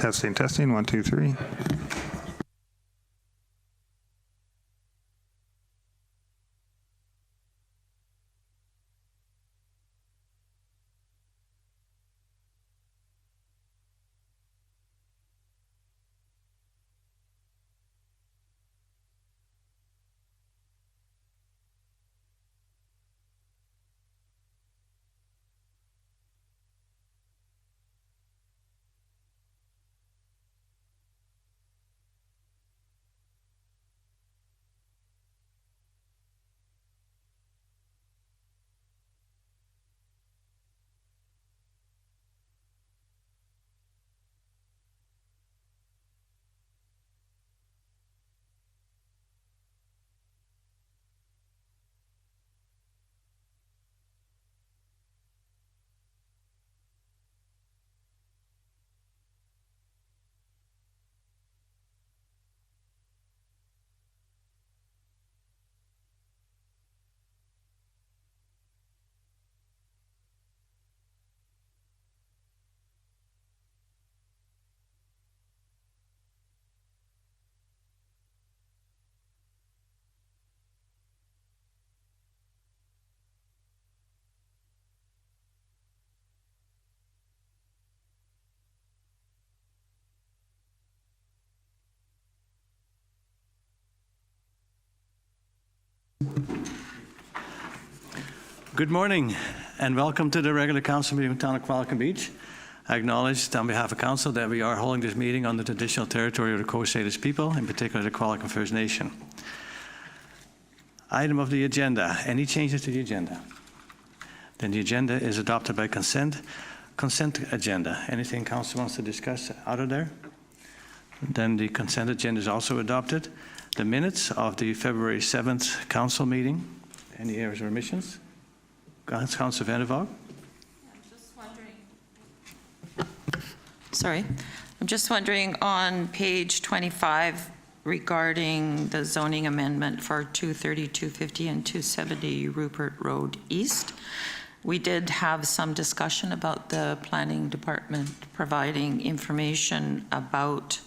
Testing, testing, 1, 2, 3. Good morning and welcome to the regular council meeting of the town of Qualicum Beach. I acknowledge on behalf of council that we are holding this meeting on the traditional territory of the Coast Salish people, in particular the Qualicum First Nation. Item of the agenda. Any changes to the agenda? Then the agenda is adopted by consent. Consent agenda. Anything council wants to discuss out of there? Then the consent agenda is also adopted. The minutes of the February 7th council meeting. Any errors or omissions? Councillor Vander. I'm just wondering on page 25 regarding the zoning amendment for 230, 250, and 270 Rupert Road East. We did have some discussion about the planning department providing information about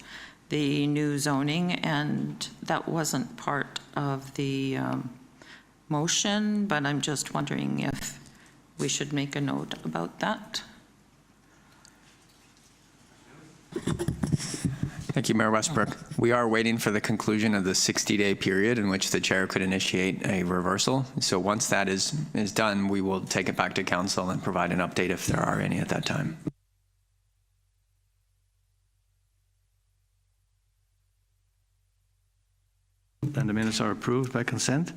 the new zoning, and that wasn't part of the motion, but I'm just wondering if we should make a note about that. Thank you, Mayor Westbroek. We are waiting for the conclusion of the 60-day period in which the chair could initiate a reversal. So once that is done, we will take it back to council and provide an update if there are any at that time. Then the minutes are approved by consent.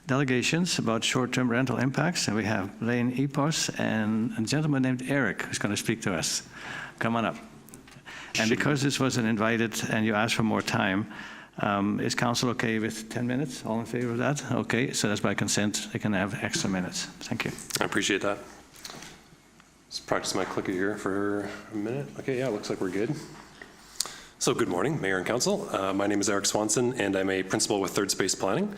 Delegations about short-term rental impacts, and we have Lane Epos and a gentleman named Eric who's going to speak to us. Come on up. And because this wasn't invited and you asked for more time, is council okay with 10 minutes? All in favor of that? Okay, so that's by consent. They can have extra minutes. Thank you. I appreciate that. Let's practice my clicker here for a minute. Okay, yeah, looks like we're good. So good morning, Mayor and Council. My name is Eric Swanson, and I'm a principal with Third Space Planning.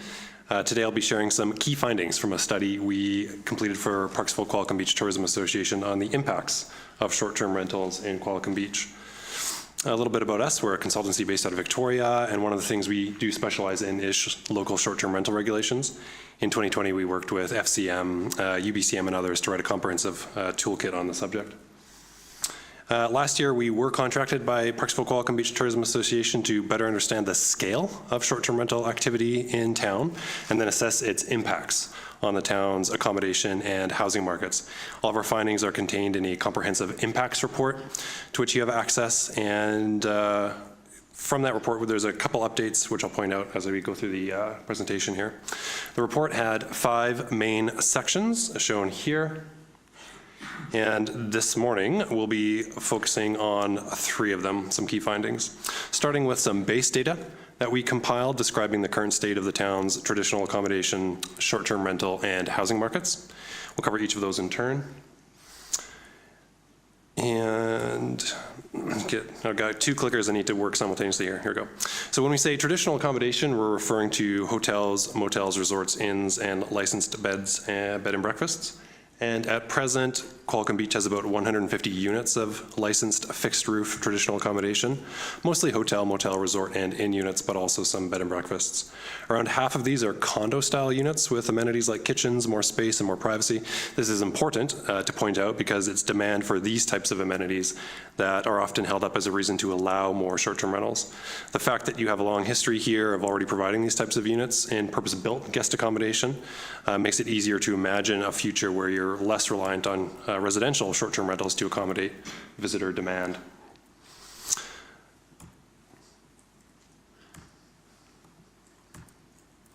Today I'll be sharing some key findings from a study we completed for Parksville Qualicum Beach Tourism Association on the impacts of short-term rentals in Qualicum Beach. A little bit about us. We're a consultancy based out of Victoria, and one of the things we do specialize in is local short-term rental regulations. In 2020, we worked with FCM, UBCM, and others to write a comprehensive toolkit on the subject. Last year, we were contracted by Parksville Qualicum Beach Tourism Association to better understand the scale of short-term rental activity in town and then assess its impacts on the town's accommodation and housing markets. All of our findings are contained in a comprehensive impacts report to which you have access, and from that report, there's a couple updates which I'll point out as we go through the presentation here. The report had 5 main sections shown here. And this morning, we'll be focusing on 3 of them, some key findings. Starting with some base data that we compiled describing the current state of the town's traditional accommodation, short-term rental, and housing markets. We'll cover each of those in turn. And I've got 2 clickers I need to work simultaneously here. Here we go. So when we say traditional accommodation, we're referring to hotels, motels, resorts, inns, and licensed beds and bed and breakfasts. And at present, Qualicum Beach has about 150 units of licensed fixed-roof traditional accommodation, mostly hotel, motel, resort, and inn units, but also some bed and breakfasts. Around half of these are condo-style units with amenities like kitchens, more space, and more privacy. This is important to point out because it's demand for these types of amenities that are often held up as a reason to allow more short-term rentals. The fact that you have a long history here of already providing these types of units in purpose-built guest accommodation makes it easier to imagine a future where you're less reliant on residential short-term rentals to accommodate visitor demand.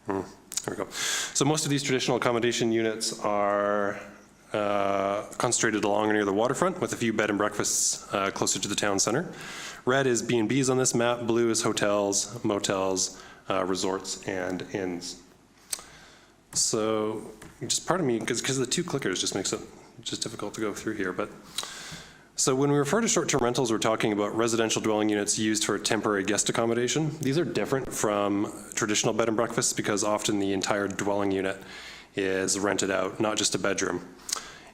There we go. So most of these traditional accommodation units are concentrated along or near the waterfront, with a few bed and breakfasts closer to the town center. Red is B&Bs on this map. Blue is hotels, motels, resorts, and inns. So just pardon me, because the two clickers just makes it just difficult to go through here. But so when we refer to short-term rentals, we're talking about residential dwelling units used for temporary guest accommodation. These are different from traditional bed and breakfasts because often the entire dwelling unit is rented out, not just a bedroom,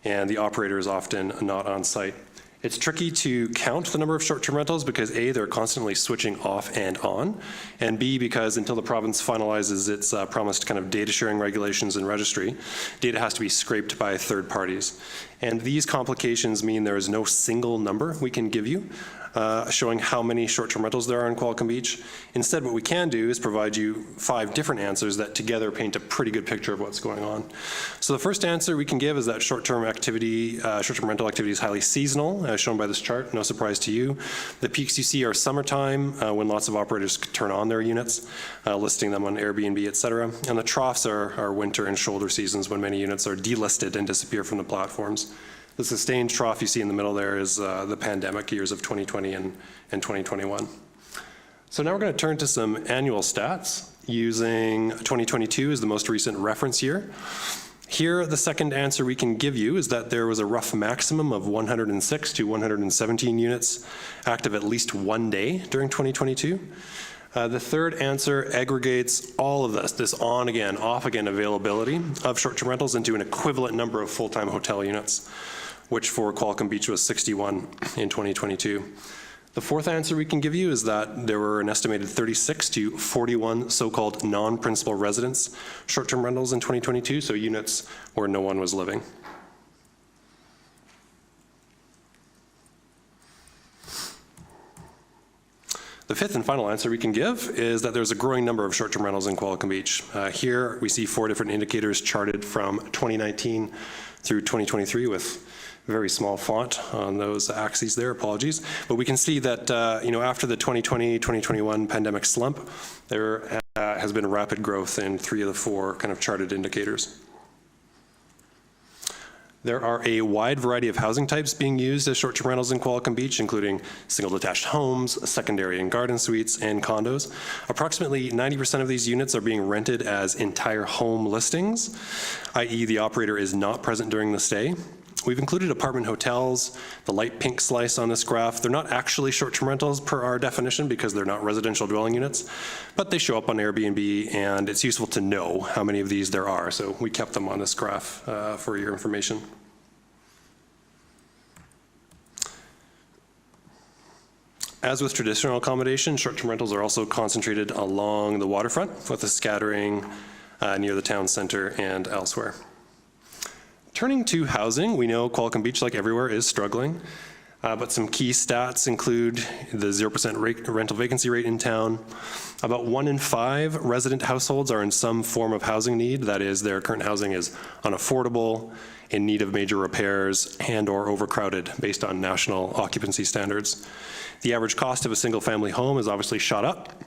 and the operator is often not on site. It's tricky to count the number of short-term rentals because A, they're constantly switching off and on, and B, because until the province finalizes its promised kind of data sharing regulations and registry, data has to be scraped by third parties. And these complications mean there is no single number we can give you showing how many short-term rentals there are in Qualicum Beach. Instead, what we can do is provide you 5 different answers that together paint a pretty good picture of what's going on. So the first answer we can give is that short-term rental activity is highly seasonal, as shown by this chart, no surprise to you. The peaks you see are summertime, when lots of operators turn on their units, listing them on Airbnb, et cetera. And the troughs are winter and shoulder seasons when many units are delisted and disappear from the platforms. The sustained trough you see in the middle there is the pandemic years of 2020 and 2021. So now we're going to turn to some annual stats using 2022 as the most recent reference year. Here, the second answer we can give you is that there was a rough maximum of 106 to 117 units active at least one day during 2022. The third answer aggregates all of this on again, off again availability of short-term rentals into an equivalent number of full-time hotel units, which for Qualicum Beach was 61 in 2022. The fourth answer we can give you is that there were an estimated 36 to 41 so-called non-principal residence short-term rentals in 2022, so units where no one was living. The fifth and final answer we can give is that there's a growing number of short-term rentals in Qualicum Beach. Here we see 4 different indicators charted from 2019 through 2023 with very small font on those axes there, apologies. But we can see that after the 2020-2021 pandemic slump, there has been rapid growth in 3 of the 4 kind of charted indicators. There are a wide variety of housing types being used as short-term rentals in Qualicum Beach, including single detached homes, secondary and garden suites, and condos. Approximately 90% of these units are being rented as entire home listings, i.e. the operator is not present during the stay. We've included apartment hotels, the light pink slice on this graph. They're not actually short-term rentals per our definition because they're not residential dwelling units, but they show up on Airbnb, and it's useful to know how many of these there are. So we kept them on this graph for your information. As with traditional accommodation, short-term rentals are also concentrated along the waterfront with a scattering near the town center and elsewhere. Turning to housing, we know Qualicum Beach, like everywhere, is struggling, but some key stats include the 0% rental vacancy rate in town. About 1 in 5 resident households are in some form of housing need. That is, their current housing is unaffordable, in need of major repairs, and/or overcrowded based on national occupancy standards. The average cost of a single-family home has obviously shot up,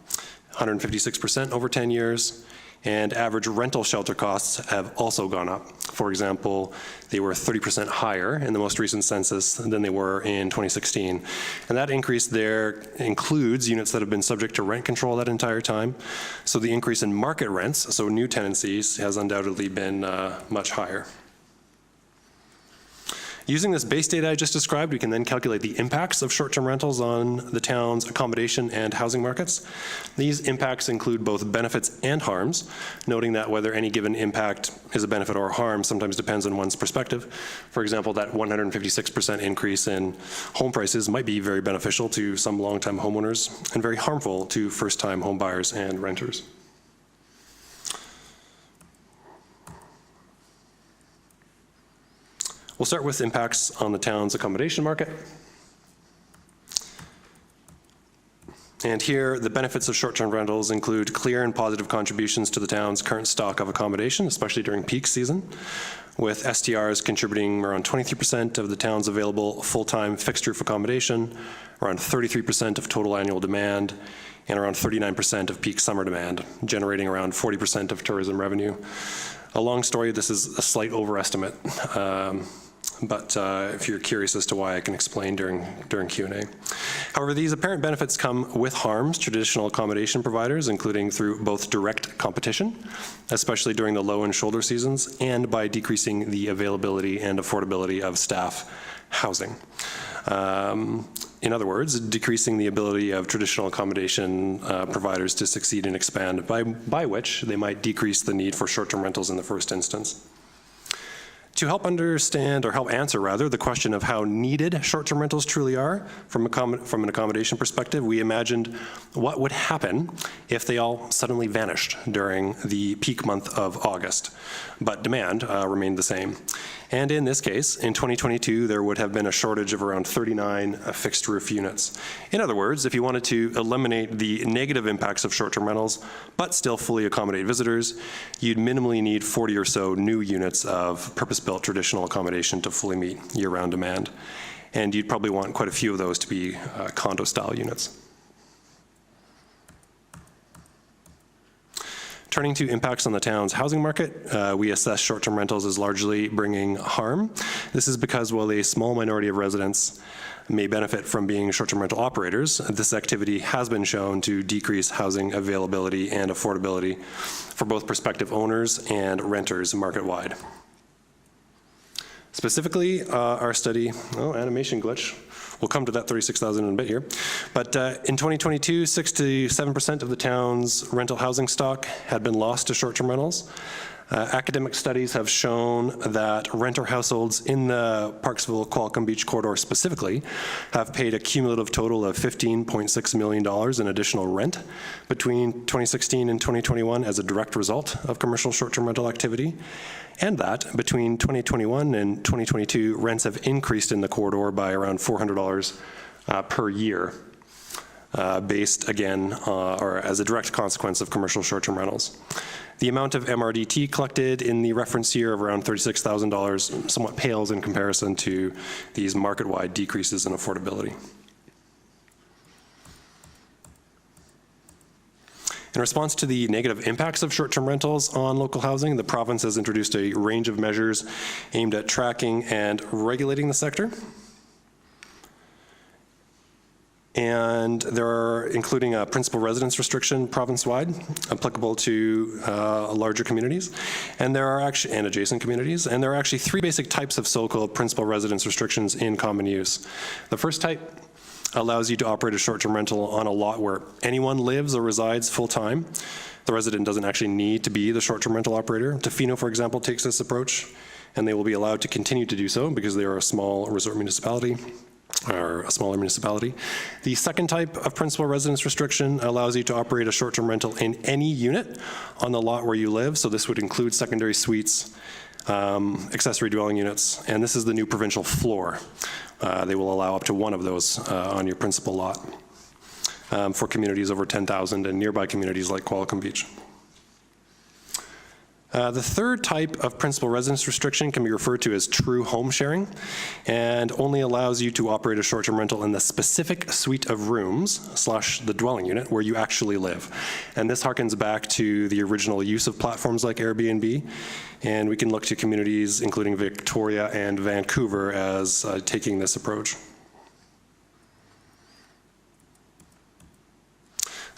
156% over 10 years. And average rental shelter costs have also gone up. For example, they were 30% higher in the most recent census than they were in 2016. And that increase there includes units that have been subject to rent control that entire time. So the increase in market rents, so new tenancies, has undoubtedly been much higher. Using this base data I just described, we can then calculate the impacts of short-term rentals on the town's accommodation and housing markets. These impacts include both benefits and harms, noting that whether any given impact is a benefit or a harm sometimes depends on one's perspective. For example, that 156% increase in home prices might be very beneficial to some long-time homeowners and very harmful to first-time home buyers and renters. We'll start with impacts on the town's accommodation market. And here, the benefits of short-term rentals include clear and positive contributions to the town's current stock of accommodation, especially during peak season, with STRs contributing around 23% of the town's available full-time fixed-roof accommodation, around 33% of total annual demand, and around 39% of peak summer demand, generating around 40% of tourism revenue. A long story, this is a slight overestimate. But if you're curious as to why, I can explain during Q&A. However, these apparent benefits come with harms to traditional accommodation providers, including through both direct competition, especially during the low and shoulder seasons, and by decreasing the availability and affordability of staff housing. In other words, decreasing the ability of traditional accommodation providers to succeed and expand, by which they might decrease the need for short-term rentals in the first instance. To help understand, or help answer rather, the question of how needed short-term rentals truly are from an accommodation perspective, we imagined what would happen if they all suddenly vanished during the peak month of August, but demand remained the same. And in this case, in 2022, there would have been a shortage of around 39 fixed roof units. In other words, if you wanted to eliminate the negative impacts of short-term rentals, but still fully accommodate visitors, you'd minimally need 40 or so new units of purpose-built traditional accommodation to fully meet year-round demand. And you'd probably want quite a few of those to be condo-style units. Turning to impacts on the town's housing market, we assess short-term rentals as largely bringing harm. This is because while a small minority of residents may benefit from being short-term rental operators, this activity has been shown to decrease housing availability and affordability for both prospective owners and renters market-wide. Specifically, our study, animation glitch. We'll come to that 36,000 in a bit here. But in 2022, 6 to 7% of the town's rental housing stock had been lost to short-term rentals. Academic studies have shown that renter households in the Parksville Qualicum Beach corridor specifically have paid a cumulative total of $15.6 million in additional rent between 2016 and 2021 as a direct result of commercial short-term rental activity. And that between 2021 and 2022, rents have increased in the corridor by around $400 per year, based again, or as a direct consequence of commercial short-term rentals. The amount of MRDT collected in the reference year of around $36,000 somewhat pales in comparison to these market-wide decreases in affordability. In response to the negative impacts of short-term rentals on local housing, the province has introduced a range of measures aimed at tracking and regulating the sector. And there are, including a principal residence restriction province-wide, applicable to larger communities, and there are actually, and adjacent communities, and there are actually 3 basic types of so-called principal residence restrictions in common use. The first type allows you to operate a short-term rental on a lot where anyone lives or resides full-time. The resident doesn't actually need to be the short-term rental operator. Tofino, for example, takes this approach, and they will be allowed to continue to do so because they are a small resort municipality, or a smaller municipality. The second type of principal residence restriction allows you to operate a short-term rental in any unit on the lot where you live. So this would include secondary suites, accessory dwelling units, and this is the new provincial floor. They will allow up to 1 of those on your principal lot for communities over 10,000 and nearby communities like Qualicum Beach. The third type of principal residence restriction can be referred to as true home sharing, and only allows you to operate a short-term rental in the specific suite of rooms / the dwelling unit where you actually live. And this harkens back to the original use of platforms like Airbnb, and we can look to communities including Victoria and Vancouver as taking this approach.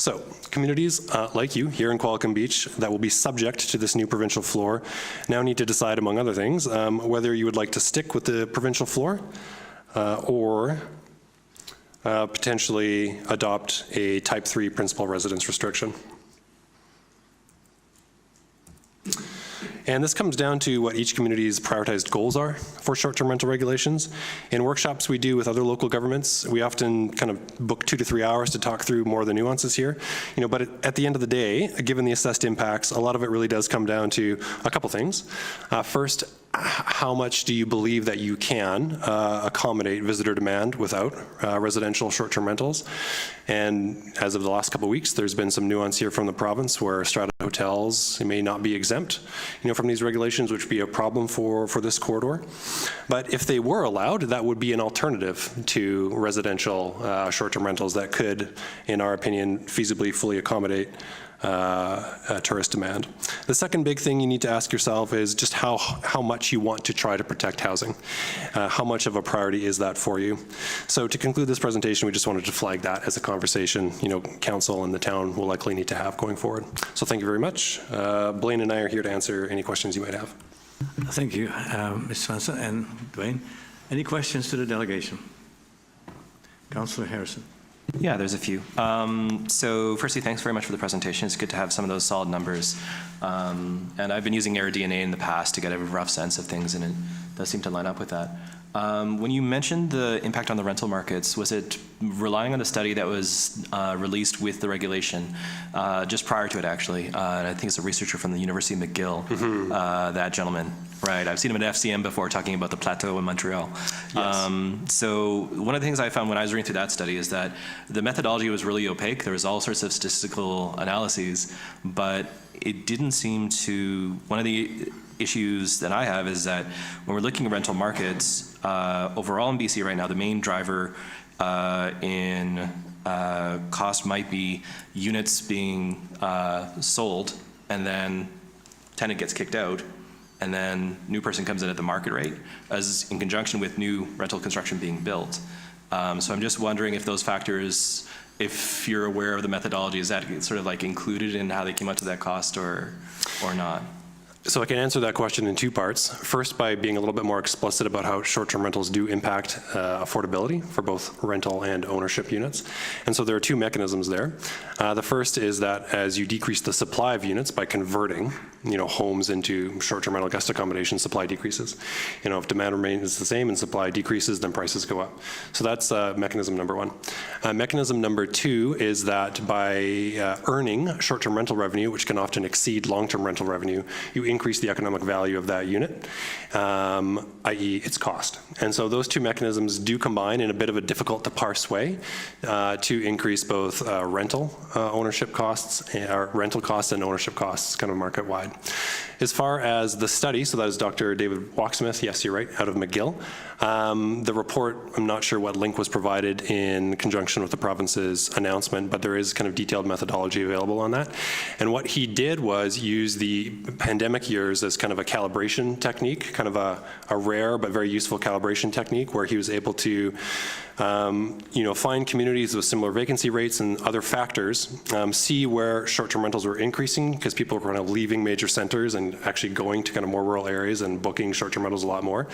So communities like you here in Qualicum Beach that will be subject to this new provincial floor now need to decide, among other things, whether you would like to stick with the provincial floor or potentially adopt a Type 3 principal residence restriction. And this comes down to what each community's prioritized goals are for short-term rental regulations. In workshops we do with other local governments, we often kind of book 2 to 3 hours to talk through more of the nuances here. But at the end of the day, given the assessed impacts, a lot of it really does come down to a couple things. First, how much do you believe that you can accommodate visitor demand without residential short-term rentals? And as of the last couple of weeks, there's been some nuance here from the province where strata hotels may not be exempt, from these regulations, which would be a problem for this corridor. But if they were allowed, that would be an alternative to residential short-term rentals that could, in our opinion, feasibly fully accommodate tourist demand. The second big thing you need to ask yourself is just how much you want to try to protect housing. How much of a priority is that for you? So to conclude this presentation, we just wanted to flag that as a conversation, council and the town will likely need to have going forward. So thank you very much. Blaine and I are here to answer any questions you might have. Thank you, Ms. Swanson and Dwayne. Any questions to the delegation? Councillor Harrison. Yeah, there's a few. So firstly, thanks very much for the presentation. It's good to have some of those solid numbers. And I've been using AirDNA in the past to get a rough sense of things, and it does seem to line up with that. When you mentioned the impact on the rental markets, was it relying on the study that was released with the regulation, just prior to it actually? And I think it's a researcher from the University of McGill, that gentleman. Right, I've seen him at FCM before talking about the plateau in Montreal. Yes. So one of the things I found when I was reading through that study is that the methodology was really opaque. There was all sorts of statistical analyses, but it didn't seem to, one of the issues that I have is that when we're looking at rental markets, overall in BC right now, the main driver in cost might be units being sold, and then tenant gets kicked out, and then new person comes in at the market rate, as in conjunction with new rental construction being built. So I'm just wondering if those factors, if you're aware of the methodology, is that sort of like included in how they came out to that cost or not? So I can answer that question in two parts. First, by being a little bit more explicit about how short-term rentals do impact affordability for both rental and ownership units. And so there are two mechanisms there. The first is that as you decrease the supply of units by converting, homes into short-term rental guest accommodation, supply decreases. If demand remains the same and supply decreases, then prices go up. So that's mechanism number one. Mechanism number two is that by earning short-term rental revenue, which can often exceed long-term rental revenue, you increase the economic value of that unit, i.e. its cost. And so those two mechanisms do combine in a bit of a difficult to parse way to increase both rental ownership costs, rental costs and ownership costs kind of market wide. As far as the study, so that is Dr. David Walksmith, yes, you're right, out of McGill. The report, I'm not sure what link was provided in conjunction with the province's announcement, but there is kind of detailed methodology available on that. And what he did was use the pandemic years as kind of a calibration technique, kind of a rare but very useful calibration technique where he was able to find communities with similar vacancy rates and other factors, see where short-term rentals were increasing because people were kind of leaving major centers and actually going to kind of more rural areas and booking short-term rentals a lot more,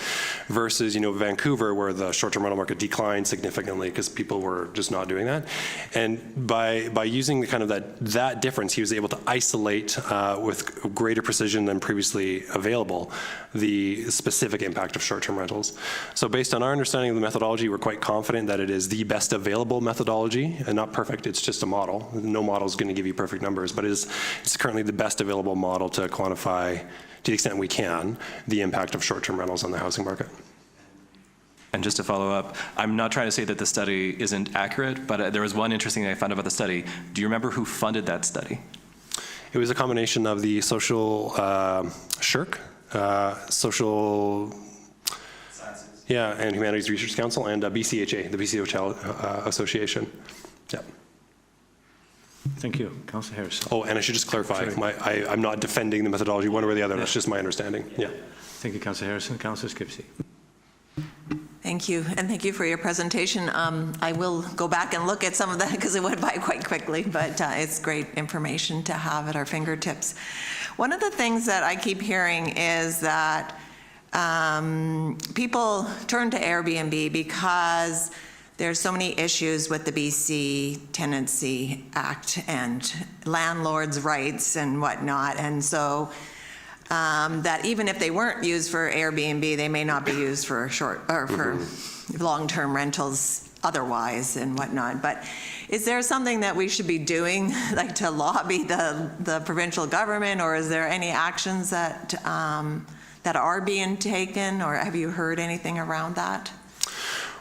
versus Vancouver, where the short-term rental market declined significantly because people were just not doing that. And by using the kind of that difference, he was able to isolate with greater precision than previously available the specific impact of short-term rentals. So based on our understanding of the methodology, we're quite confident that it is the best available methodology, and not perfect, it's just a model. No model is going to give you perfect numbers, but it's currently the best available model to quantify, to the extent we can, the impact of short-term rentals on the housing market. And just to follow up, I'm not trying to say that the study isn't accurate, but there was one interesting thing I found about the study. Do you remember who funded that study? It was a combination of the social SHRC, social sciences, and Humanities Research Council, and BCHA, the BC Hotel Association. Yeah. Thank you, Councillor Harrison. Oh, and I should just clarify, I'm not defending the methodology one way or the other. That's just my understanding. Yeah. Thank you, Councillor Harrison. Councillor Skipsey. Thank you, and thank you for your presentation. I will go back and look at some of that because it went by quite quickly, but it's great information to have at our fingertips. One of the things that I keep hearing is that people turn to Airbnb because there's so many issues with the BC Tenancy Act and landlords' rights and whatnot, and so that even if they weren't used for Airbnb, they may not be used for short or for long-term rentals otherwise and whatnot. But is there something that we should be doing, like to lobby the provincial government, or is there any actions that that are being taken, or have you heard anything around that?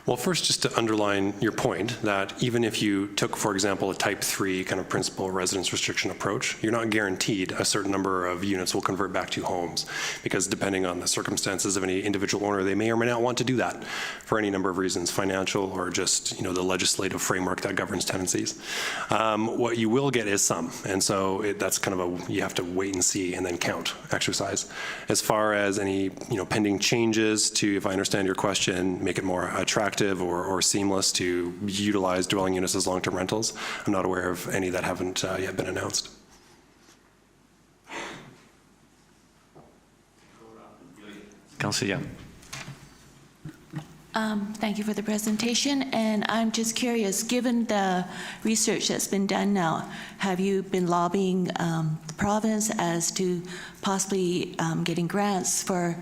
Well, first, just to underline your point that even if you took, for example, a type 3 kind of principal residence restriction approach, you're not guaranteed a certain number of units will convert back to homes, because depending on the circumstances of any individual owner, they may or may not want to do that for any number of reasons, financial or just, you know, the legislative framework that governs tenancies. What you will get is some, and so that's kind of you have to wait and see and then count exercise. As far as any, you know, pending changes to, if I understand your question, make it more attractive or seamless to utilize dwelling units as long-term rentals, I'm not aware of any that haven't yet been announced. Councillor. Thank you for the presentation, and I'm just curious, given the research that's been done now, have you been lobbying the province as to possibly getting grants for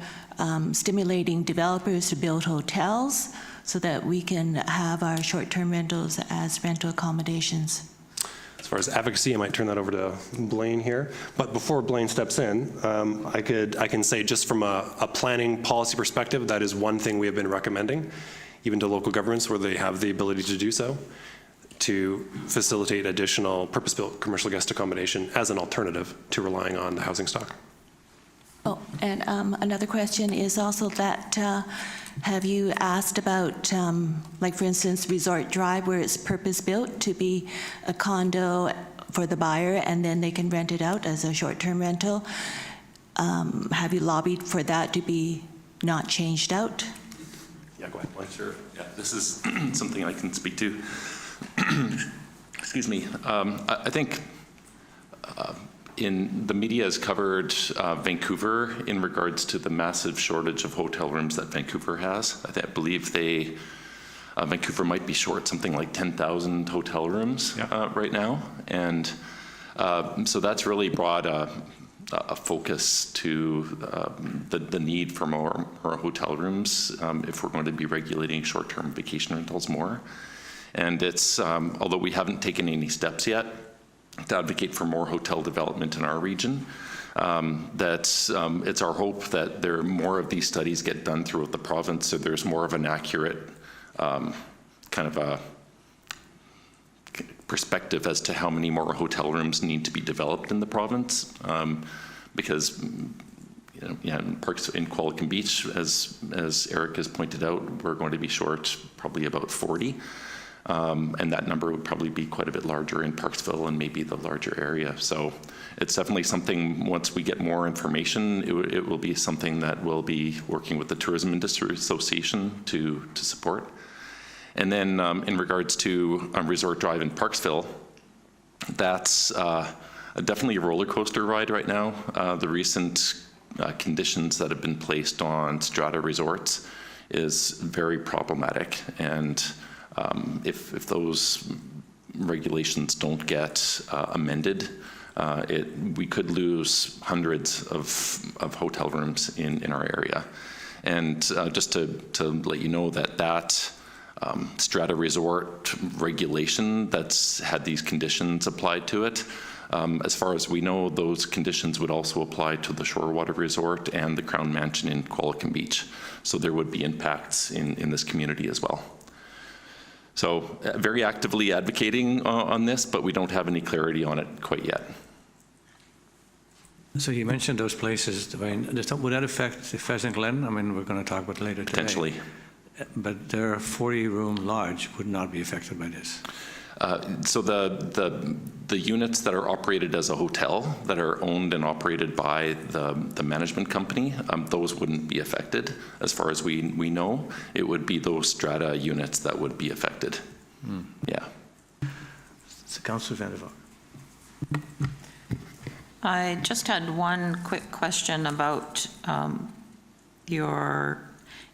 stimulating developers to build hotels so that we can have our short-term rentals as rental accommodations? As far as advocacy, I might turn that over to Blaine here. But before Blaine steps in, I can say just from a planning policy perspective, that is one thing we have been recommending, even to local governments where they have the ability to do so, to facilitate additional purpose-built commercial guest accommodation as an alternative to relying on the housing stock. Oh, and another question is also that have you asked about, like for instance, Resort Drive, where it's purpose-built to be a condo for the buyer and then they can rent it out as a short-term rental? Have you lobbied for that to be not changed out? Yeah, go ahead, Blaine. Sure. Yeah, this is something I can speak to. Excuse me. I think in the media has covered Vancouver in regards to the massive shortage of hotel rooms that Vancouver has. I believe Vancouver might be short something like 10,000 hotel rooms right now. And so that's really brought a focus to the need for more hotel rooms if we're going to be regulating short-term vacation rentals more. And it's, although we haven't taken any steps yet to advocate for more hotel development in our region, it's our hope that more of these studies get done throughout the province, so there's more of an accurate kind of a perspective as to how many more hotel rooms need to be developed in the province, because in parks in Qualicum Beach, as Eric has pointed out, we're going to be short probably about 40. And that number would probably be quite a bit larger in Parksville and maybe the larger area. So it's definitely something, once we get more information, it will be something that we'll be working with the Tourism Industry Association to support. And then in regards to Resort Drive in Parksville, that's definitely a roller coaster ride right now. The recent conditions that have been placed on strata resorts is very problematic, and if those regulations don't get amended, we could lose hundreds of hotel rooms in our area. And just to let you know that strata resort regulation that's had these conditions applied to it, as far as we know, those conditions would also apply to the Shorewater Resort and the Crown Mansion in Qualicum Beach. So there would be impacts in this community as well. So very actively advocating on this, but we don't have any clarity on it quite yet. So you mentioned those places, Dwayne. Would that affect the Pheasant Glen? I mean, we're going to talk about it later today. Potentially. But their 40-room lodge would not be affected by this. So the units that are operated as a hotel, that are owned and operated by the management company, those wouldn't be affected. As far as we know, it would be those strata units that would be affected. Yeah. So Councillor Vander. I just had one quick question about your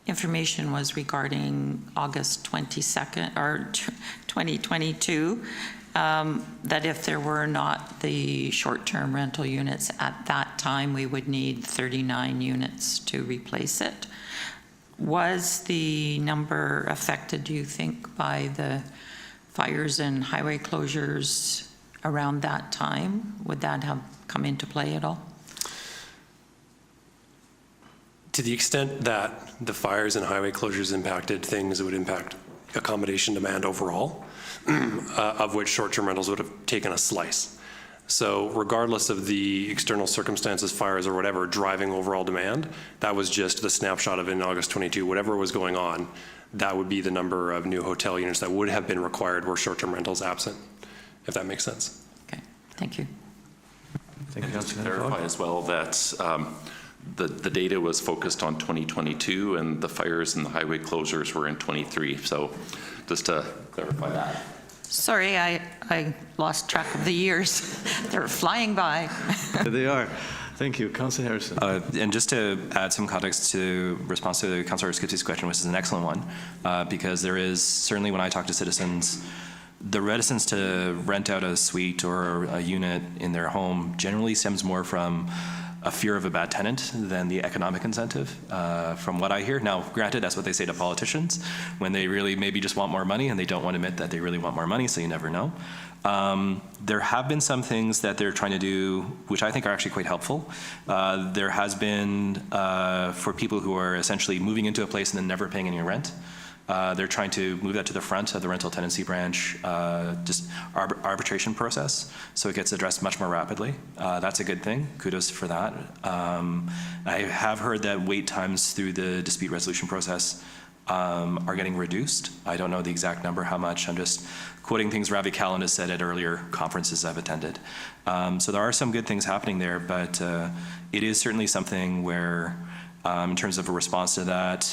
information was regarding August 22nd or 2022, that if there were not the short-term rental units at that time, we would need 39 units to replace it. Was the number affected, do you think, by the fires and highway closures around that time? Would that have come into play at all? To the extent that the fires and highway closures impacted things, it would impact accommodation demand overall, of which short-term rentals would have taken a slice. So regardless of the external circumstances, fires or whatever, driving overall demand, that was just the snapshot of in August 22, whatever was going on, that would be the number of new hotel units that would have been required were short-term rentals absent, if that makes sense. Okay, thank you. Thank you, Just to Councillor clarify as well that the data was focused on 2022 and the fires and the highway closures were in 23. So just to clarify that. Sorry, I lost track of the years. They're flying by. They are. Thank you. Councillor Harrison. And just to add some context to response to Councillor Skipsey's question, which is an excellent one, because there is certainly, when I talk to citizens, the reticence to rent out a suite or a unit in their home generally stems more from a fear of a bad tenant than the economic incentive, from what I hear. Now, granted, that's what they say to politicians when they really maybe just want more money and they don't want to admit that they really want more money, so you never know. There have been some things that they're trying to do, which I think are actually quite helpful. There has been, for people who are essentially moving into a place and then never paying any rent, they're trying to move that to the front of the rental tenancy branch, just arbitration process, so it gets addressed much more rapidly. That's a good thing. Kudos for that. I have heard that wait times through the dispute resolution process are getting reduced. I don't know the exact number, how much. I'm just quoting things Ravi Callan has said at earlier conferences I've attended. So there are some good things happening there, but it is certainly something where, in terms of a response to that,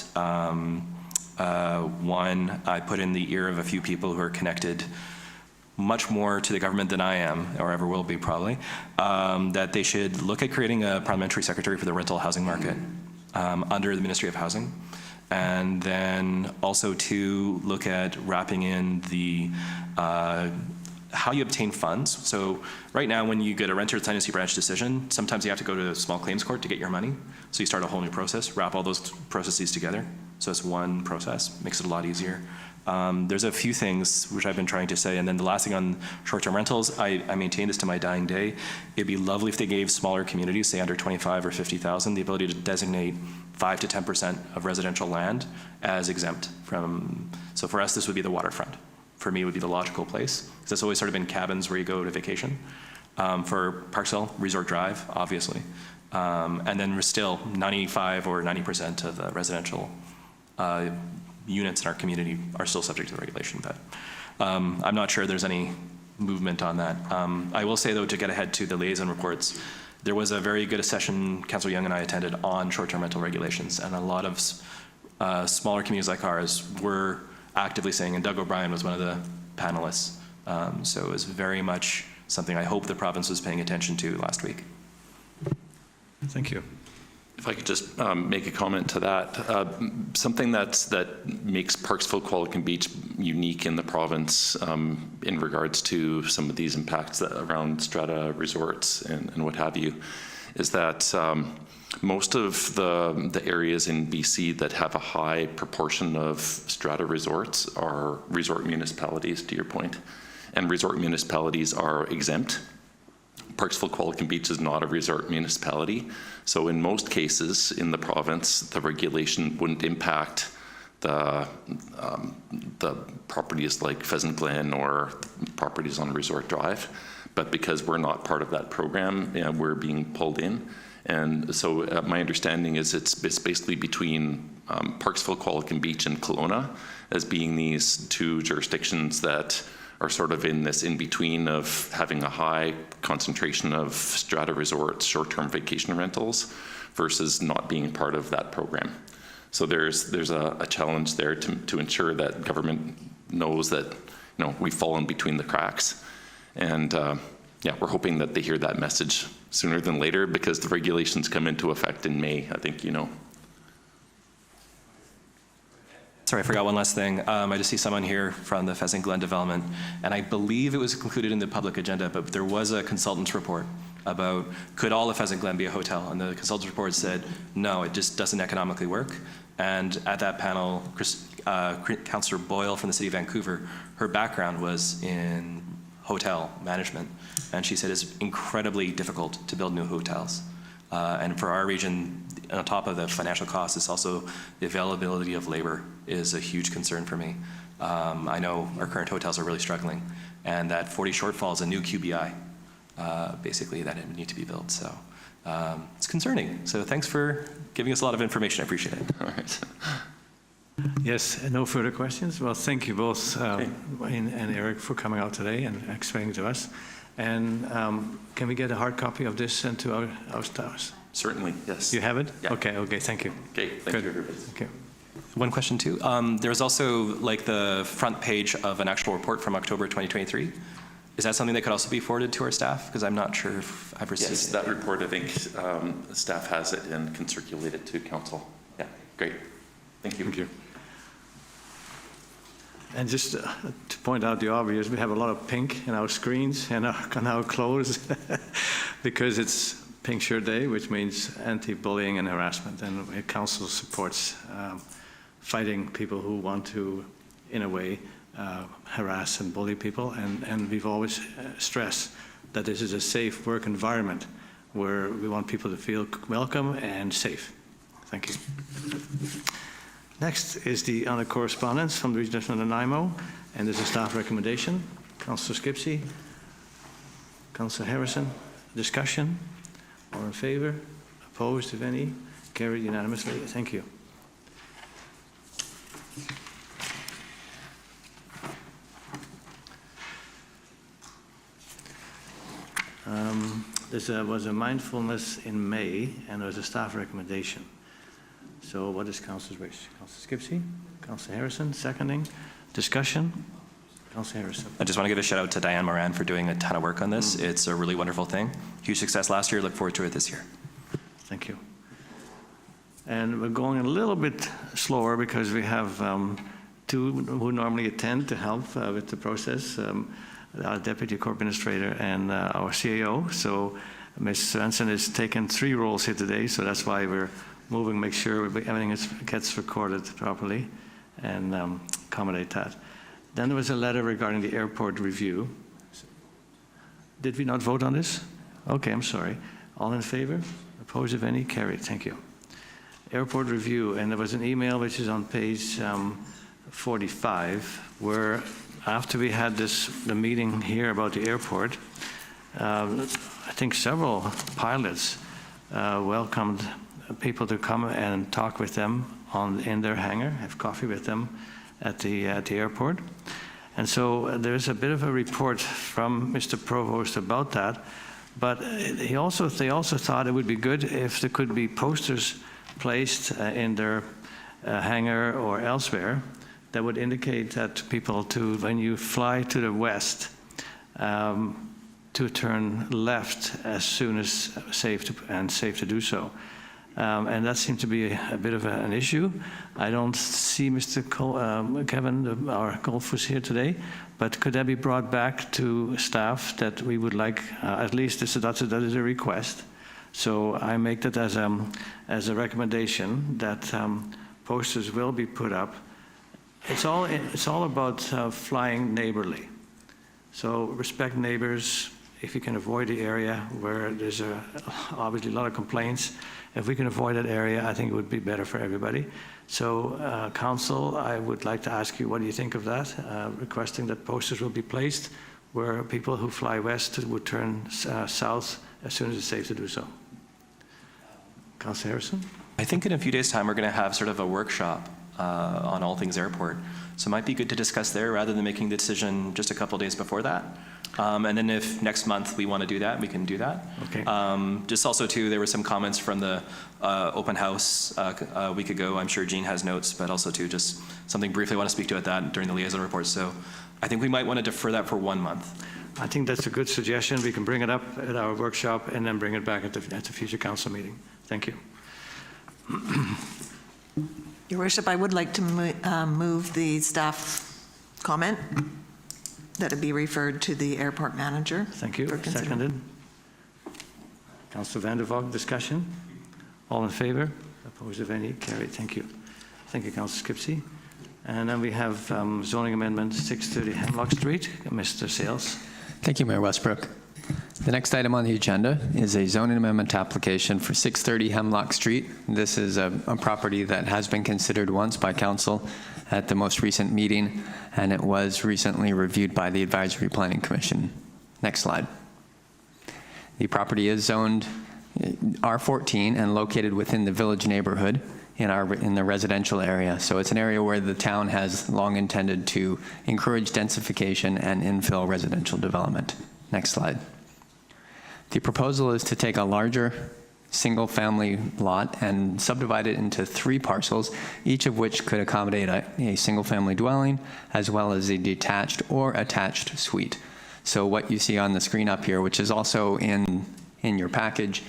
one, I put in the ear of a few people who are connected much more to the government than I am, or ever will be probably, that they should look at creating a parliamentary secretary for the rental housing market under the Ministry of Housing. And then also to look at wrapping in the how you obtain funds. So right now when you get a renter tenancy branch decision, sometimes you have to go to a small claims court to get your money. So you start a whole new process, wrap all those processes together. So it's one process, makes it a lot easier. There's a few things which I've been trying to say, and then the last thing on short-term rentals, I maintain this to my dying day. It'd be lovely if they gave smaller communities, say under 25 or 50,000, the ability to designate 5 to 10% of residential land as exempt from, so for us this would be the waterfront. For me it would be the logical place, because it's always sort of been cabins where you go to vacation. For Parksville, Resort Drive, obviously. And then we're still 95 or 90% of the residential units in our community are still subject to the regulation, but I'm not sure there's any movement on that. I will say though, to get ahead to the liaison reports, there was a very good session Councillor Young and I attended on short-term rental regulations, and a lot of smaller communities like ours were actively saying, and Doug O'Brien was one of the panelists, so it was very much something I hope the province was paying attention to last week. Thank you. If I could just make a comment to that, something that makes Parksville Qualicum Beach unique in the province in regards to some of these impacts around strata resorts and what have you, is that most of the areas in BC that have a high proportion of strata resorts are resort municipalities, to your point, and resort municipalities are exempt. Parksville Qualicum Beach is not a resort municipality, so in most cases in the province, the regulation wouldn't impact the properties like Pheasant Glen or properties on Resort Drive, but because we're not part of that program, we're being pulled in. And so my understanding is it's basically between Parksville Qualicum Beach and Kelowna as being these two jurisdictions that are sort of in this in-between of having a high concentration of strata resorts, short-term vacation rentals, versus not being part of that program. So there's a challenge there to ensure that government knows that we've fallen between the cracks. And yeah, we're hoping that they hear that message sooner than later, because the regulations come into effect in May, I think you know. Sorry, I forgot one last thing. I just see someone here from the Pheasant Glen development, and I believe it was included in the public agenda, but there was a consultant's report about could all of Pheasant Glen be a hotel, and the consultant's report said, no, it just doesn't economically work. And at that panel, Councillor Boyle from the City of Vancouver, her background was in hotel management, and she said it's incredibly difficult to build new hotels. And for our region, on top of the financial costs, it's also the availability of labor is a huge concern for me. I know our current hotels are really struggling, and that 40 shortfall is a new QBI, basically, that need to be built. So it's concerning. So thanks for giving us a lot of information. I appreciate it. All right. Yes, no further questions? Well, thank you both, Wayne and Eric, for coming out today and explaining to us. And can we get a hard copy of this sent to our staffs? Certainly, yes. You have it? Yeah. Okay, thank you. Okay, thank you, everybody. Thank you. One question too. There's also like the front page of an actual report from October 2023. Is that something that could also be forwarded to our staff? Because I'm not sure if I've received Yes, it. that report, I think staff has it and can circulate it to council. Yeah, great. Thank you. Thank you. And just to point out the obvious, we have a lot of pink in our screens and on our clothes because it's Pink Shirt Day, which means anti-bullying and harassment. And council supports fighting people who want to, in a way, harass and bully people. And we've always stressed that this is a safe work environment where we want people to feel welcome and safe. Thank you. Next is the other correspondence from the Region of Nanaimo, and there's a staff recommendation. Councillor Skipsey, Councillor Harrison, discussion, all in favor, opposed if any, carried unanimously. Thank you. There was a mindfulness in May, and there was a staff recommendation. So what is Councillor's wish? Councillor Skipsey? Councillor Harrison, seconding. Discussion? Councillor Harrison. I just want to give a shout out to Diane Moran for doing a ton of work on this. It's a really wonderful thing. Huge success last year. Look forward to it this year. Thank you. And we're going a little bit slower because we have two who normally attend to help with the process, our Deputy Corp Administrator and our CAO. So Ms. Svensson has taken 3 roles here today, so that's why we're moving, make sure everything gets recorded properly and accommodate that. Then there was a letter regarding the airport review. Did we not vote on this? Okay, I'm sorry. All in favor? Opposed, if any? Carried. Thank you. Airport review, and there was an email which is on page 45, where after we had the meeting here about the airport, I think several pilots welcomed people to come and talk with them in their hangar, have coffee with them at the airport. And so there's a bit of a report from Mr. Provost about that, but they also thought it would be good if there could be posters placed in their hangar or elsewhere that would indicate that to people when you fly to the west, to turn left as soon as safe to do so. And that seemed to be a bit of an issue. I don't see Mr. Kevin, our Golfus here today, but could that be brought back to staff that we would like, at least that is a request. So I make that as a recommendation that posters will be put up. It's all about flying neighborly. So respect neighbors. If you can avoid the area where there's obviously a lot of complaints, if we can avoid that area, I think it would be better for everybody. So, Council, I would like to ask you, what do you think of that? Requesting that posters will be placed where people who fly west would turn south as soon as it's safe to do so. Councillor Harrison? I think in a few days' time, we're going to have sort of a workshop on all things airport. So it might be good to discuss there rather than making the decision just a couple days before that. And then if next month we want to do that, we can do that. Okay. Just also too, there were some comments from the open house a week ago. I'm sure Jean has notes, but also too, just something briefly I want to speak to at that during the liaison report. So I think we might want to defer that for 1 month. I think that's a good suggestion. We can bring it up at our workshop and then bring it back at the future council meeting. Thank you. Your worship, I would like to move the staff comment that it be referred to the airport manager. Thank you. for consideration. Seconded. Councillor Vander, discussion? All in favor? Opposed, if any? Carried. Thank you. Thank you, Councillor Skipsey. And then we have zoning amendment 630 Hemlock Street. Mr. Sales. Thank you, Mayor Westbrook. The next item on the agenda is a zoning amendment application for 630 Hemlock Street. This is a property that has been considered once by council at the most recent meeting, and it was recently reviewed by the Advisory Planning Commission. Next slide. The property is zoned R14 and located within the village neighborhood in the residential area. So it's an area where the town has long intended to encourage densification and infill residential development. Next slide. The proposal is to take a larger single-family lot and subdivide it into 3 parcels, each of which could accommodate a single-family dwelling as well as a detached or attached suite. So what you see on the screen up here, which is also in your package,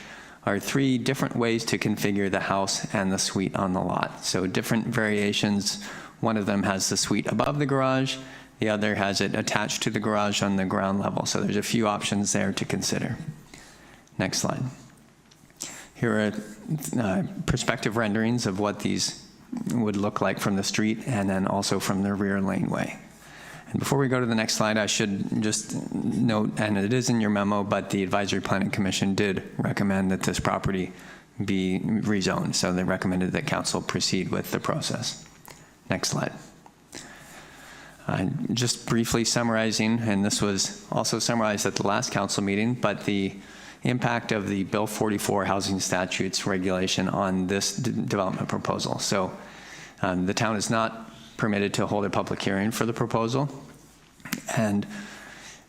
are 3 different ways to configure the house and the suite on the lot. So different variations. One of them has the suite above the garage. The other has it attached to the garage on the ground level. So there's a few options there to consider. Next slide. Here are perspective renderings of what these would look like from the street and then also from the rear laneway. And before we go to the next slide, I should just note, and it is in your memo, but the Advisory Planning Commission did recommend that this property be rezoned. So they recommended that council proceed with the process. Next slide. Just briefly summarizing, and this was also summarized at the last council meeting, but the impact of the Bill 44 housing statutes regulation on this development proposal. So the town is not permitted to hold a public hearing for the proposal. And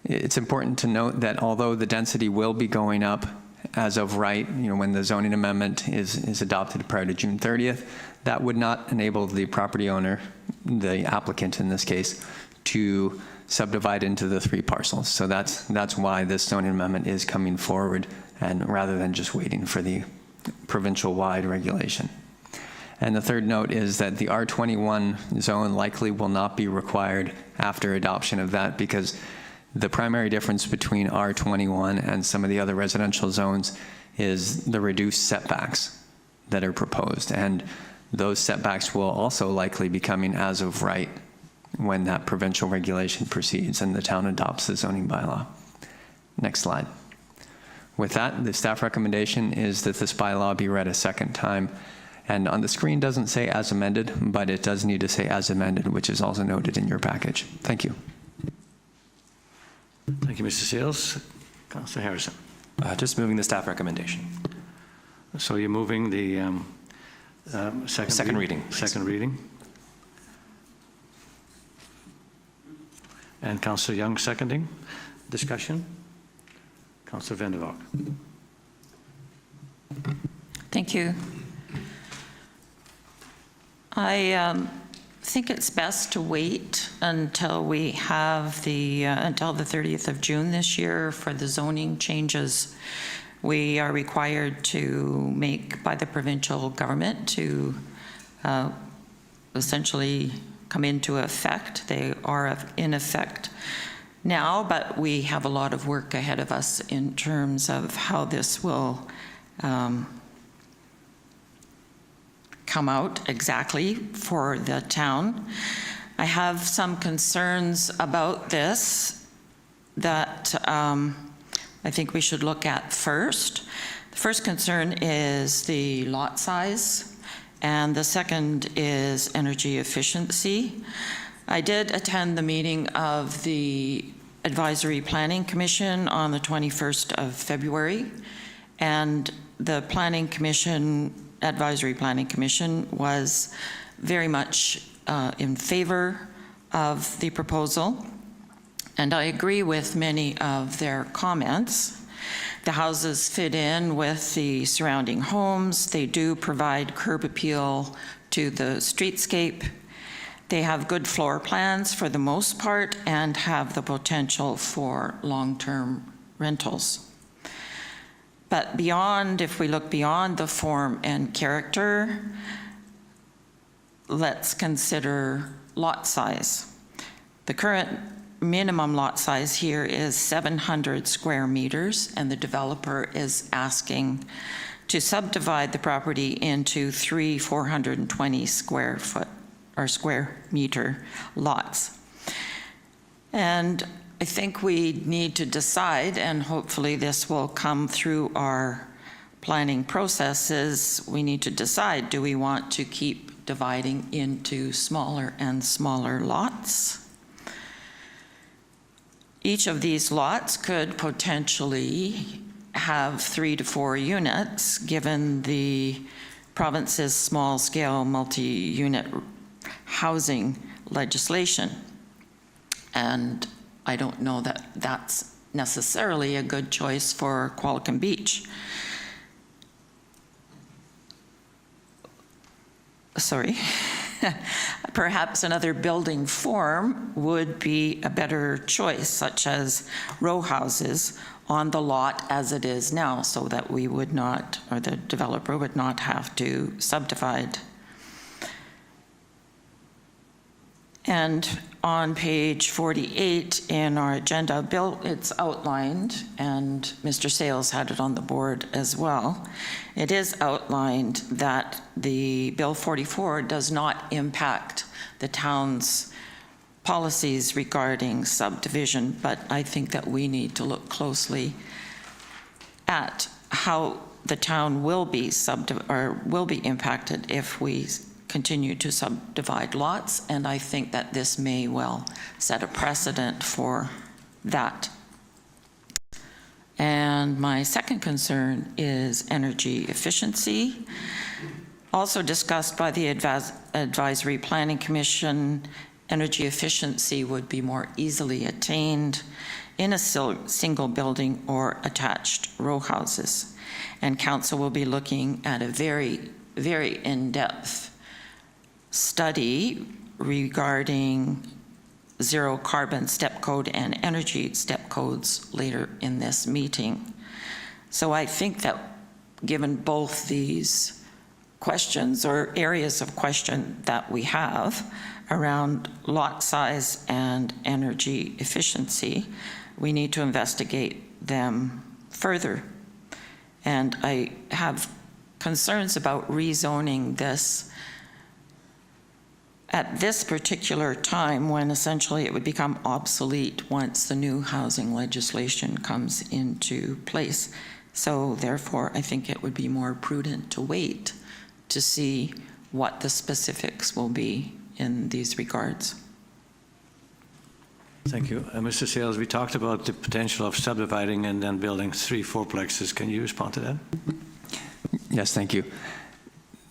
it's important to note that although the density will be going up as of right, when the zoning amendment is adopted prior to June 30th, that would not enable the property owner, the applicant in this case, to subdivide into the 3 parcels. So that's why this zoning amendment is coming forward, and rather than just waiting for the provincial-wide regulation. And the third note is that the R21 zone likely will not be required after adoption of that, because the primary difference between R21 and some of the other residential zones is the reduced setbacks that are proposed. And those setbacks will also likely be coming as of right when that provincial regulation proceeds and the town adopts the zoning bylaw. Next slide. With that, the staff recommendation is that this bylaw be read a second time. And on the screen doesn't say as amended, but it does need to say as amended, which is also noted in your package. Thank you. Thank you, Mr. Sales. Councillor Harrison. Just moving the staff recommendation. So you're moving the Second reading. Second reading. And Councillor Young seconding. Discussion? Councillor Vander. Thank you. I think it's best to wait until we have until the 30th of June this year for the zoning changes we are required to make by the provincial government to essentially come into effect. They are in effect now, but we have a lot of work ahead of us in terms of how this will come out exactly for the town. I have some concerns about this that I think we should look at first. The first concern is the lot size, and the second is energy efficiency. I did attend the meeting of the Advisory Planning Commission on the 21st of February, and the Planning Commission, Advisory Planning Commission, was very much in favor of the proposal, and I agree with many of their comments. The houses fit in with the surrounding homes. They do provide curb appeal to the streetscape. They have good floor plans for the most part and have the potential for long-term rentals. But beyond, if we look beyond the form and character, let's consider lot size. The current minimum lot size here is 700 square meters, and the developer is asking to subdivide the property into 3 420 square foot or square meter lots. And I think we need to decide, and hopefully this will come through our planning processes, we need to decide, do we want to keep dividing into smaller and smaller lots? Each of these lots could potentially have 3 to 4 units, given the province's small-scale multi-unit housing legislation. And I don't know that that's necessarily a good choice for Qualicum Beach. Sorry. Perhaps another building form would be a better choice, such as row houses on the lot as it is now, so that we would not, or the developer would not have to subdivide. And on page 48 in our agenda, Bill, it's outlined, and Mr. Sales had it on the board as well. It is outlined that the Bill 44 does not impact the town's policies regarding subdivision, but I think that we need to look closely at how the town will be impacted if we continue to subdivide lots, and I think that this may well set a precedent for that. And my second concern is energy efficiency. Also discussed by the Advisory Planning Commission, energy efficiency would be more easily attained in a single building or attached row houses. And council will be looking at a very, very in-depth study regarding zero carbon step code and energy step codes later in this meeting. So I think that given both these questions or areas of question that we have around lot size and energy efficiency, we need to investigate them further. And I have concerns about rezoning this at this particular time, when essentially it would become obsolete once the new housing legislation comes into place. So therefore, I think it would be more prudent to wait to see what the specifics will be in these regards. Thank you. Mr. Sales, we talked about the potential of subdividing and then building 3 fourplexes. Can you respond to that? Yes, thank you.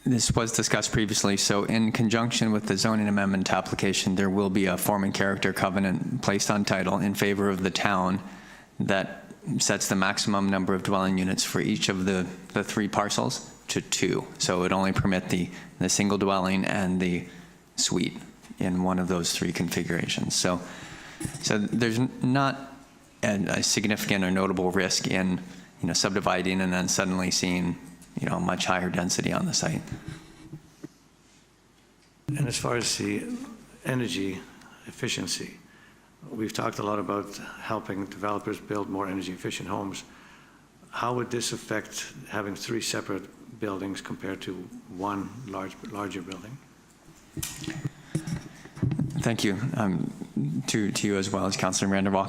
This was discussed previously, so in conjunction with the zoning amendment application, there will be a form and character covenant placed on title in favor of the town that sets the maximum number of dwelling units for each of the 3 parcels to 2. So it would only permit the single dwelling and the suite in one of those 3 configurations. So there's not a significant or notable risk in subdividing and then suddenly seeing much higher density on the site. And as far as the energy efficiency, we've talked a lot about helping developers build more energy efficient homes. How would this affect having 3 separate buildings compared to one larger building? Thank you. To you as well as Councillor Vander.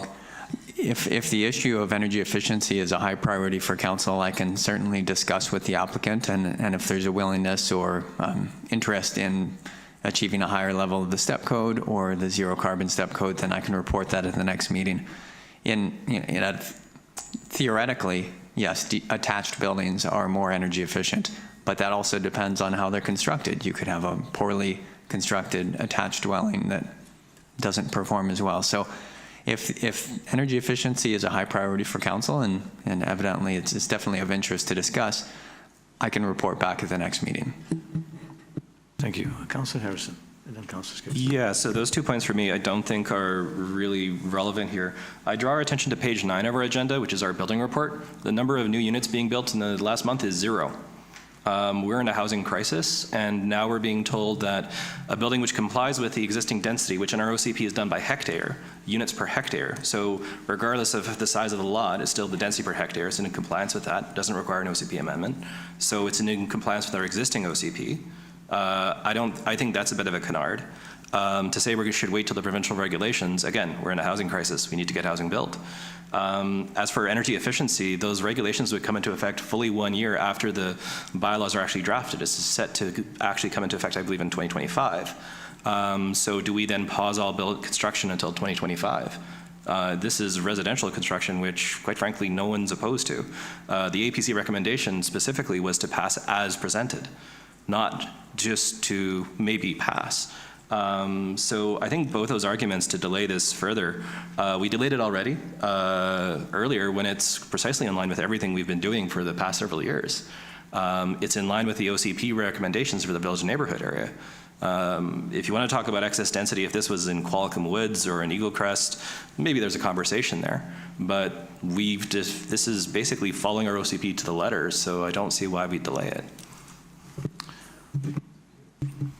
If the issue of energy efficiency is a high priority for council, I can certainly discuss with the applicant, and if there's a willingness or interest in achieving a higher level of the step code or the zero carbon step code, then I can report that at the next meeting. Theoretically, yes, attached buildings are more energy efficient, but that also depends on how they're constructed. You could have a poorly constructed attached dwelling that doesn't perform as well. So if energy efficiency is a high priority for council, and evidently it's definitely of interest to discuss, I can report back at the next meeting. Thank you. Councillor Harrison, and then Councillor Skipsey. Yeah, so those 2 points for me I don't think are really relevant here. I draw our attention to page 9 of our agenda, which is our building report. The number of new units being built in the last month is 0. We're in a housing crisis, and now we're being told that a building which complies with the existing density, which in our OCP is done by hectare, units per hectare. So regardless of the size of the lot, it's still the density per hectare. It's in compliance with that. It doesn't require an OCP amendment. So it's in compliance with our existing OCP. I think that's a bit of a canard. To say we should wait till the provincial regulations, again, we're in a housing crisis. We need to get housing built. As for energy efficiency, those regulations would come into effect fully 1 year after the bylaws are actually drafted. It's set to actually come into effect, I believe, in 2025. So do we then pause all build construction until 2025? This is residential construction, which, quite frankly, no one's opposed to. The APC recommendation specifically was to pass as presented, not just to maybe pass. So I think both those arguments to delay this further, we delayed it already earlier when it's precisely in line with everything we've been doing for the past several years. It's in line with the OCP recommendations for the village neighborhood area. If you want to talk about excess density, if this was in Qualicum Woods or in Eagle Crest, maybe there's a conversation there. But this is basically following our OCP to the letter, so I don't see why we delay it.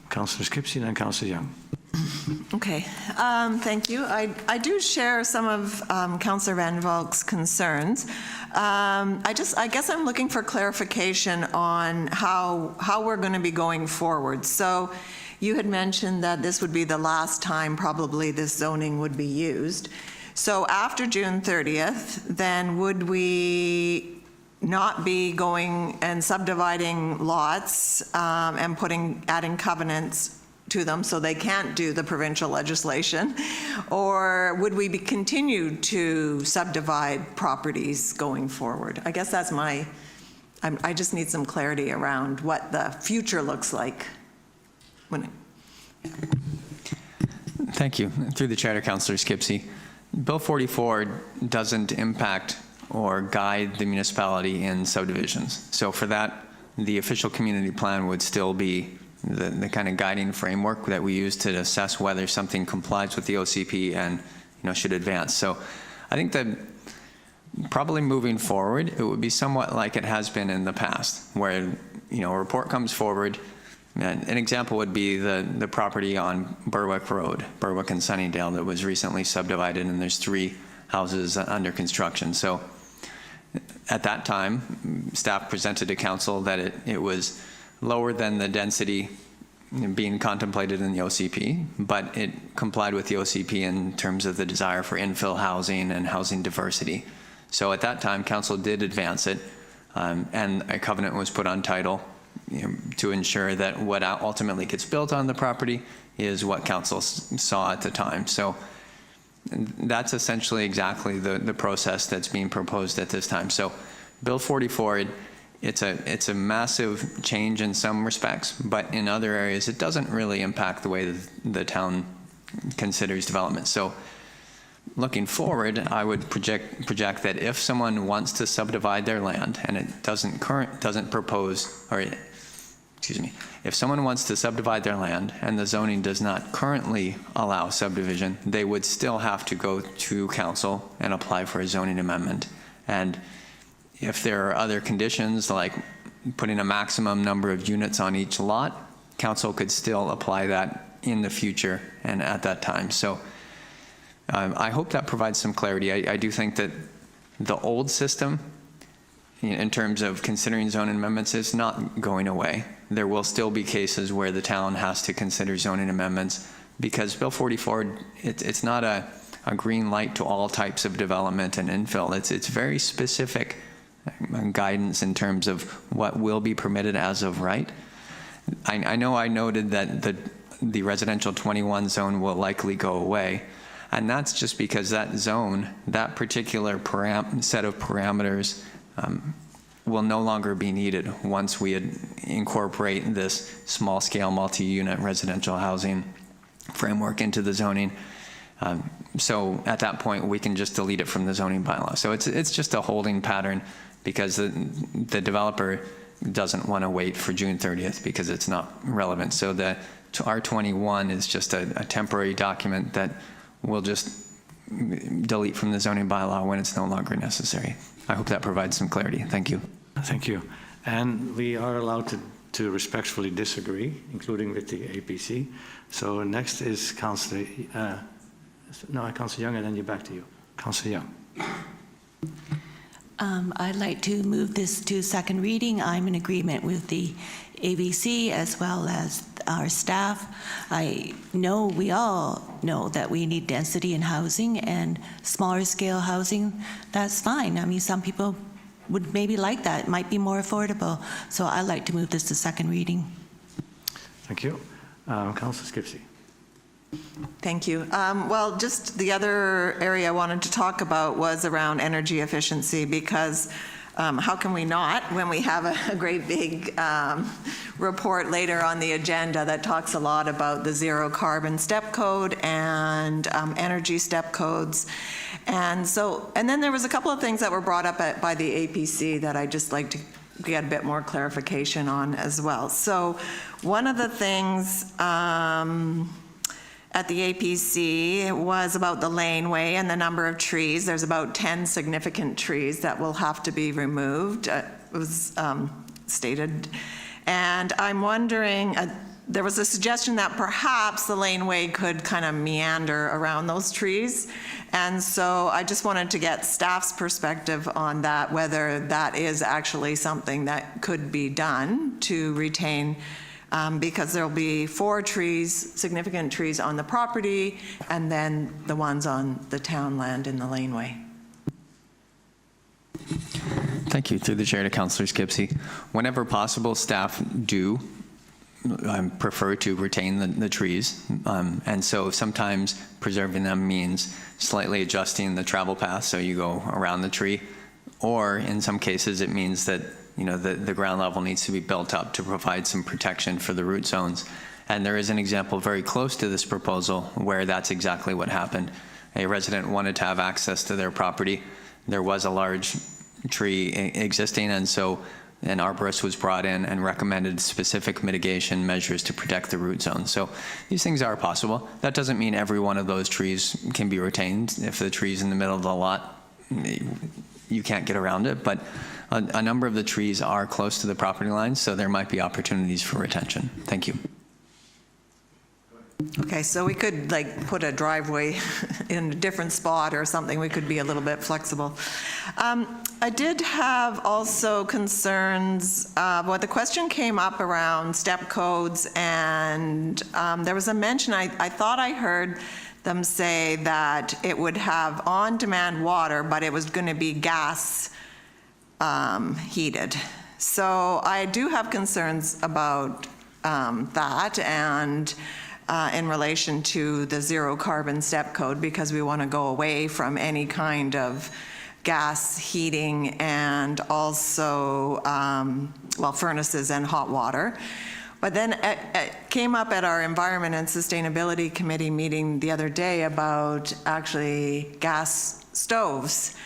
Councillor Skipsey and Councillor Young. Okay, thank you. I do share some of Councillor Van Valk's concerns. I guess I'm looking for clarification on how we're going to be going forward. So you had mentioned that this would be the last time probably this zoning would be used. So after June 30th, then would we not be going and subdividing lots and adding covenants to them so they can't do the provincial legislation? Or would we continue to subdivide properties going forward? I guess that's I just need some clarity around what the future looks like. Thank you. Through the chair to Councillor Skipsey. Bill 44 doesn't impact or guide the municipality in subdivisions. So for that, the official community plan would still be the kind of guiding framework that we use to assess whether something complies with the OCP and should advance. So I think that probably moving forward, it would be somewhat like it has been in the past, where a report comes forward. An example would be the property on Berwick Road, Berwick and Sunnydale, that was recently subdivided, and there's 3 houses under construction. So at that time, staff presented to council that it was lower than the density being contemplated in the OCP, but it complied with the OCP in terms of the desire for infill housing and housing diversity. So at that time, council did advance it, and a covenant was put on title to ensure that what ultimately gets built on the property is what council saw at the time. So that's essentially exactly the process that's being proposed at this time. So Bill 44, it's a massive change in some respects, but in other areas it doesn't really impact the way the town considers development. So looking forward, I would project that if someone wants to subdivide their land and it doesn't propose, or if someone wants to subdivide their land and the zoning does not currently allow subdivision, they would still have to go to council and apply for a zoning amendment. And if there are other conditions like putting a maximum number of units on each lot, council could still apply that in the future and at that time. So I hope that provides some clarity. I do think that the old system, in terms of considering zoning amendments, is not going away. There will still be cases where the town has to consider zoning amendments, because Bill 44, it's not a green light to all types of development and infill. It's very specific guidance in terms of what will be permitted as of right. I know I noted that the residential 21 zone will likely go away, and that's just because that zone, that particular set of parameters, will no longer be needed once we incorporate this small-scale multi-unit residential housing framework into the zoning. So at that point, we can just delete it from the zoning bylaw. So it's just a holding pattern because the developer doesn't want to wait for June 30th because it's not relevant. So the R21 is just a temporary document that we'll just delete from the zoning bylaw when it's no longer necessary. I hope that provides some clarity. Thank you. Thank you. And we are allowed to respectfully disagree, including with the APC. So next is Councillor, Councillor Young, and then back to you. Councillor Young. I'd like to move this to second reading. I'm in agreement with the ABC as well as our staff. We all know that we need density in housing and smaller scale housing. That's fine. I mean, some people would maybe like that. It might be more affordable. So I'd like to move this to second reading. Thank you. Councillor Skipsey. Thank you. Well, just the other area I wanted to talk about was around energy efficiency, because how can we not when we have a great big report later on the agenda that talks a lot about the zero carbon step code and energy step codes. And then there was a couple of things that were brought up by the APC that I'd just like to get a bit more clarification on as well. So one of the things at the APC was about the laneway and the number of trees. There's about 10 significant trees that will have to be removed, it was stated. And I'm wondering, there was a suggestion that perhaps the laneway could kind of meander around those trees. And so I just wanted to get staff's perspective on that, whether that is actually something that could be done to retain, because there'll be 4 trees, significant trees on the property, and then the ones on the town land in the laneway. Thank you. Through the chair to Councillor Skipsey. Whenever possible, staff do prefer to retain the trees. And so sometimes preserving them means slightly adjusting the travel path so you go around the tree. Or in some cases, it means that the ground level needs to be built up to provide some protection for the root zones. And there is an example very close to this proposal where that's exactly what happened. A resident wanted to have access to their property. There was a large tree existing, and so an arborist was brought in and recommended specific mitigation measures to protect the root zone. So these things are possible. That doesn't mean every one of those trees can be retained. If the tree's in the middle of the lot, you can't get around it, but a number of the trees are close to the property line, so there might be opportunities for retention. Thank you. Okay, so we could put a driveway in a different spot or something. We could be a little bit flexible. I did have also concerns, the question came up around step codes, and there was a mention, I thought I heard them say that it would have on-demand water, but it was going to be gas heated. So I do have concerns about that, and in relation to the zero carbon step code, because we want to go away from any kind of gas heating and also, furnaces and hot water. But then it came up at our Environment and Sustainability Committee meeting the other day about actually gas stoves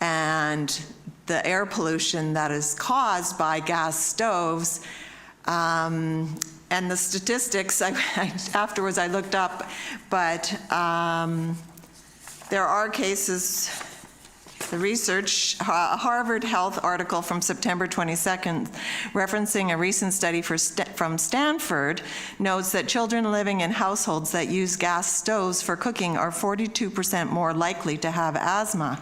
and the air pollution that is caused by gas stoves. And the statistics, afterwards I looked up, but there are cases, the research, a Harvard Health article from September 22nd, referencing a recent study from Stanford, notes that children living in households that use gas stoves for cooking are 42% more likely to have asthma,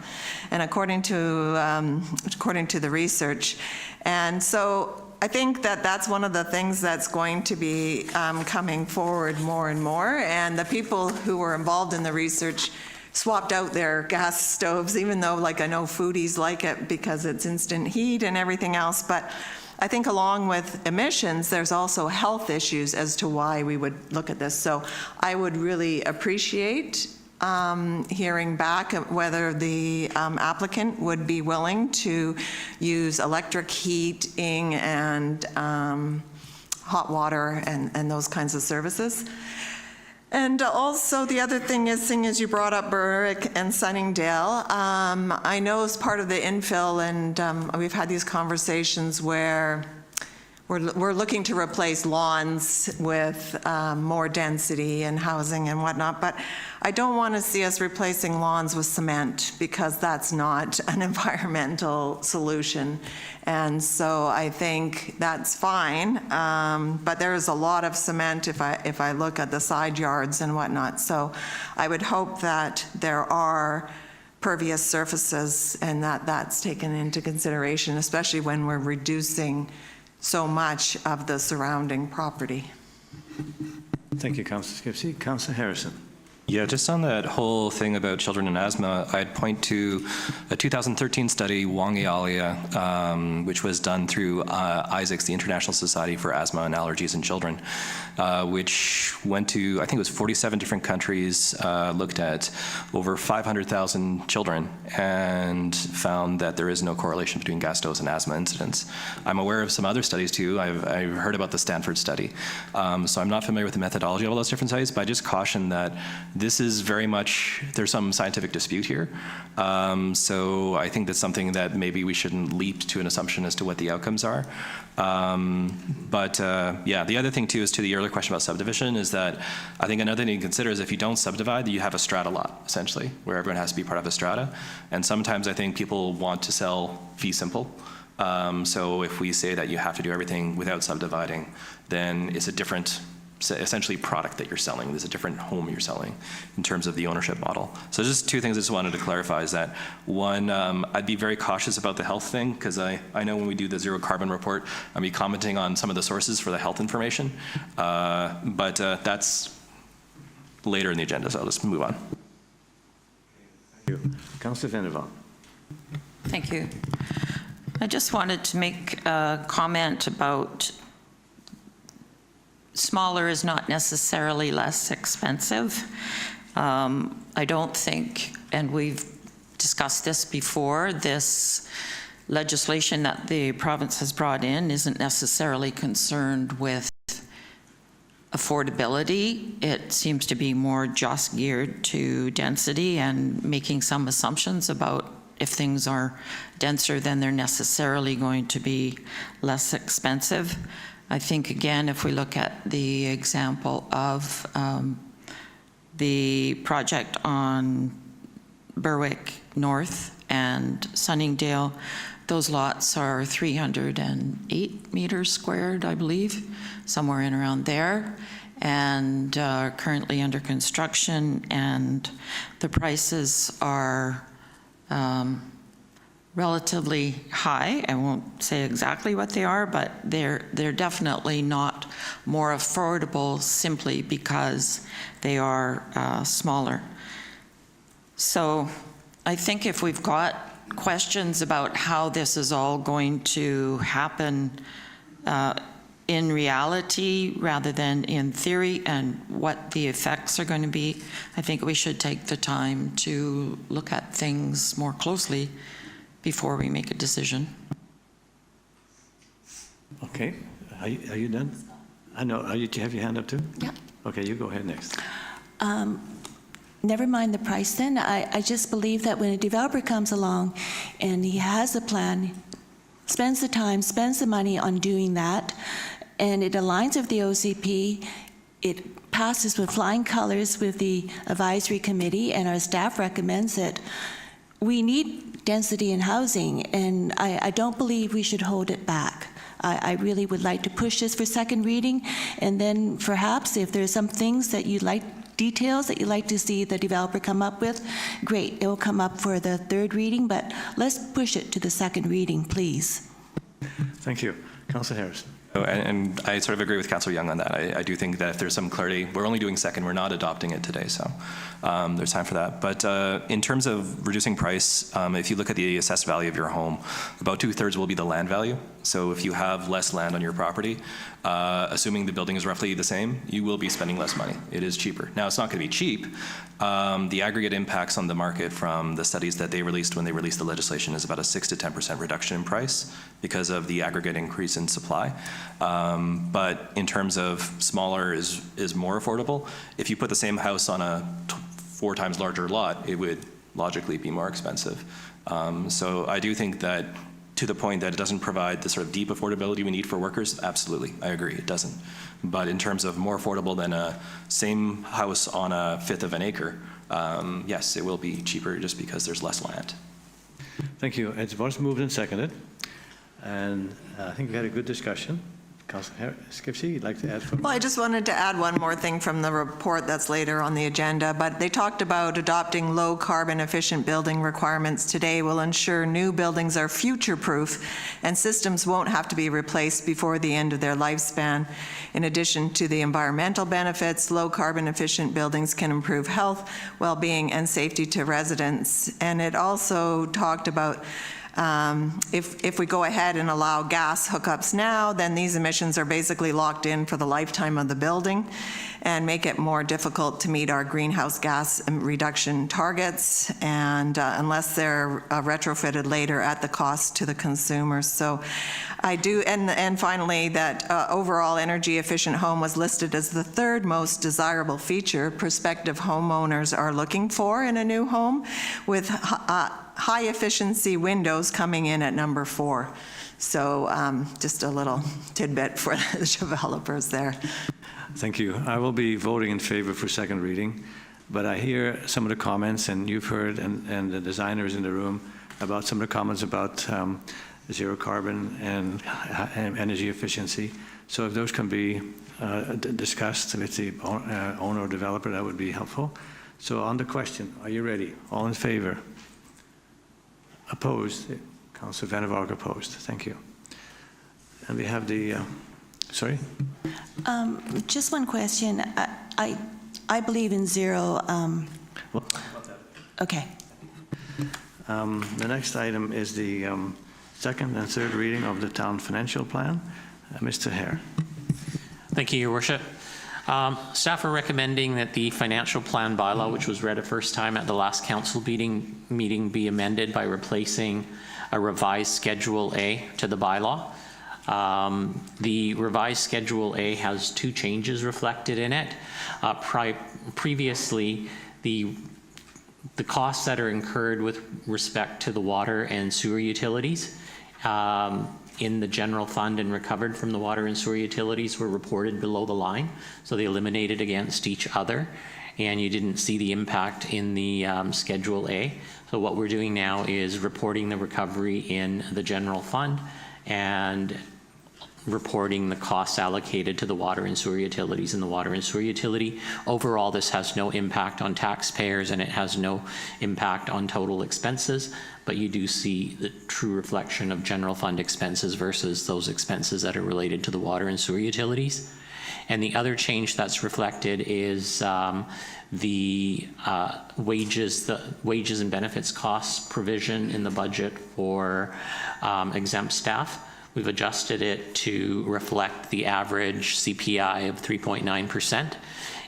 and according to the research. And so I think that that's one of the things that's going to be coming forward more and more, and the people who were involved in the research swapped out their gas stoves, even though I know foodies like it because it's instant heat and everything else. But I think along with emissions, there's also health issues as to why we would look at this. So I would really appreciate hearing back whether the applicant would be willing to use electric heating and hot water and those kinds of services. And also the other thing is, seeing as you brought up Berwick and Sunningdale, I know as part of the infill, and we've had these conversations where we're looking to replace lawns with more density and housing and whatnot, but I don't want to see us replacing lawns with cement, because that's not an environmental solution. And so I think that's fine, but there is a lot of cement if I look at the side yards and whatnot. So I would hope that there are pervious surfaces and that's taken into consideration, especially when we're reducing so much of the surrounding property. Thank you, Councillor Skipsey. Councillor Harrison. Yeah, just on that whole thing about children and asthma, I'd point to a 2013 study, Wangialia, which was done through ISACS, the International Society for Asthma and Allergies in Children, which went to, I think it was 47 different countries, looked at over 500,000 children, and found that there is no correlation between gas dose and asthma incidence. I'm aware of some other studies too. I've heard about the Stanford study. So I'm not familiar with the methodology of all those different studies, but I just caution that this is very much, there's some scientific dispute here. So I think that's something that maybe we shouldn't leap to an assumption as to what the outcomes are. Yeah, the other thing too is to the earlier question about subdivision is that I think another thing to consider is if you don't subdivide, you have a strata lot, essentially, where everyone has to be part of a strata. And sometimes I think people want to sell fee simple. So if we say that you have to do everything without subdividing, then it's a different essentially product that you're selling. There's a different home you're selling in terms of the ownership model. So just two things I just wanted to clarify is that one, I'd be very cautious about the health thing, because I know when we do the zero carbon report, I'll be commenting on some of the sources for the health information, but that's later in the agenda, so I'll just move on. Thank you. Councillor Vander. Thank you. I just wanted to make a comment about smaller is not necessarily less expensive. I don't think, and we've discussed this before, this legislation that the province has brought in isn't necessarily concerned with affordability. It seems to be more just geared to density and making some assumptions about if things are denser, then they're necessarily going to be less expensive. I think, again, if we look at the example of the project on Berwick North and Sunningdale, those lots are 308 meters squared, I believe, somewhere in around there, and are currently under construction, and the prices are relatively high. I won't say exactly what they are, but they're definitely not more affordable simply because they are smaller. So I think if we've got questions about how this is all going to happen in reality rather than in theory, and what the effects are going to be, I think we should take the time to look at things more closely before we make a decision. Okay, are you done? I know, do you have your hand up too? Yeah. Okay, you go ahead next. Never mind the price then. I just believe that when a developer comes along and he has a plan, spends the time, spends the money on doing that, and it aligns with the OCP, it passes with flying colors with the advisory committee, and our staff recommends it. We need density in housing, and I don't believe we should hold it back. I really would like to push this for second reading, and then perhaps if there's some things that you'd like, details that you'd like to see the developer come up with, great, it will come up for the third reading, but let's push it to the second reading, please. Thank you. Councillor Harrison. And I sort of agree with Councillor Young on that. I do think that if there's some clarity, we're only doing second, we're not adopting it today, so there's time for that. But in terms of reducing price, if you look at the assessed value of your home, about 2/3 will be the land value. So if you have less land on your property, assuming the building is roughly the same, you will be spending less money. It is cheaper. Now, it's not going to be cheap. The aggregate impacts on the market from the studies that they released when they released the legislation is about a 6 to 10% reduction in price because of the aggregate increase in supply. But in terms of smaller is more affordable. If you put the same house on a 4 times larger lot, it would logically be more expensive. So I do think that to the point that it doesn't provide the sort of deep affordability we need for workers, absolutely, I agree, it doesn't. But in terms of more affordable than a same house on a 1/5 of an acre, yes, it will be cheaper just because there's less land. Thank you. It was moved and seconded, and I think we had a good discussion. Councillor Skipsey, you'd like to add something? Well, I just wanted to add one more thing from the report that's later on the agenda, but they talked about adopting low carbon efficient building requirements today will ensure new buildings are future-proof and systems won't have to be replaced before the end of their lifespan. In addition to the environmental benefits, low carbon efficient buildings can improve health, well-being, and safety to residents. And it also talked about if we go ahead and allow gas hookups now, then these emissions are basically locked in for the lifetime of the building and make it more difficult to meet our greenhouse gas reduction targets, and unless they're retrofitted later at the cost to the consumers. So I do, and finally, that overall energy efficient home was listed as the 3rd most desirable feature prospective homeowners are looking for in a new home, with high efficiency windows coming in at number 4. So just a little tidbit for the developers there. Thank you. I will be voting in favor for second reading, but I hear some of the comments, and you've heard, and the designers in the room, about some of the comments about zero carbon and energy efficiency. So if those can be discussed with the owner or developer, that would be helpful. So on the question, are you ready? All in favor? Opposed? Councillor Van der Valk opposed. Thank you. And we have the, sorry? Just one question. I believe in zero. Okay. The next item is the second and third reading of the town financial plan. Mr. Hare. Thank you, Your Worship. Staff are recommending that the financial plan bylaw, which was read a first time at the last council meeting, be amended by replacing a revised Schedule A to the bylaw. The revised Schedule A has 2 changes reflected in it. Previously, the costs that are incurred with respect to the water and sewer utilities in the general fund and recovered from the water and sewer utilities were reported below the line, so they eliminated against each other, and you didn't see the impact in the Schedule A. So what we're doing now is reporting the recovery in the general fund and reporting the costs allocated to the water and sewer utilities in the water and sewer utility. Overall, this has no impact on taxpayers and it has no impact on total expenses, but you do see the true reflection of general fund expenses versus those expenses that are related to the water and sewer utilities. And the other change that's reflected is the wages and benefits costs provision in the budget for exempt staff. We've adjusted it to reflect the average CPI of 3.9%.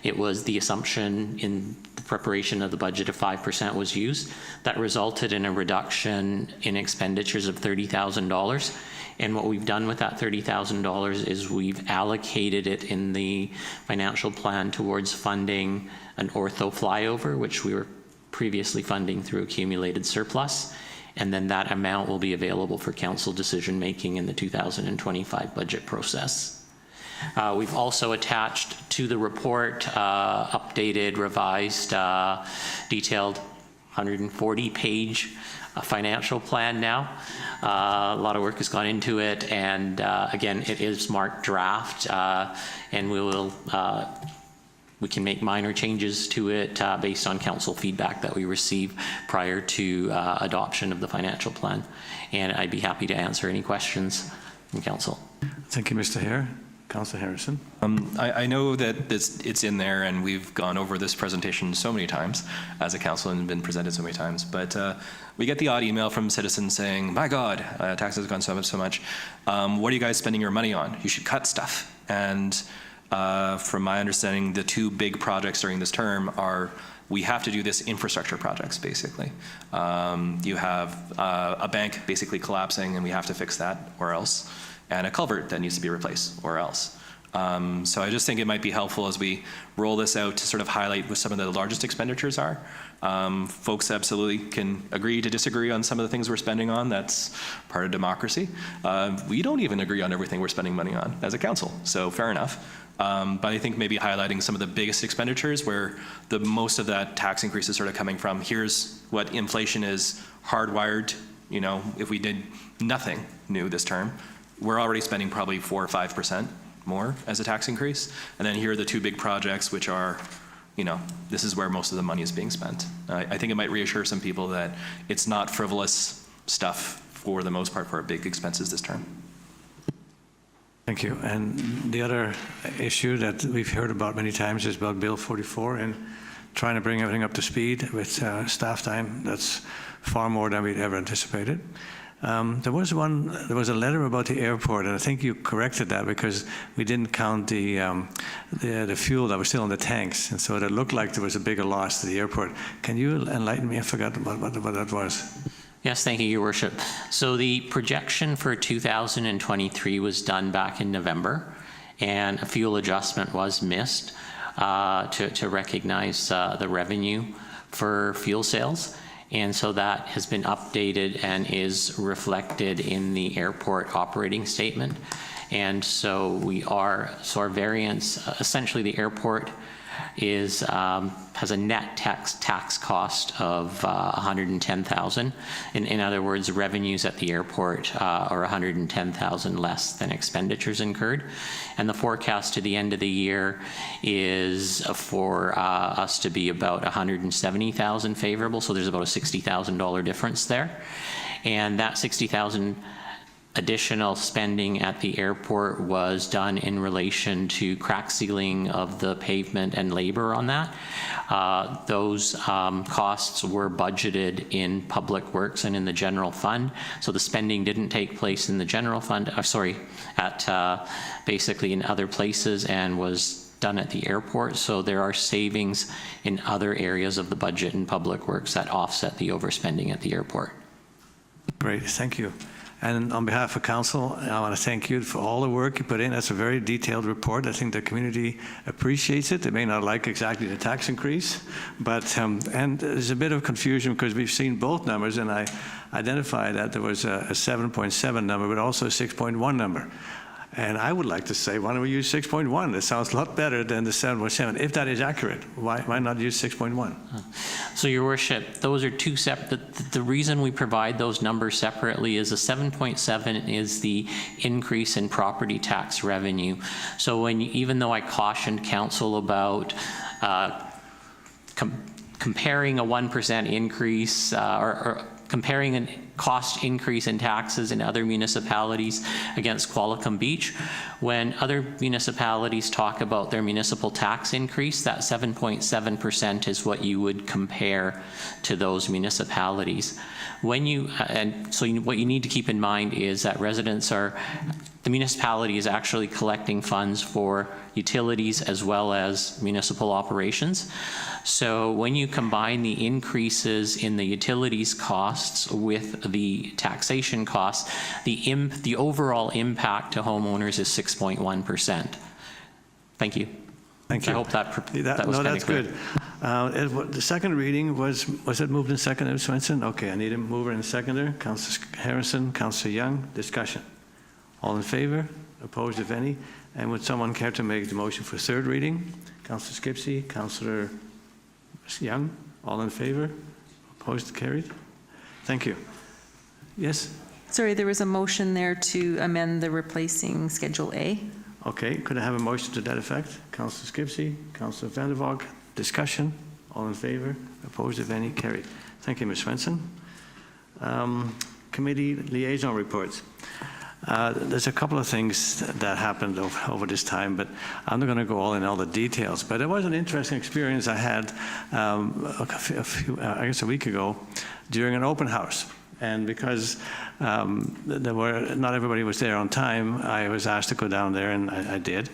It was the assumption in the preparation of the budget of 5% was used. That resulted in a reduction in expenditures of $30,000. And what we've done with that $30,000 is we've allocated it in the financial plan towards funding an ortho flyover, which we were previously funding through accumulated surplus. And then that amount will be available for council decision making in the 2025 budget process. We've also attached to the report updated, revised, detailed 140-page financial plan now. A lot of work has gone into it, and again, it is marked draft, and we can make minor changes to it based on council feedback that we receive prior to adoption of the financial plan. And I'd be happy to answer any questions from council. Thank you, Mr. Hare. Councillor Harrison. I know that it's in there, and we've gone over this presentation so many times as a council and been presented so many times, but we get the odd email from citizens saying, my God, taxes have gone so much. What are you guys spending your money on? You should cut stuff. And from my understanding, the two big projects during this term are we have to do this infrastructure projects, basically. You have a bank basically collapsing, and we have to fix that, or else. And a culvert that needs to be replaced, or else. So I just think it might be helpful as we roll this out to sort of highlight what some of the largest expenditures are. Folks absolutely can agree to disagree on some of the things we're spending on. That's part of democracy. We don't even agree on everything we're spending money on as a council, so fair enough. But I think maybe highlighting some of the biggest expenditures where the most of that tax increase is sort of coming from. Here's what inflation is hardwired. You know, if we did nothing new this term, we're already spending probably 4 or 5% more as a tax increase. And then here are the two big projects, which are, you know, this is where most of the money is being spent. I think it might reassure some people that it's not frivolous stuff for the most part for our big expenses this term. Thank you. And the other issue that we've heard about many times is about Bill 44 and trying to bring everything up to speed with staff time. That's far more than we'd ever anticipated. There was a letter about the airport, and I think you corrected that because we didn't count the fuel that was still in the tanks, and so it looked like there was a bigger loss to the airport. Can you enlighten me? I forgot what that was. Yes, thank you, Your Worship. So the projection for 2023 was done back in November, and a fuel adjustment was missed to recognize the revenue for fuel sales. And so that has been updated and is reflected in the airport operating statement. And so our variance, essentially the airport is has a net tax cost of $110,000. In other words, revenues at the airport are $110,000 less than expenditures incurred. And the forecast to the end of the year is for us to be about $170,000 favorable. So there's about a $60,000 difference there. And that $60,000 additional spending at the airport was done in relation to crack sealing of the pavement and labor on that. Those costs were budgeted in Public Works and in the general fund. So the spending didn't take place in the general fund, at basically in other places and was done at the airport. So there are savings in other areas of the budget in Public Works that offset the overspending at the airport. Great, thank you. And on behalf of Council, I want to thank you for all the work you put in. That's a very detailed report. I think the community appreciates it. They may not like exactly the tax increase, but and there's a bit of confusion because we've seen both numbers, and I identified that there was a 7.7 number, but also a 6.1 number. And I would like to say, why don't we use 6.1? That sounds a lot better than the 7.7. If that is accurate, why not use 6.1? So, Your Worship, those are two separate. The reason we provide those numbers separately is the 7.7 is the increase in property tax revenue. So even though I cautioned Council about comparing a 1% increase or comparing a cost increase in taxes in other municipalities against Qualicum Beach, when other municipalities talk about their municipal tax increase, that 7.7% is what you would compare to those municipalities. What you need to keep in mind is that the municipality is actually collecting funds for utilities as well as municipal operations. So when you combine the increases in the utilities costs with the taxation costs, the overall impact to homeowners is 6.1%. Thank you. Thank you. I hope that was that's clear. good. The second reading was it moved and seconded, Swenson? Okay, I need a mover and a seconder. Councillor Harrison, Councillor Young, discussion. All in favor? Opposed, if any? And would someone care to make the motion for third reading? Councillor Skipsey, Councillor Young, all in favor? Opposed, carried? Thank you. Yes? Sorry, there was a motion there to amend the replacing Schedule A. Okay, could I have a motion to that effect? Councillor Skipsey, Councillor Vander, discussion, all in favor? Opposed, if any, carried. Thank you, Ms. Swenson. Committee liaison reports. There's a couple of things that happened over this time, but I'm not going to go all in all the details. But it was an interesting experience I had I guess a week ago during an open house. And because not everybody was there on time, I was asked to go down there, and I did.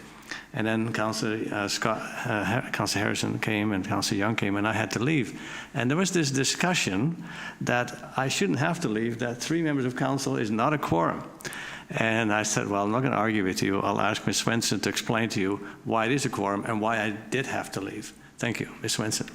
And then Councillor Harrison came and Councillor Young came, and I had to leave. And there was this discussion that I shouldn't have to leave, that 3 members of council is not a quorum. And I said, well, I'm not going to argue with you. I'll ask Ms. Swenson to explain to you why it is a quorum and why I did have to leave. Thank you, Ms. Swenson.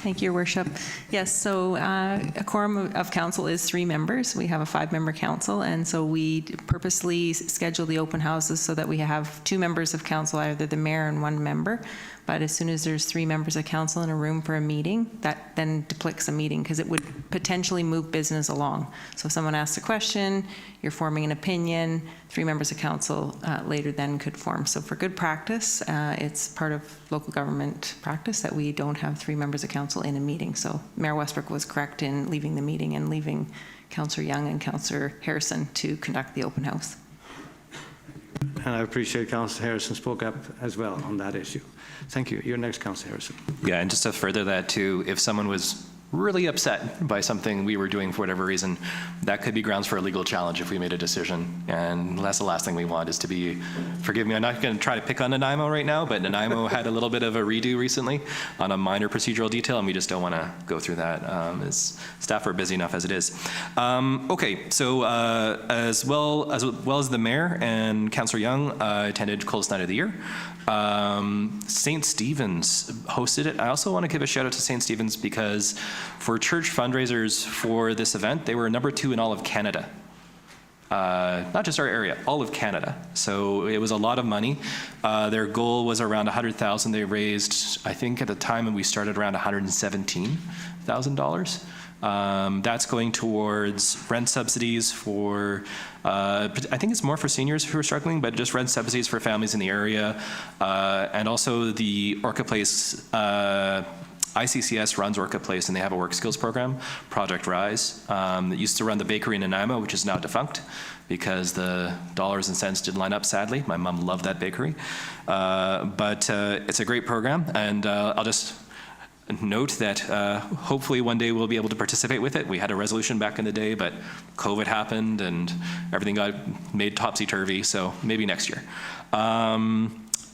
Thank you, Your Worship. Yes, so a quorum of council is 3 members. We have a 5-member council, and so we purposely schedule the open houses so that we have 2 members of council, either the mayor and 1 member. But as soon as there's 3 members of council in a room for a meeting, that then duplicates a meeting because it would potentially move business along. So if someone asks a question, you're forming an opinion, 3 members of council later then could form. So for good practice, it's part of local government practice that we don't have 3 members of council in a meeting. So Mayor Westbroek was correct in leaving the meeting and leaving Councillor Young and Councillor Harrison to conduct the open house. And I appreciate Councillor Harrison spoke up as well on that issue. Thank you. You're next, Councillor Harrison. Yeah, and just to further that too, if someone was really upset by something we were doing for whatever reason, that could be grounds for a legal challenge if we made a decision. And that's the last thing we want, is to be, forgive me, I'm not going to try to pick on Nanaimo right now, but Nanaimo had a little bit of a redo recently on a minor procedural detail, and we just don't want to go through that. As staff are busy enough as it is. Okay, so as well as the mayor and Councillor Young, I attended Coldest Night of the Year. St. Stephen's hosted it. I also want to give a shout out to St. Stephen's because for church fundraisers for this event, they were number 2 in all of Canada. Not just our area, all of Canada. So it was a lot of money. Their goal was around $100,000. They raised, I think at the time when we started, around $117,000. That's going towards rent subsidies for, I think it's more for seniors who are struggling, but just rent subsidies for families in the area. And also the Orca Place, ICCS runs Orca Place, and they have a work skills program, Project Rise, that used to run the bakery in Nanaimo, which is now defunct because the dollars and cents didn't line up, sadly. My mom loved that bakery. But it's a great program, and I'll just note that hopefully one day we'll be able to participate with it. We had a resolution back in the day, but COVID happened and everything got made topsy-turvy, so maybe next year.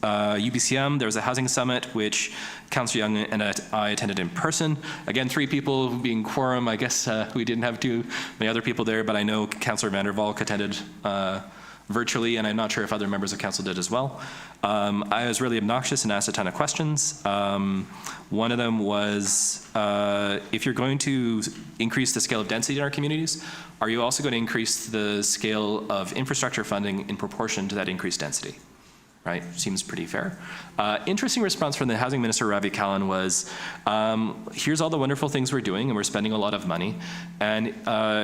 UBCM, there was a housing summit, which Councillor Young and I attended in person. Again, 3 people being quorum. I guess we didn't have too many other people there, but I know Councillor Vander Valk attended virtually, and I'm not sure if other members of council did as well. I was really obnoxious and asked a ton of questions. One of them was, if you're going to increase the scale of density in our communities, are you also going to increase the scale of infrastructure funding in proportion to that increased density? Right, seems pretty fair. Interesting response from the Housing Minister, Ravi Kalan, was, here's all the wonderful things we're doing, and we're spending a lot of money, and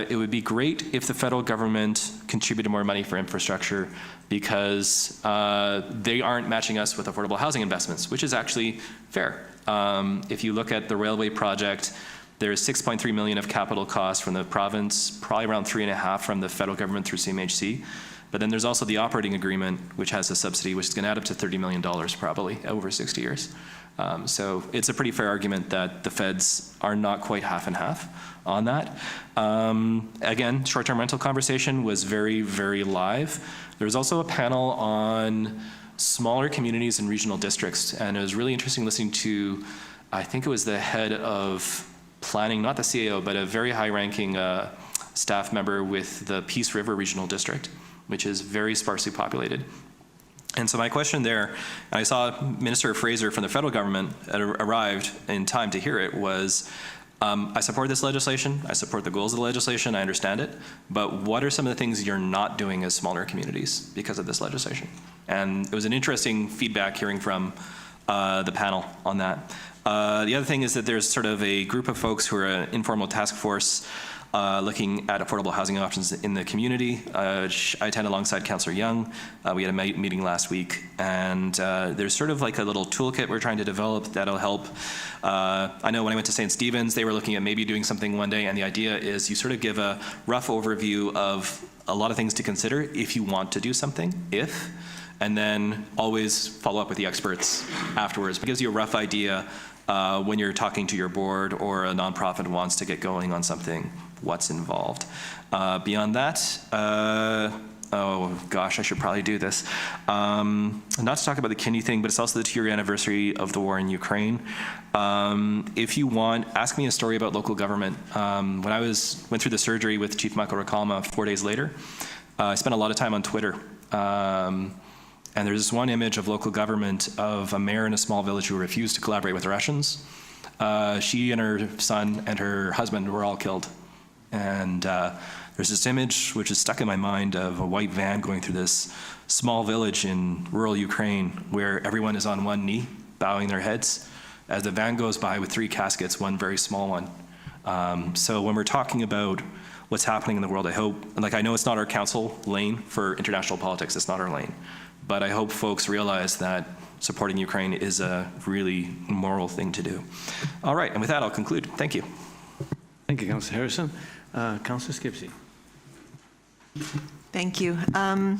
it would be great if the federal government contributed more money for infrastructure, because they aren't matching us with affordable housing investments, which is actually fair. If you look at the railway project, there's $6.3 million of capital costs from the province, probably around $3.5 million from the federal government through CMHC. But then there's also the operating agreement, which has a subsidy, which is going to add up to $30 million probably over 60 years. So it's a pretty fair argument that the feds are not quite half and half on that. Again, short-term rental conversation was very, very live. There was also a panel on smaller communities and regional districts, and it was really interesting listening to, I think it was the head of planning, not the CAO, but a very high-ranking staff member with the Peace River Regional District, which is very sparsely populated. And so my question there, and I saw Minister Fraser from the federal government arrived in time to hear it, was, I support this legislation, I support the goals of the legislation, I understand it, but what are some of the things you're not doing as smaller communities because of this legislation? And it was an interesting feedback hearing from the panel on that. The other thing is that there's sort of a group of folks who are an informal task force looking at affordable housing options in the community. I attend alongside Councillor Young. We had a meeting last week, and there's sort of like a little toolkit we're trying to develop that'll help. I know when I went to St. Stephen's, they were looking at maybe doing something one day, and the idea is you sort of give a rough overview of a lot of things to consider if you want to do something, and then always follow up with the experts afterwards. It gives you a rough idea when you're talking to your board or a nonprofit wants to get going on something, what's involved. Beyond that, oh gosh, I should probably do this. Not to talk about the kidney thing, but it's also the 2-year anniversary of the war in Ukraine. If you want, ask me a story about local government. When I went through the surgery with Chief Michael Rakalma 4 days later, I spent a lot of time on Twitter. And there's this one image of local government of a mayor in a small village who refused to collaborate with the Russians. She and her son and her husband were all killed. And there's this image which is stuck in my mind of a white van going through this small village in rural Ukraine where everyone is on one knee, bowing their heads, as the van goes by with 3 caskets, one very small one. So when we're talking about what's happening in the world, I hope, like I know it's not our council lane for international politics, it's not our lane. But I hope folks realize that supporting Ukraine is a really moral thing to do. All right, and with that, I'll conclude. Thank you. Thank you, Councillor Harrison. Councillor Skipsey. Thank you. Well,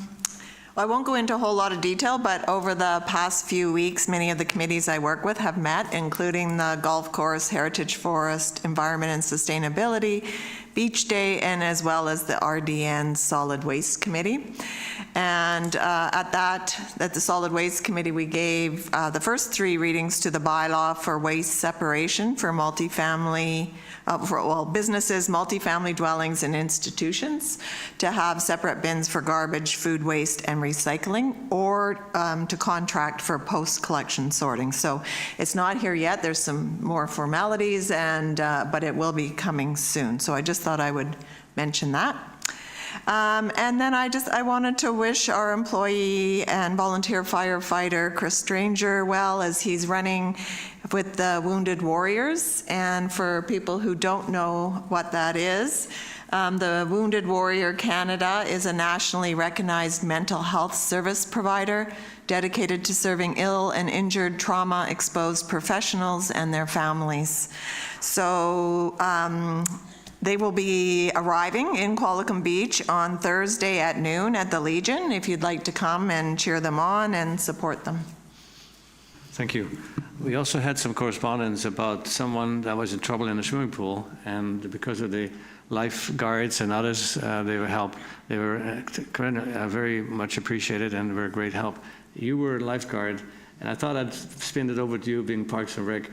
I won't go into a whole lot of detail, but over the past few weeks, many of the committees I work with have met, including the Golf Course, Heritage Forest, Environment and Sustainability, Beach Day, and as well as the RDN Solid Waste Committee. And at the Solid Waste Committee, we gave the first 3 readings to the bylaw for waste separation for multifamily, businesses, multifamily dwellings, and institutions to have separate bins for garbage, food waste, and recycling, or to contract for post-collection sorting. So it's not here yet. There's some more formalities, but it will be coming soon. So I just thought I would mention that. And then I wanted to wish our employee and volunteer firefighter, Chris Stranger, well, as he's running with the Wounded Warriors. And for people who don't know what that is, the Wounded Warrior Canada is a nationally recognized mental health service provider dedicated to serving ill and injured trauma-exposed professionals and their families. So they will be arriving in Qualicum Beach on Thursday at noon at the Legion, if you'd like to come and cheer them on and support them. Thank you. We also had some correspondence about someone that was in trouble in a swimming pool, and because of the lifeguards and others, they were very much appreciated and were a great help. You were a lifeguard, and I thought I'd spin it over to you, being Parks and Rec.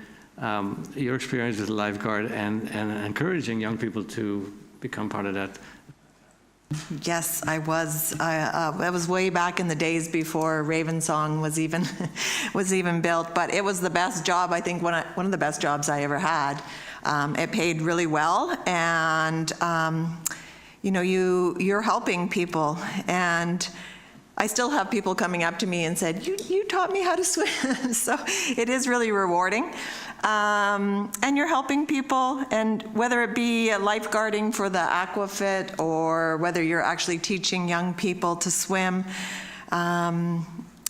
Your experience as a lifeguard and encouraging young people to become part of that. Yes, I was. That was way back in the days before Ravensong was even built. But it was the best job. I think one of the best jobs I ever had. It paid really well, and you're helping people. And I still have people coming up to me and said, "You taught me how to swim." So it is really rewarding. And you're helping people, and whether it be lifeguarding for the Aquafit or whether you're actually teaching young people to swim,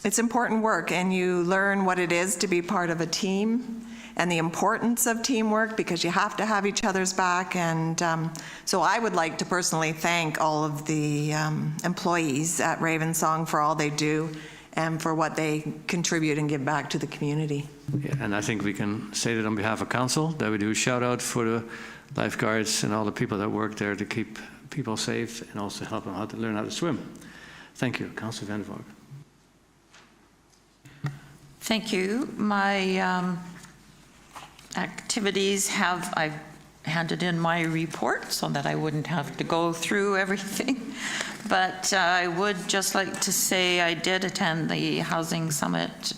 it's important work, and you learn what it is to be part of a team and the importance of teamwork, because you have to have each other's back. And so I would like to personally thank all of the employees at Ravensong for all they do and for what they contribute and give back to the community. Yeah, and I think we can say that on behalf of council, that we do a shout out for the lifeguards and all the people that work there to keep people safe and also help them to learn how to swim. Thank you. Councillor Vander. Thank you. My activities I've handed in my report so that I wouldn't have to go through everything. But I would just like to say I did attend the Housing Summit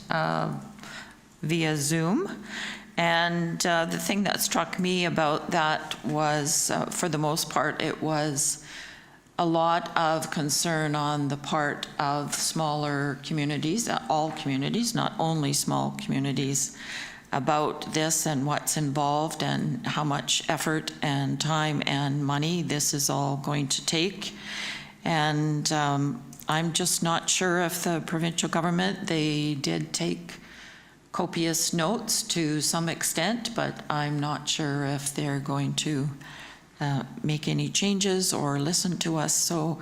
via Zoom. And the thing that struck me about that was, for the most part, it was a lot of concern on the part of smaller communities, all communities, not only small communities, about this and what's involved and how much effort and time and money this is all going to take. And I'm just not sure if the provincial government, they did take copious notes to some extent, but I'm not sure if they're going to make any changes or listen to us. So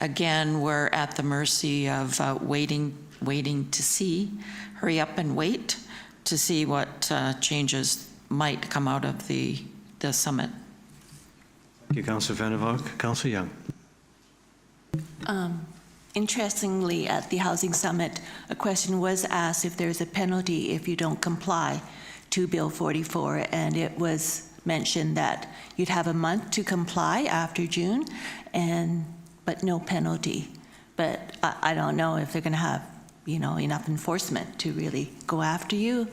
again, we're at the mercy of waiting to see, hurry up and wait to see what changes might come out of the summit. Thank you, Councillor Vander Valk. Councillor Young. Interestingly, at the Housing Summit, a question was asked if there's a penalty if you don't comply to Bill 44, and it was mentioned that you'd have a month to comply after June, but no penalty. But I don't know if they're going to have, enough enforcement to really go after you.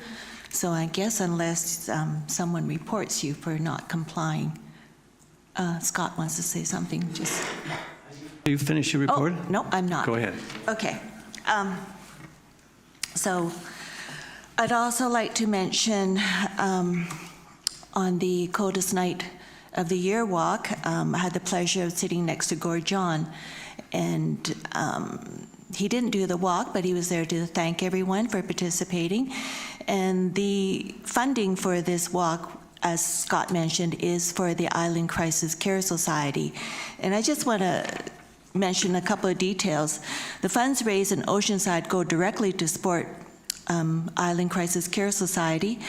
So I guess unless someone reports you for not complying. Scott wants to say something. Just. You finished your report? Oh, no, I'm not. Go ahead. Okay. So I'd also like to mention on the coldest night of the year walk, I had the pleasure of sitting next to Gord John, and he didn't do the walk, but he was there to thank everyone for participating. And the funding for this walk, as Scott mentioned, is for the Island Crisis Care Society. And I just want to mention a couple of details. The funds raised in Oceanside go directly to support Island Crisis Care Society.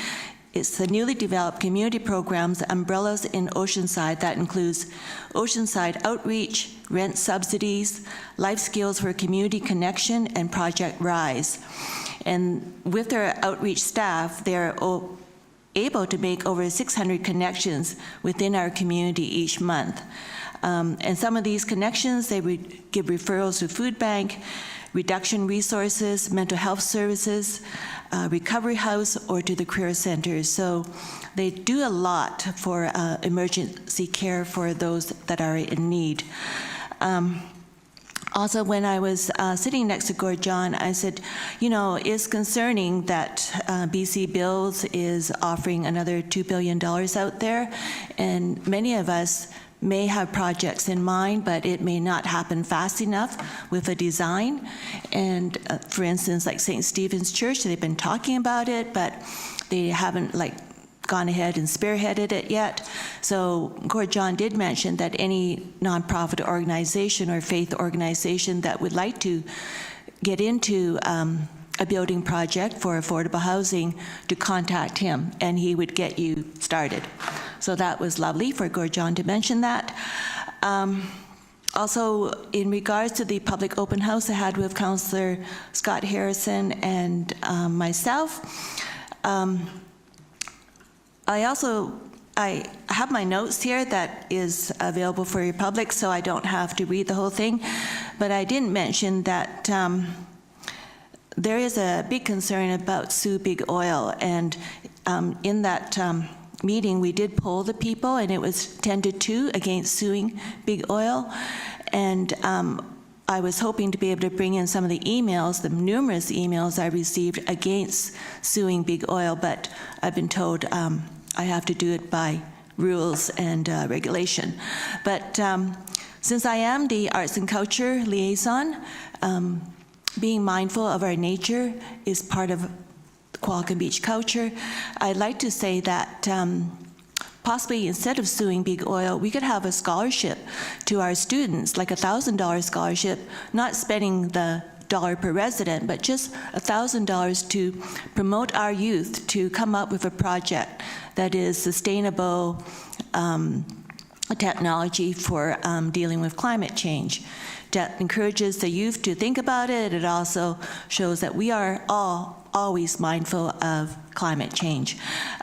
It's the newly developed community programs, umbrellas in Oceanside that includes Oceanside Outreach, rent subsidies, life skills for community connection, and Project Rise. And with their outreach staff, they're able to make over 600 connections within our community each month. And some of these connections, they would give referrals to food bank, reduction resources, mental health services, recovery house, or to the career centers. So they do a lot for emergency care for those that are in need. Also, when I was sitting next to Gord John, I said, it's concerning that BC Bills is offering another $2 billion out there, and many of us may have projects in mind, but it may not happen fast enough with a design. And for instance, like St. Stephen's Church, they've been talking about it, but they haven't gone ahead and spearheaded it yet. So Gord John did mention that any nonprofit organization or faith organization that would like to get into a building project for affordable housing to contact him, and he would get you started. So that was lovely for Gord John to mention that. Also, in regards to the public open house I had with Councillor Scott Harrison and myself, I have my notes here that is available for your public, so I don't have to read the whole thing. But I didn't mention that there is a big concern about Sue Big Oil, and in that meeting we did poll the people, and it was 10-2 against suing Big Oil. And I was hoping to be able to bring in some of the emails, the numerous emails I received against suing Big Oil, but I've been told I have to do it by rules and regulation. But since I am the Arts and Culture Liaison, being mindful of our nature is part of Qualicum Beach culture. I'd like to say that possibly instead of suing Big Oil, we could have a scholarship to our students, like $1,000 scholarship, not spending the dollar per resident, but just $1,000 to promote our youth to come up with a project that is sustainable technology for dealing with climate change. That encourages the youth to think about it. It also shows that we are always mindful of climate change.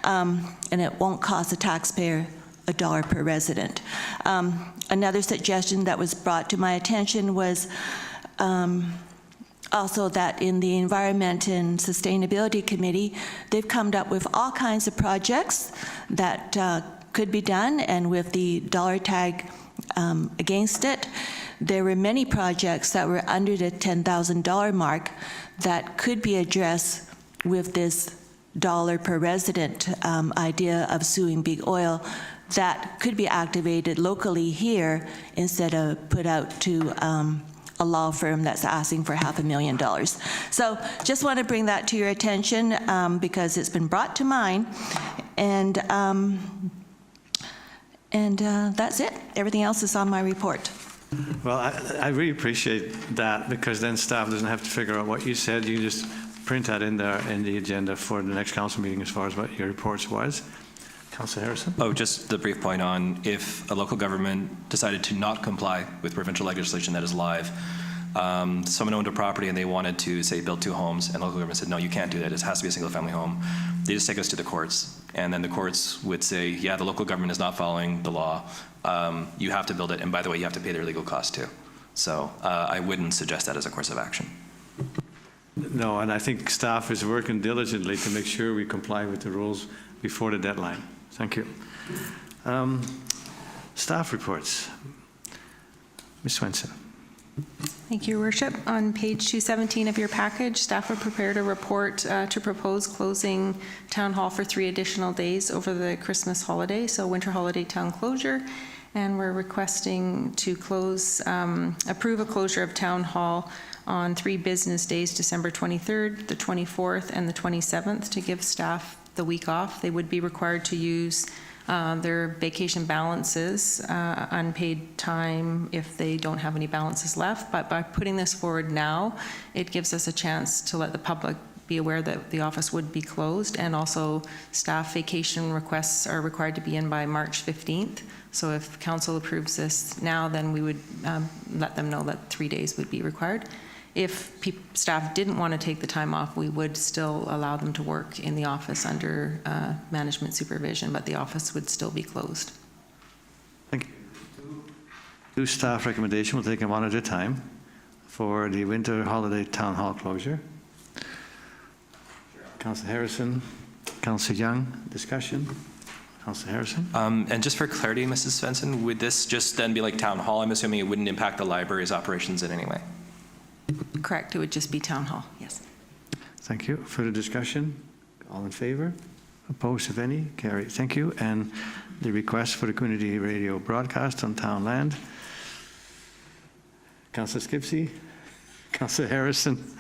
And it won't cost the taxpayer $1 per resident. Another suggestion that was brought to my attention was also that in the Environment and Sustainability Committee, they've come up with all kinds of projects that could be done, and with the dollar tag against it, there were many projects that were under the $10,000 mark that could be addressed with this dollar per resident idea of suing Big Oil that could be activated locally here instead of put out to a law firm that's asking for $500,000. So just want to bring that to your attention because it's been brought to mind. And And that's it. Everything else is on my report. Well, I really appreciate that, because then staff doesn't have to figure out what you said. You just print that in there in the agenda for the next council meeting as far as what your reports was. Councillor Harrison? Oh, just the brief point on if a local government decided to not comply with provincial legislation that is live, someone owned a property and they wanted to, say, build 2 homes, and the local government said, no, you can't do that. It has to be a single-family home. They just take us to the courts, and then the courts would say, yeah, the local government is not following the law. You have to build it, and by the way, you have to pay their legal costs too. So I wouldn't suggest that as a course of action. No, and I think staff is working diligently to make sure we comply with the rules before the deadline. Thank you. Staff reports. Ms. Swenson. Thank you, Your Worship. On page 217 of your package, staff have prepared a report to propose closing Town Hall for 3 additional days over the Christmas holiday, so winter holiday town closure. And we're requesting to close, approve a closure of Town Hall on 3 business days, December 23rd, the 24th, and the 27th, to give staff the week off. They would be required to use their vacation balances, unpaid time, if they don't have any balances left. But by putting this forward now, it gives us a chance to let the public be aware that the office would be closed, and also staff vacation requests are required to be in by March 15th. So if council approves this now, then we would let them know that 3 days would be required. If staff didn't want to take the time off, we would still allow them to work in the office under management supervision, but the office would still be closed. Thank you. 2 staff recommendations. We'll take them one at a time for the winter holiday town hall closure. Councillor Harrison, Councillor Young, discussion. Councillor Harrison. And just for clarity, Mrs. Svensson, would this just then be like town hall? I'm assuming it wouldn't impact the library's operations in any way. Correct, it would just be Town Hall, yes. Thank you. Further discussion? All in favor? Opposed, if any? Carried. Thank you. And the request for the community radio broadcast on town land. Councillor Skipsey? Councillor Harrison?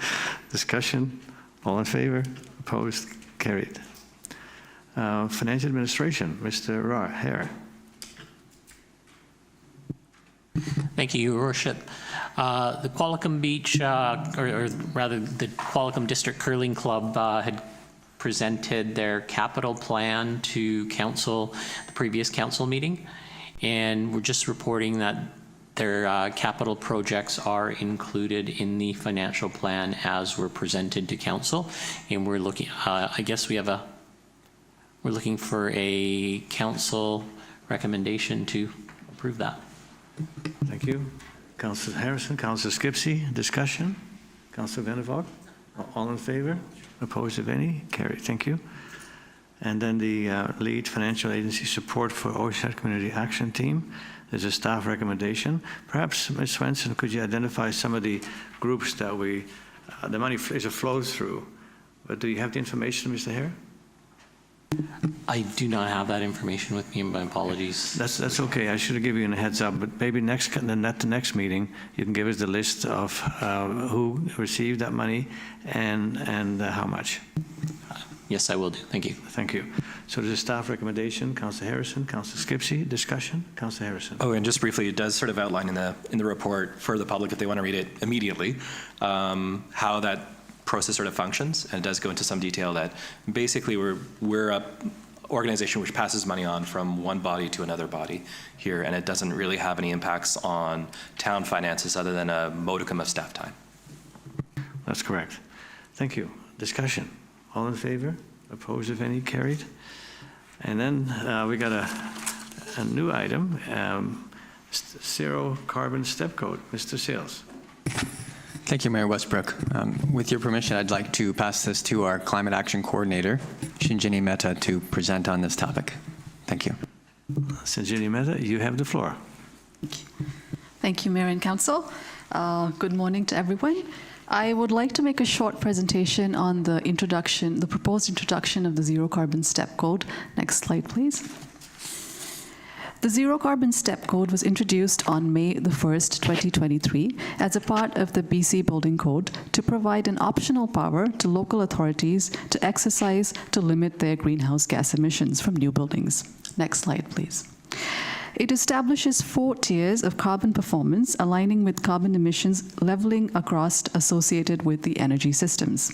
Discussion? All in favor? Opposed? Carried. Financial administration, Mr. Hare. Thank you, Your Worship. The Qualicum Beach, or rather the Qualicum District Curling Club had presented their capital plan to council, the previous council meeting, and we're just reporting that their capital projects are included in the financial plan as were presented to council, and we're looking, I guess we're looking for a council recommendation to approve that. Thank you. Councillor Harrison, Councillor Skipsey, discussion? Councillor Vander. All in favor? Opposed, if any? Carried. Thank you. And then the lead financial agency support for Oceanside Community Action Team. There's a staff recommendation. Perhaps, Ms. Swenson, could you identify some of the groups that the money is a flow through, but do you have the information, Mr. Hare? I do not have that information with me, my apologies. That's okay. I should have given you a heads up, but maybe at the next meeting, you can give us the list of who received that money and how much. Yes, I will do. Thank you. Thank you. So there's a staff recommendation. Councillor Harrison, Councillor Skipsey, discussion. Councillor Harrison. Oh, and just briefly, it does sort of outline in the report for the public, if they want to read it immediately, how that process sort of functions, and it does go into some detail that basically we're a organization which passes money on from one body to another body here, and it doesn't really have any impacts on town finances other than a modicum of staff time. That's correct. Thank you. Discussion. All in favor? Opposed, if any? Carried. And then we got a new item, zero carbon step code. Mr. Sales. Thank you, Mayor Westbrook. With your permission, I'd like to pass this to our Climate Action Coordinator, Shinjini Mehta, to present on this topic. Thank you. Shinjini Mehta, you have the floor. Thank you, Mayor and Council. Good morning to everyone. I would like to make a short presentation on the proposed introduction of the Zero Carbon Step Code. Next slide, please. The Zero Carbon Step Code was introduced on May the 1st, 2023, as a part of the BC Building Code to provide an optional power to local authorities to exercise to limit their greenhouse gas emissions from new buildings. Next slide, please. It establishes 4 tiers of carbon performance, aligning with carbon emissions leveling across associated with the energy systems.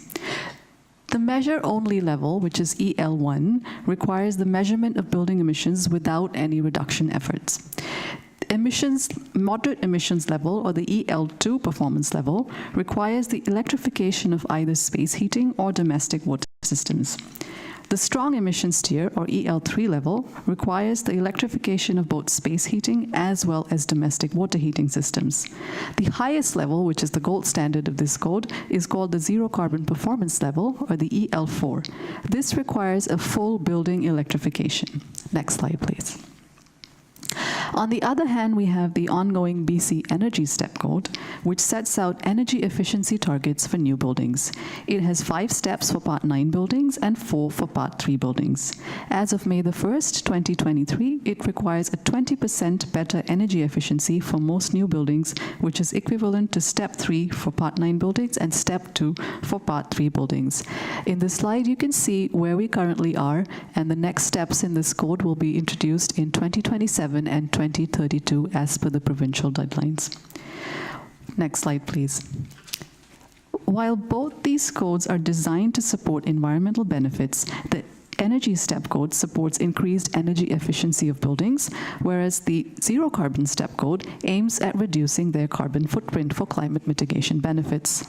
The measure-only level, which is EL1, requires the measurement of building emissions without any reduction efforts. Moderate emissions level, or the EL2 performance level, requires the electrification of either space heating or domestic water systems. The strong emissions tier, or EL3 level, requires the electrification of both space heating as well as domestic water heating systems. The highest level, which is the gold standard of this code, is called the zero carbon performance level, or the EL4. This requires a full building electrification. Next slide, please. On the other hand, we have the ongoing BC Energy Step Code, which sets out energy efficiency targets for new buildings. It has 5 steps for Part 9 buildings and 4 for Part 3 buildings. As of May the 1st, 2023, it requires a 20% better energy efficiency for most new buildings, which is equivalent to Step 3 for Part 9 buildings and Step 2 for Part 3 buildings. In this slide, you can see where we currently are, and the next steps in this code will be introduced in 2027 and 2032 as per the provincial deadlines. Next slide, please. While both these codes are designed to support environmental benefits, the Energy Step Code supports increased energy efficiency of buildings, whereas the Zero Carbon Step Code aims at reducing their carbon footprint for climate mitigation benefits.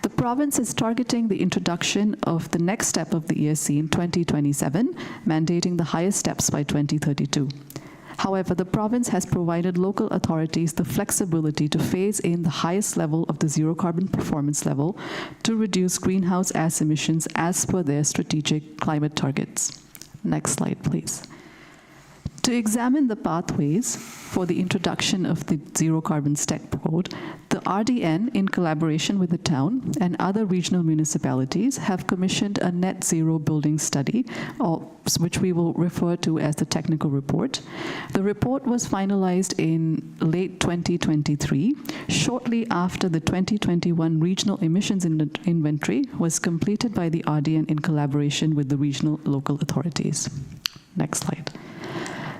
The province is targeting the introduction of the next step of the ESC in 2027, mandating the highest steps by 2032. However, the province has provided local authorities the flexibility to phase in the highest level of the zero carbon performance level to reduce greenhouse gas emissions as per their strategic climate targets. Next slide, please. To examine the pathways for the introduction of the Zero Carbon Step Code, the RDN, in collaboration with the town and other regional municipalities, have commissioned a net zero building study, which we will refer to as the technical report. The report was finalized in late 2023, shortly after the 2021 regional emissions inventory was completed by the RDN in collaboration with the regional local authorities. Next slide.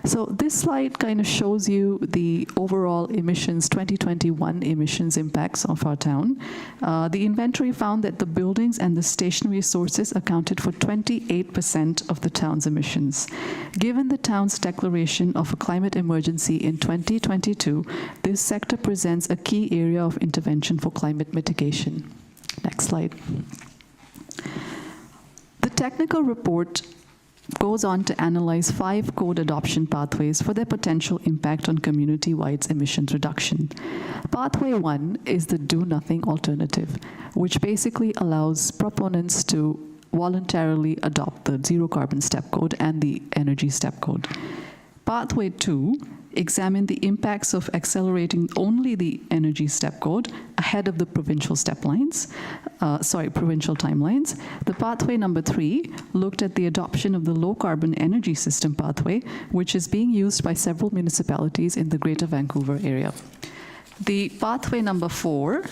So this slide kind of shows you the overall emissions, 2021 emissions impacts of our town. The inventory found that the buildings and the stationary sources accounted for 28% of the town's emissions. Given the town's declaration of a climate emergency in 2022, this sector presents a key area of intervention for climate mitigation. Next slide. The technical report goes on to analyze 5 code adoption pathways for their potential impact on community-wide emissions reduction. Pathway 1 is the do-nothing alternative, which basically allows proponents to voluntarily adopt the Zero Carbon Step Code and the Energy Step Code. Pathway 2 examine the impacts of accelerating only the Energy Step Code ahead of the provincial provincial timelines. The pathway number 3 looked at the adoption of the low carbon energy system pathway, which is being used by several municipalities in the Greater Vancouver area. The pathway number 4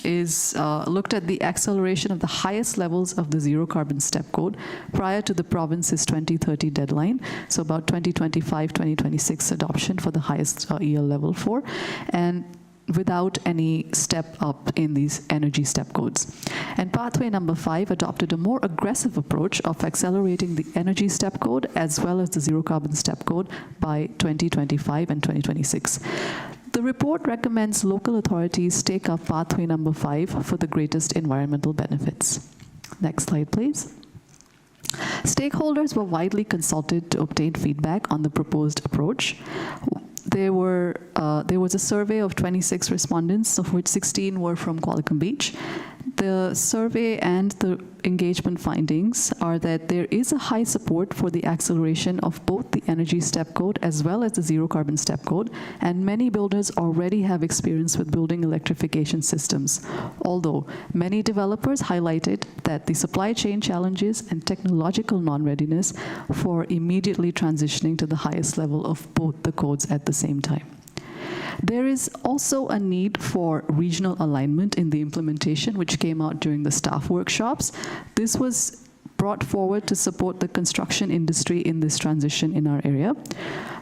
is looked at the acceleration of the highest levels of the Zero Carbon Step Code prior to the province's 2030 deadline, so about 2025, 2026 adoption for the highest EL level 4, and without any step up in these energy step codes. And pathway number 5 adopted a more aggressive approach of accelerating the energy step code as well as the Zero Carbon Step Code by 2025 and 2026. The report recommends local authorities take up pathway number 5 for the greatest environmental benefits. Next slide, please. Stakeholders were widely consulted to obtain feedback on the proposed approach. There was a survey of 26 respondents, of which 16 were from Qualicum Beach. The survey and the engagement findings are that there is a high support for the acceleration of both the Energy Step Code as well as the Zero Carbon Step Code, and many builders already have experience with building electrification systems, although many developers highlighted that the supply chain challenges and technological non-readiness for immediately transitioning to the highest level of both the codes at the same time. There is also a need for regional alignment in the implementation, which came out during the staff workshops. This was brought forward to support the construction industry in this transition in our area.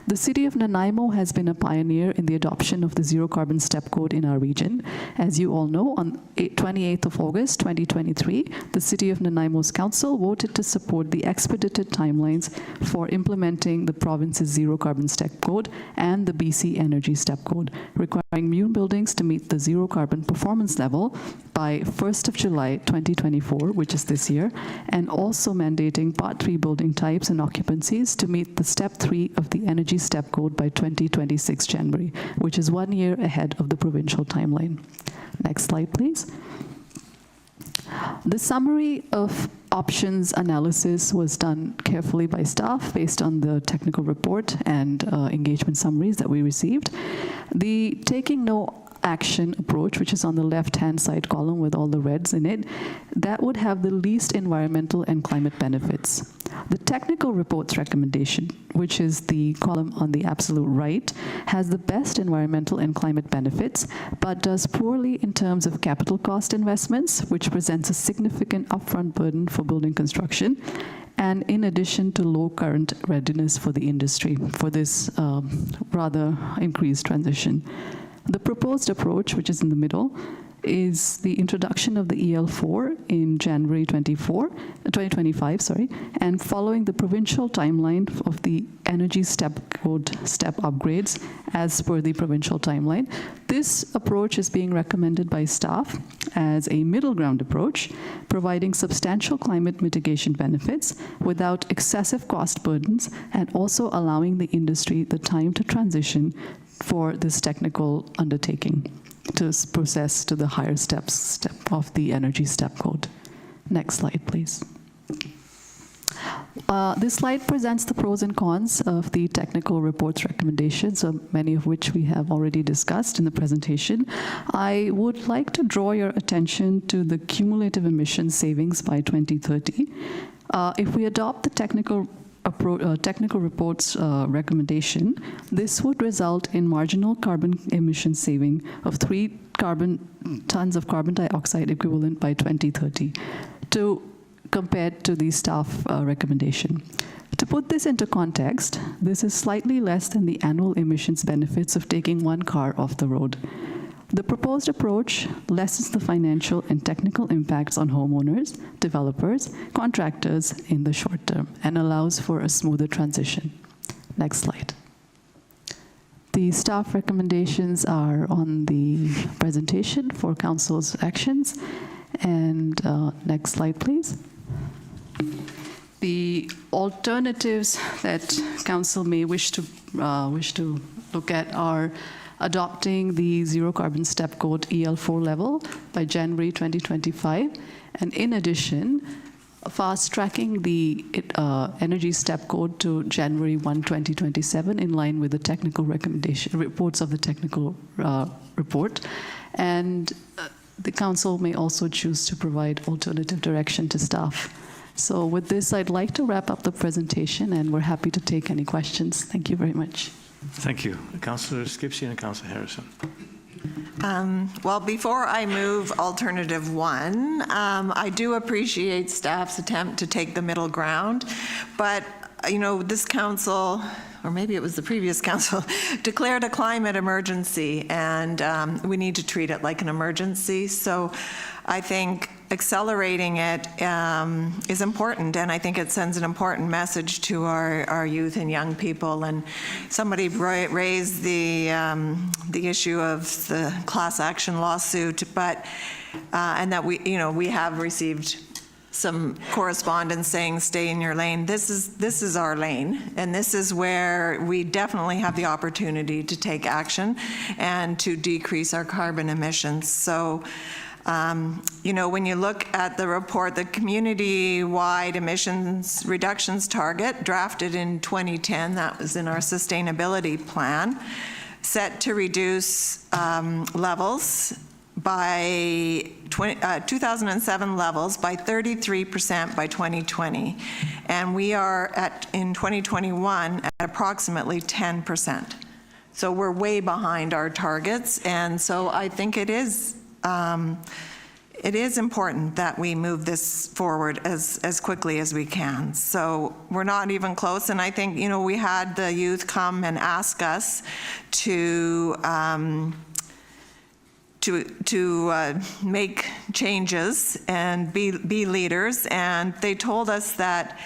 The city of Nanaimo has been a pioneer in the adoption of the zero carbon step code in our region. As you all know, on 28th of August 2023, the city of Nanaimo's council voted to support the expedited timelines for implementing the province's zero carbon step code and the BC Energy Step Code, requiring new buildings to meet the zero carbon performance level by 1st of July 2024, which is this year, and also mandating Part 3 building types and occupancies to meet the Step 3 of the Energy Step Code by 2026 January, which is 1 year ahead of the provincial timeline. Next slide, please. The summary of options analysis was done carefully by staff based on the technical report and engagement summaries that we received. The taking no action approach, which is on the left-hand side column with all the reds in it, that would have the least environmental and climate benefits. The technical report's recommendation, which is the column on the absolute right, has the best environmental and climate benefits, but does poorly in terms of capital cost investments, which presents a significant upfront burden for building construction, and in addition to low current readiness for the industry for this rather increased transition. The proposed approach, which is in the middle, is the introduction of the EL4 in January 2025, and following the provincial timeline of the Energy Step Code step upgrades as per the provincial timeline. This approach is being recommended by staff as a middle ground approach, providing substantial climate mitigation benefits without excessive cost burdens and also allowing the industry the time to transition for this technical undertaking to process to the higher step of the Energy Step Code. Next slide, please. This slide presents the pros and cons of the technical report's recommendations, many of which we have already discussed in the presentation. I would like to draw your attention to the cumulative emission savings by 2030. If we adopt the technical report's recommendation, this would result in marginal carbon emission saving of 3 tons of carbon dioxide equivalent by 2030, compared to the staff recommendation. To put this into context, this is slightly less than the annual emissions benefits of taking 1 car off the road. The proposed approach lessens the financial and technical impacts on homeowners, developers, contractors in the short term and allows for a smoother transition. Next slide. The staff recommendations are on the presentation for Council's actions. And next slide, please. The alternatives that Council may wish to look at are adopting the zero carbon step code EL4 level by January 2025, and in addition, fast-tracking the energy step code to January 1, 2027, in line with the technical recommendation reports of the technical report. And the council may also choose to provide alternative direction to staff. So with this, I'd like to wrap up the presentation, and we're happy to take any questions. Thank you very much. Thank you. Councillor Skipsey and Councillor Harrison. Well, before I move alternative 1, I do appreciate staff's attempt to take the middle ground, but you know, this council, or maybe it was the previous council, declared a climate emergency, and we need to treat it like an emergency. So I think accelerating it is important, and I think it sends an important message to our youth and young people. And somebody raised the issue of the class action lawsuit, but and that we have received some correspondence saying stay in your lane. This is our lane, and this is where we definitely have the opportunity to take action and to decrease our carbon emissions. So when you look at the report, the community-wide emissions reductions target drafted in 2010, that was in our sustainability plan, set to reduce levels by 2007 levels by 33% by 2020. And we are in 2021 at approximately 10%. So we're way behind our targets. And so I think it is it is important that we move this forward as quickly as we can. So we're not even close, and I think, you know, we had the youth come and ask us to make changes and be leaders, and they told us that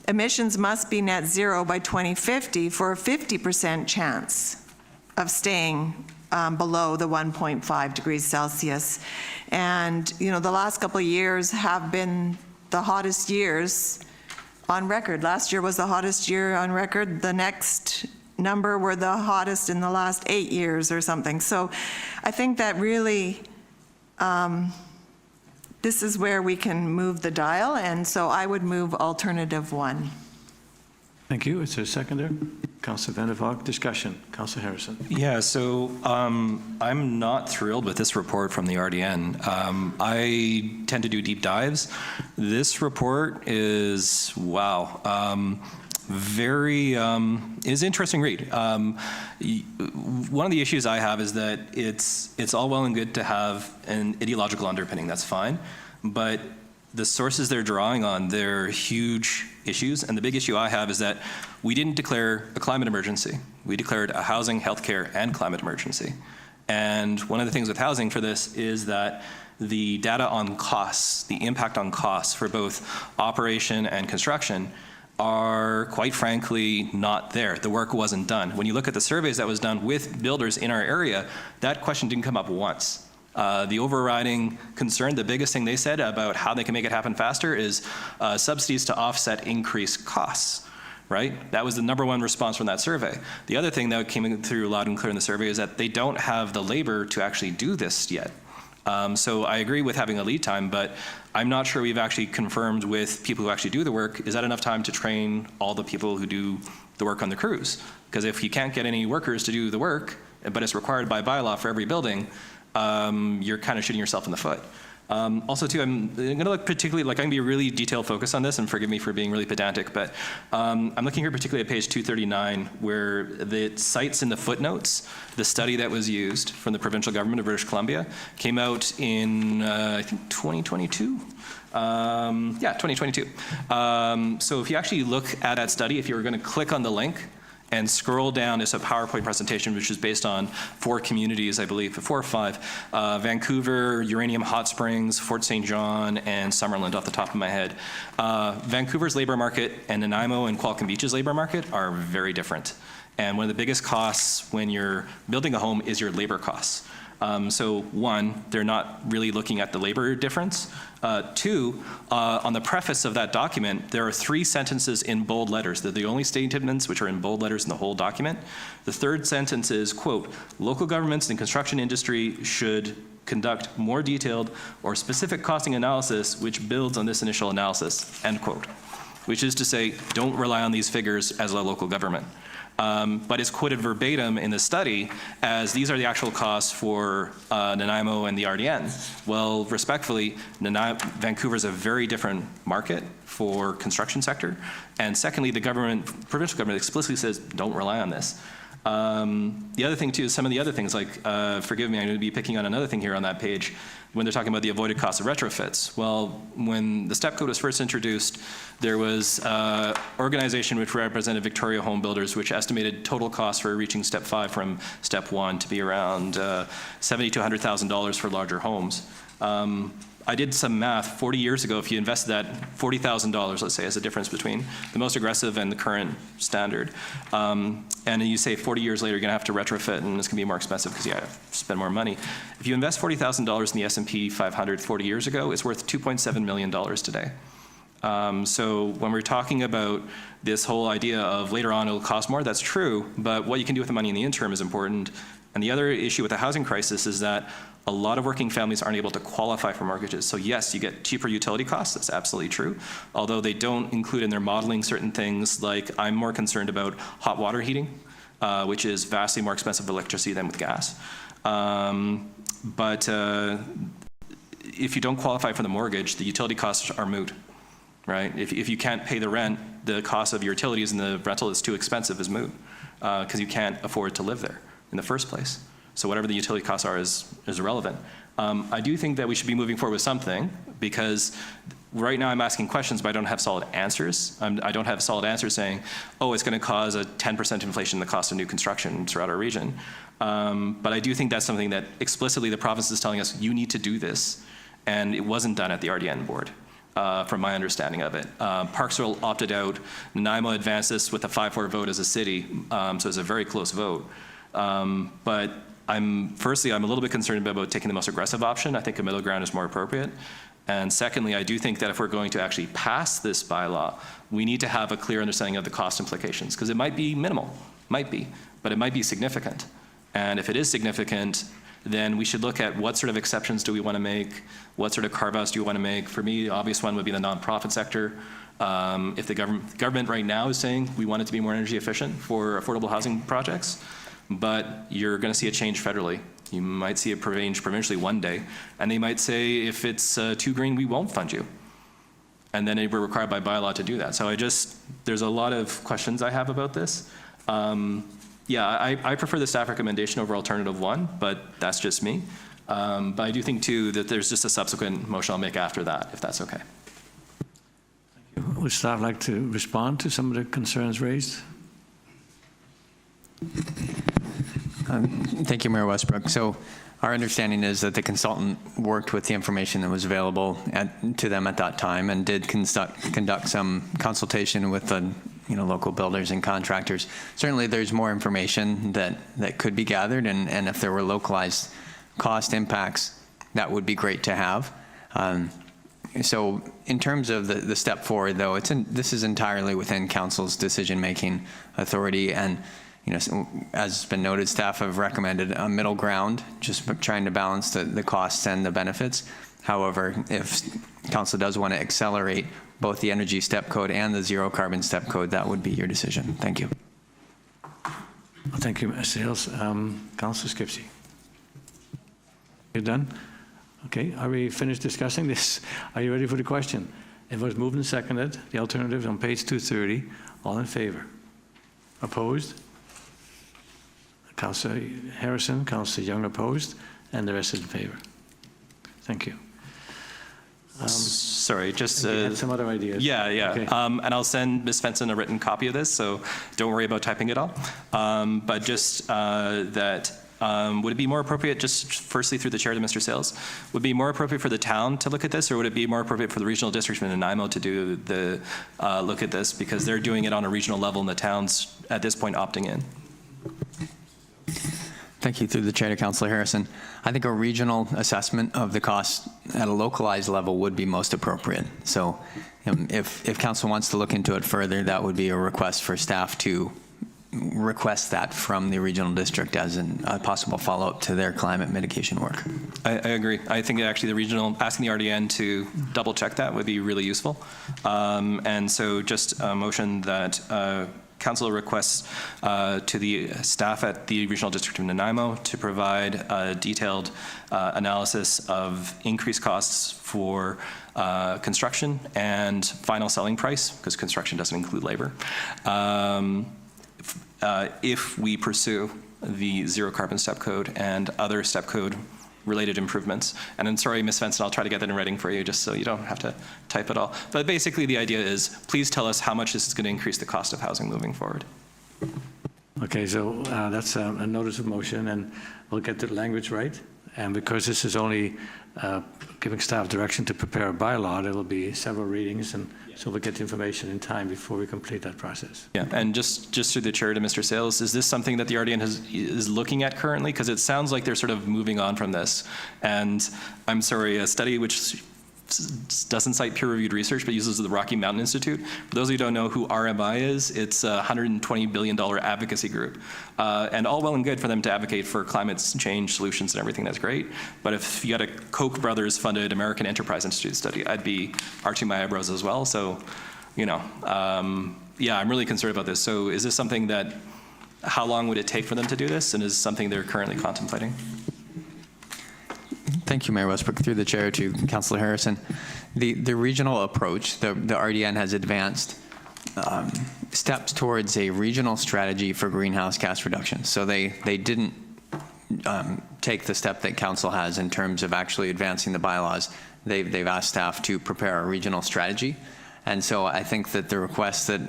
emissions must be net zero by 2050 for a 50% chance of staying below the 1.5 degrees Celsius. And, you know, the last couple of years have been the hottest years on record. Last year was the hottest year on record. The next number were the hottest in the last 8 years or something. So I think that really this is where we can move the dial, and so I would move alternative 1. Thank you. Is there a seconder? Councillor Vander, Valk, discussion. Councillor Harrison. Yeah, so I'm not thrilled with this report from the RDN. I tend to do deep dives. This report is, wow, is interesting read. One of the issues I have is that it's all well and good to have an ideological underpinning, that's fine, but the sources they're drawing on, they're huge issues, and the big issue I have is that we didn't declare a climate emergency. We declared a housing, healthcare, and climate emergency. And one of the things with housing for this is that the data on costs, the impact on costs for both operation and construction are, quite frankly, not there. The work wasn't done. When you look at the surveys that was done with builders in our area, that question didn't come up once. The overriding concern, the biggest thing they said about how they can make it happen faster is subsidies to offset increased costs, right? That was the #1 response from that survey. The other thing that came through loud and clear in the survey is that they don't have the labor to actually do this yet. So I agree with having a lead time, but I'm not sure we've actually confirmed with people who actually do the work, is that enough time to train all the people who do the work on the crews? Because if you can't get any workers to do the work, but it's required by bylaw for every building, you're kind of shooting yourself in the foot. Also, too, I'm going to look particularly, like I'm going to be really detailed focused on this, and forgive me for being really pedantic, but I'm looking here particularly at page 239, where it cites in the footnotes the study that was used from the provincial government of British Columbia. Came out in, I think, 2022? Yeah, 2022. So if you actually look at that study, if you were going to click on the link, and scroll down, it's a PowerPoint presentation which is based on 4 communities, I believe, 4 or 5, Vancouver, Uranium Hot Springs, Fort St. John, and Summerland off the top of my head. Vancouver's labor market and Nanaimo and Qualicum Beach's labor market are very different. And one of the biggest costs when you're building a home is your labor costs. So 1, they're not really looking at the labor difference. 2, on the preface of that document, there are 3 sentences in bold letters. They're the only statements which are in bold letters in the whole document. The 3rd sentence is, quote, local governments and construction industry should conduct more detailed or specific costing analysis which builds on this initial analysis, end quote. Which is to say, don't rely on these figures as a local government. But it's quoted verbatim in the study as these are the actual costs for Nanaimo and the RDN. Well, respectfully, Vancouver's a very different market for construction sector. And secondly, the government, provincial government explicitly says, don't rely on this. The other thing too is some of the other things like, forgive me, I'm going to be picking on another thing here on that page when they're talking about the avoided cost of retrofits. Well, when the step code was first introduced, there was an organization which represented Victoria Home Builders, which estimated total cost for reaching step 5 from step 1 to be around $70,000 to $100,000 for larger homes. I did some math. 40 years ago, if you invested that $40,000, let's say, as a difference between the most aggressive and the current standard, and you say 40 years later you're going to have to retrofit and it's going to be more expensive because you have to spend more money. If you invest $40,000 in the S&P 500 40 years ago, it's worth $2.7 million today. So when we're talking about this whole idea of later on it'll cost more, that's true, but what you can do with the money in the interim is important. And the other issue with the housing crisis is that a lot of working families aren't able to qualify for mortgages. So yes, you get cheaper utility costs, that's absolutely true, although they don't include in their modeling certain things like I'm more concerned about hot water heating, which is vastly more expensive with electricity than with gas. But if you don't qualify for the mortgage, the utility costs are moot, right? If you can't pay the rent, the cost of your utilities and the rental is too expensive is moot because you can't afford to live there in the first place. So whatever the utility costs are is irrelevant. I do think that we should be moving forward with something, because right now I'm asking questions, but I don't have solid answers. I don't have solid answers saying, oh, it's going to cause a 10% inflation in the cost of new construction throughout our region. But I do think that's something that explicitly the province is telling us, you need to do this. And it wasn't done at the RDN board, from my understanding of it. Parksville opted out. Nanaimo advanced this with a 5-4 vote as a city, so it's a very close vote. But firstly, I'm a little bit concerned about taking the most aggressive option. I think a middle ground is more appropriate. And secondly, I do think that if we're going to actually pass this bylaw, we need to have a clear understanding of the cost implications, because it might be minimal, but it might be significant. And if it is significant, then we should look at what sort of exceptions do we want to make, what sort of carve-outs do you want to make. For me, the obvious one would be the nonprofit sector. If the government right now is saying we want it to be more energy efficient for affordable housing projects, but you're going to see a change federally. You might see a change provincially one day, and they might say, if it's too green, we won't fund you. And then we're required by bylaw to do that. So there's a lot of questions I have about this. Yeah, I prefer the staff recommendation over alternative 1, but that's just me. But I do think too that there's just a subsequent motion I'll make after that, if that's okay. Would staff like to respond to some of the concerns raised? Thank you, Mayor Westbrook. So our understanding is that the consultant worked with the information that was available to them at that time and did conduct some consultation with the local builders and contractors. Certainly there's more information that could be gathered, and if there were localized cost impacts, that would be great to have. So in terms of the step forward, though, this is entirely within council's decision-making authority, and as has been noted, staff have recommended a middle ground, just trying to balance the costs and the benefits. However, if council does want to accelerate both the energy step code and the zero carbon step code, that would be your decision. Thank you. Thank you, Ms. Sales. Councillor Skipsey. You're done? Okay, are we finished discussing this? Are you ready for the question? It was moved and seconded. The alternatives on page 230. All in favor? Opposed? Councillor Harrison, Councillor Young opposed, and the rest is in favor. Thank you. Sorry, just... you had some other ideas. Yeah. Okay. And I'll send Ms. Fenton a written copy of this, so don't worry about typing it all. But just that, would it be more appropriate, just firstly through the chair to Mr. Sales, would it be more appropriate for the town to look at this, or would it be more appropriate for the regional district in Nanaimo to do the look at this, because they're doing it on a regional level and the town's at this point opting in? Thank you. Through the chair to Councillor Harrison. I think a regional assessment of the cost at a localized level would be most appropriate. So if council wants to look into it further, that would be a request for staff to request that from the regional district as a possible follow-up to their climate mitigation work. I agree. I think actually the regional, asking the RDN to double check that would be really useful. And so just a motion that Council requests to the staff at the Regional District of Nanaimo to provide a detailed analysis of increased costs for construction and final selling price, because construction doesn't include labor, if we pursue the zero carbon step code and other step code related improvements. And I'm sorry, Ms. Fenton, I'll try to get that in writing for you just so you don't have to type it all. But basically the idea is, please tell us how much this is going to increase the cost of housing moving forward. Okay, so that's a notice of motion, and we'll get the language right. And because this is only giving staff direction to prepare a bylaw, there will be several readings, and so we'll get the information in time before we complete that process. Yeah, and just through the chair to Mr. Sales, is this something that the RDN is looking at currently? Because it sounds like they're sort of moving on from this. And I'm sorry, a study which doesn't cite peer-reviewed research, but uses the Rocky Mountain Institute. For those of you who don't know who RMI is, it's a $120 billion advocacy group. And all well and good for them to advocate for climate change solutions and everything, that's great. But if you got a Koch brothers funded American Enterprise Institute study, I'd be arching my eyebrows as well. So, yeah, I'm really concerned about this. So is this something that, how long would it take for them to do this? And is something they're currently contemplating? Thank you, Mayor Westbrook. Through the chair to Councillor Harrison. The regional approach, the RDN has advanced steps towards a regional strategy for greenhouse gas reduction. So they didn't take the step that council has in terms of actually advancing the bylaws. They've asked staff to prepare a regional strategy. And so I think that the request that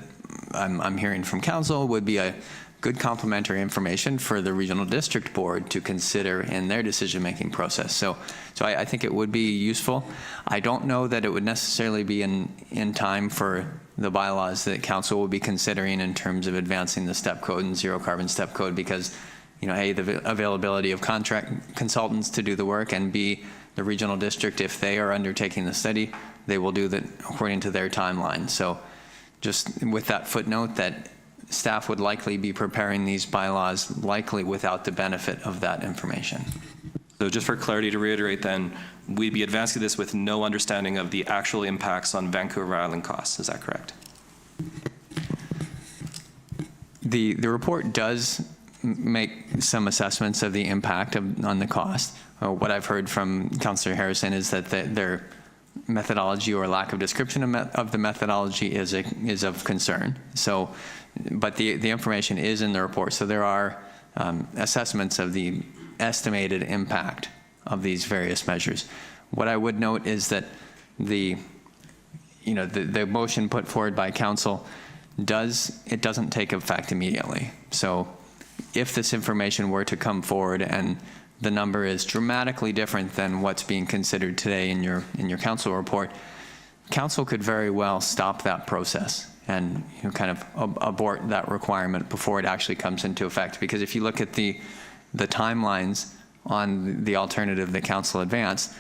I'm hearing from council would be a good complementary information for the regional district board to consider in their decision-making process. So I think it would be useful. I don't know that it would necessarily be in time for the bylaws that council will be considering in terms of advancing the step code and zero carbon step code, because, you know, A, the availability of contract consultants to do the work, and B, the regional district, if they are undertaking the study, they will do that according to their timeline. So just with that footnote that staff would likely be preparing these bylaws likely without the benefit of that information. So just for clarity, to reiterate then, we'd be advancing this with no understanding of the actual impacts on Vancouver Island costs. Is that correct? The report does make some assessments of the impact on the cost. What I've heard from Councillor Harrison is that their methodology or lack of description of the methodology is of concern. So, but the information is in the report. So there are assessments of the estimated impact of these various measures. What I would note is that the motion put forward by council doesn't take effect immediately. So if this information were to come forward and the number is dramatically different than what's being considered today in your council report, council could very well stop that process and kind of abort that requirement before it actually comes into effect. Because if you look at the timelines on the alternative that council advanced,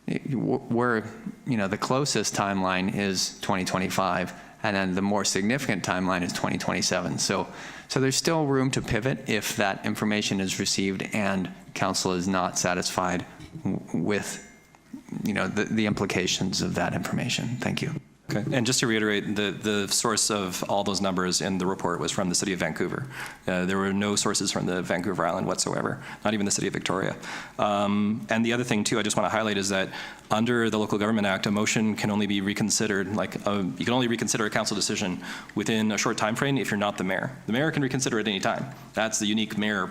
the closest timeline is 2025, and then the more significant timeline is 2027. So there's still room to pivot if that information is received and council is not satisfied with the implications of that information. Thank you. Okay. And just to reiterate, the source of all those numbers in the report was from the City of Vancouver. There were no sources from the Vancouver Island whatsoever, not even the City of Victoria. And the other thing, too, I just want to highlight is that under the Local Government Act, a motion can only be reconsidered, you can only reconsider a council decision within a short time frame if you're not the mayor. The mayor can reconsider at any time. That's the unique mayor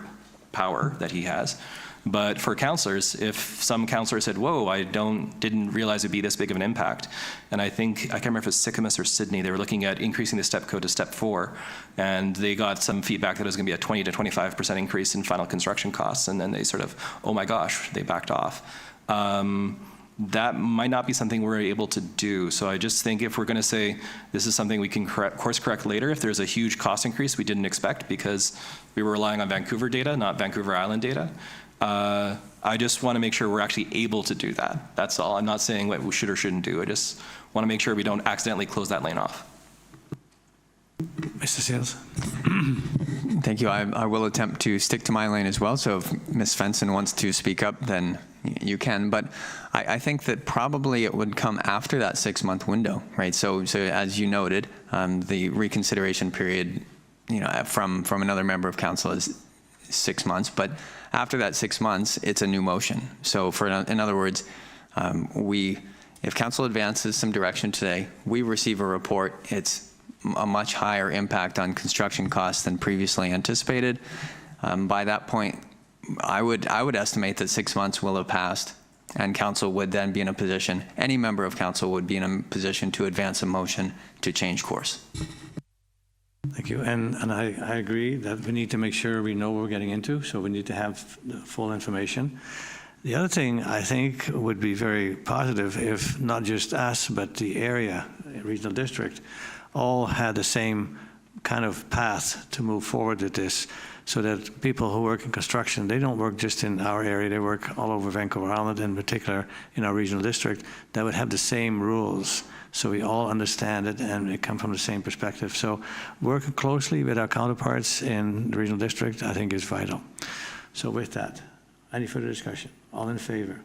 power that he has. But for councillors, if some councillor said, whoa, I didn't realize it'd be this big of an impact. And I can't remember if it was Sycamus or Sydney, they were looking at increasing the step code to step 4. And they got some feedback that it was gonna be a 20 to 25% increase in final construction costs. And then they sort of, oh my gosh, they backed off. That might not be something we're able to do. So I just think if we're gonna say this is something we can course correct later, if there's a huge cost increase we didn't expect because we were relying on Vancouver data, not Vancouver Island data, I just want to make sure we're actually able to do that. That's all. I'm not saying what we should or shouldn't do. I just want to make sure we don't accidentally close that lane off. Mr. Sales. Thank you. I will attempt to stick to my lane as well. So if Ms. Fenson wants to speak up, then you can. But I think that probably it would come after that 6-month window, right? So as you noted, the reconsideration period, from another member of council is 6 months, but after that 6 months, it's a new motion. So in other words, if council advances some direction today, we receive a report, it's a much higher impact on construction costs than previously anticipated. By that point, I would estimate that 6 months will have passed, and council would then be in a position, any member of council would be in a position to advance a motion to change course. Thank you. And I agree that we need to make sure we know what we're getting into, so we need to have the full information. The other thing I think would be very positive if not just us, but the area, regional district, all had the same kind of path to move forward with this, so that people who work in construction, they don't work just in our area, they work all over Vancouver Island, in particular in our regional district, that would have the same rules. So we all understand it and it come from the same perspective. So working closely with our counterparts in the regional district, I think is vital. So with that, any further discussion? All in favor?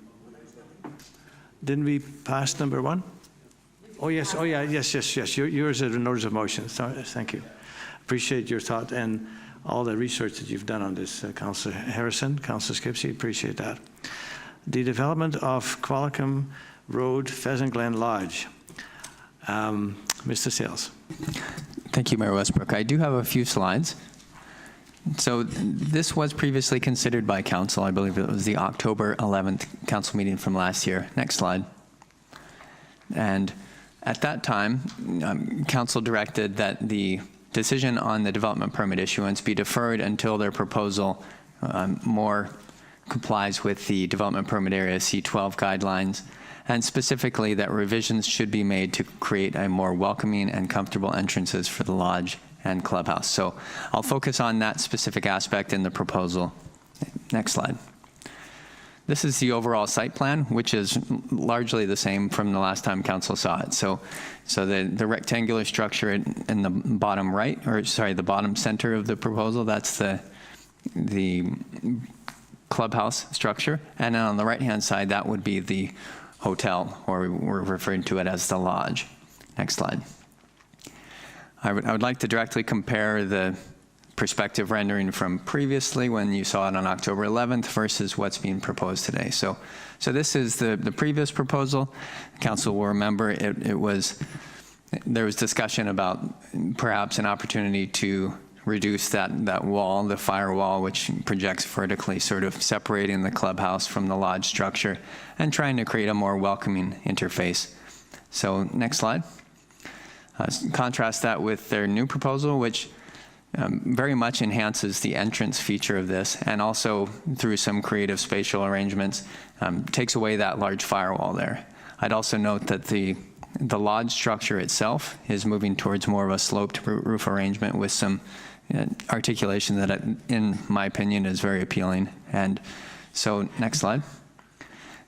Didn't we pass number 1? Oh yes, oh yeah, yes. Yours is a notice of motion. Thank you. Appreciate your thought and all the research that you've done on this, Councillor Harrison, Councillor Skipsey, appreciate that. The development of Qualicum Road, Pheasant Glen Lodge. Mr. Sales. Thank you, Mayor Westbrook. I do have a few slides. So this was previously considered by council. I believe it was the October 11th council meeting from last year. Next slide. And at that time, council directed that the decision on the development permit issuance be deferred until their proposal more complies with the development permit area C12 guidelines, and specifically that revisions should be made to create a more welcoming and comfortable entrances for the lodge and clubhouse. So I'll focus on that specific aspect in the proposal. Next slide. This is the overall site plan, which is largely the same from the last time council saw it. So the rectangular structure in the bottom right, or sorry, the bottom center of the proposal, that's the clubhouse structure. And then on the right-hand side, that would be the hotel, or we're referring to it as the lodge. Next slide. I would like to directly compare the perspective rendering from previously when you saw it on October 11th versus what's being proposed today. So this is the previous proposal. Council will remember there was discussion about perhaps an opportunity to reduce that wall, the firewall, which projects vertically, sort of separating the clubhouse from the lodge structure and trying to create a more welcoming interface. So next slide. Contrast that with their new proposal, which very much enhances the entrance feature of this, and also through some creative spatial arrangements, takes away that large firewall there. I'd also note that the lodge structure itself is moving towards more of a sloped roof arrangement with some articulation that, in my opinion, is very appealing. And so, next slide.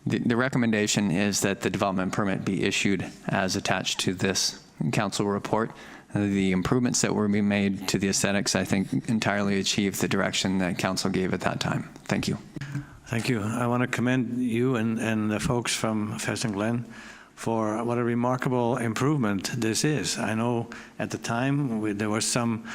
The recommendation is that the development permit be issued as attached to this council report. The improvements that were being made to the aesthetics, I think, entirely achieved the direction that council gave at that time. Thank you. Thank you. I want to commend you and the folks from Pheasant Glen for what a remarkable improvement this is. I know at the time there was some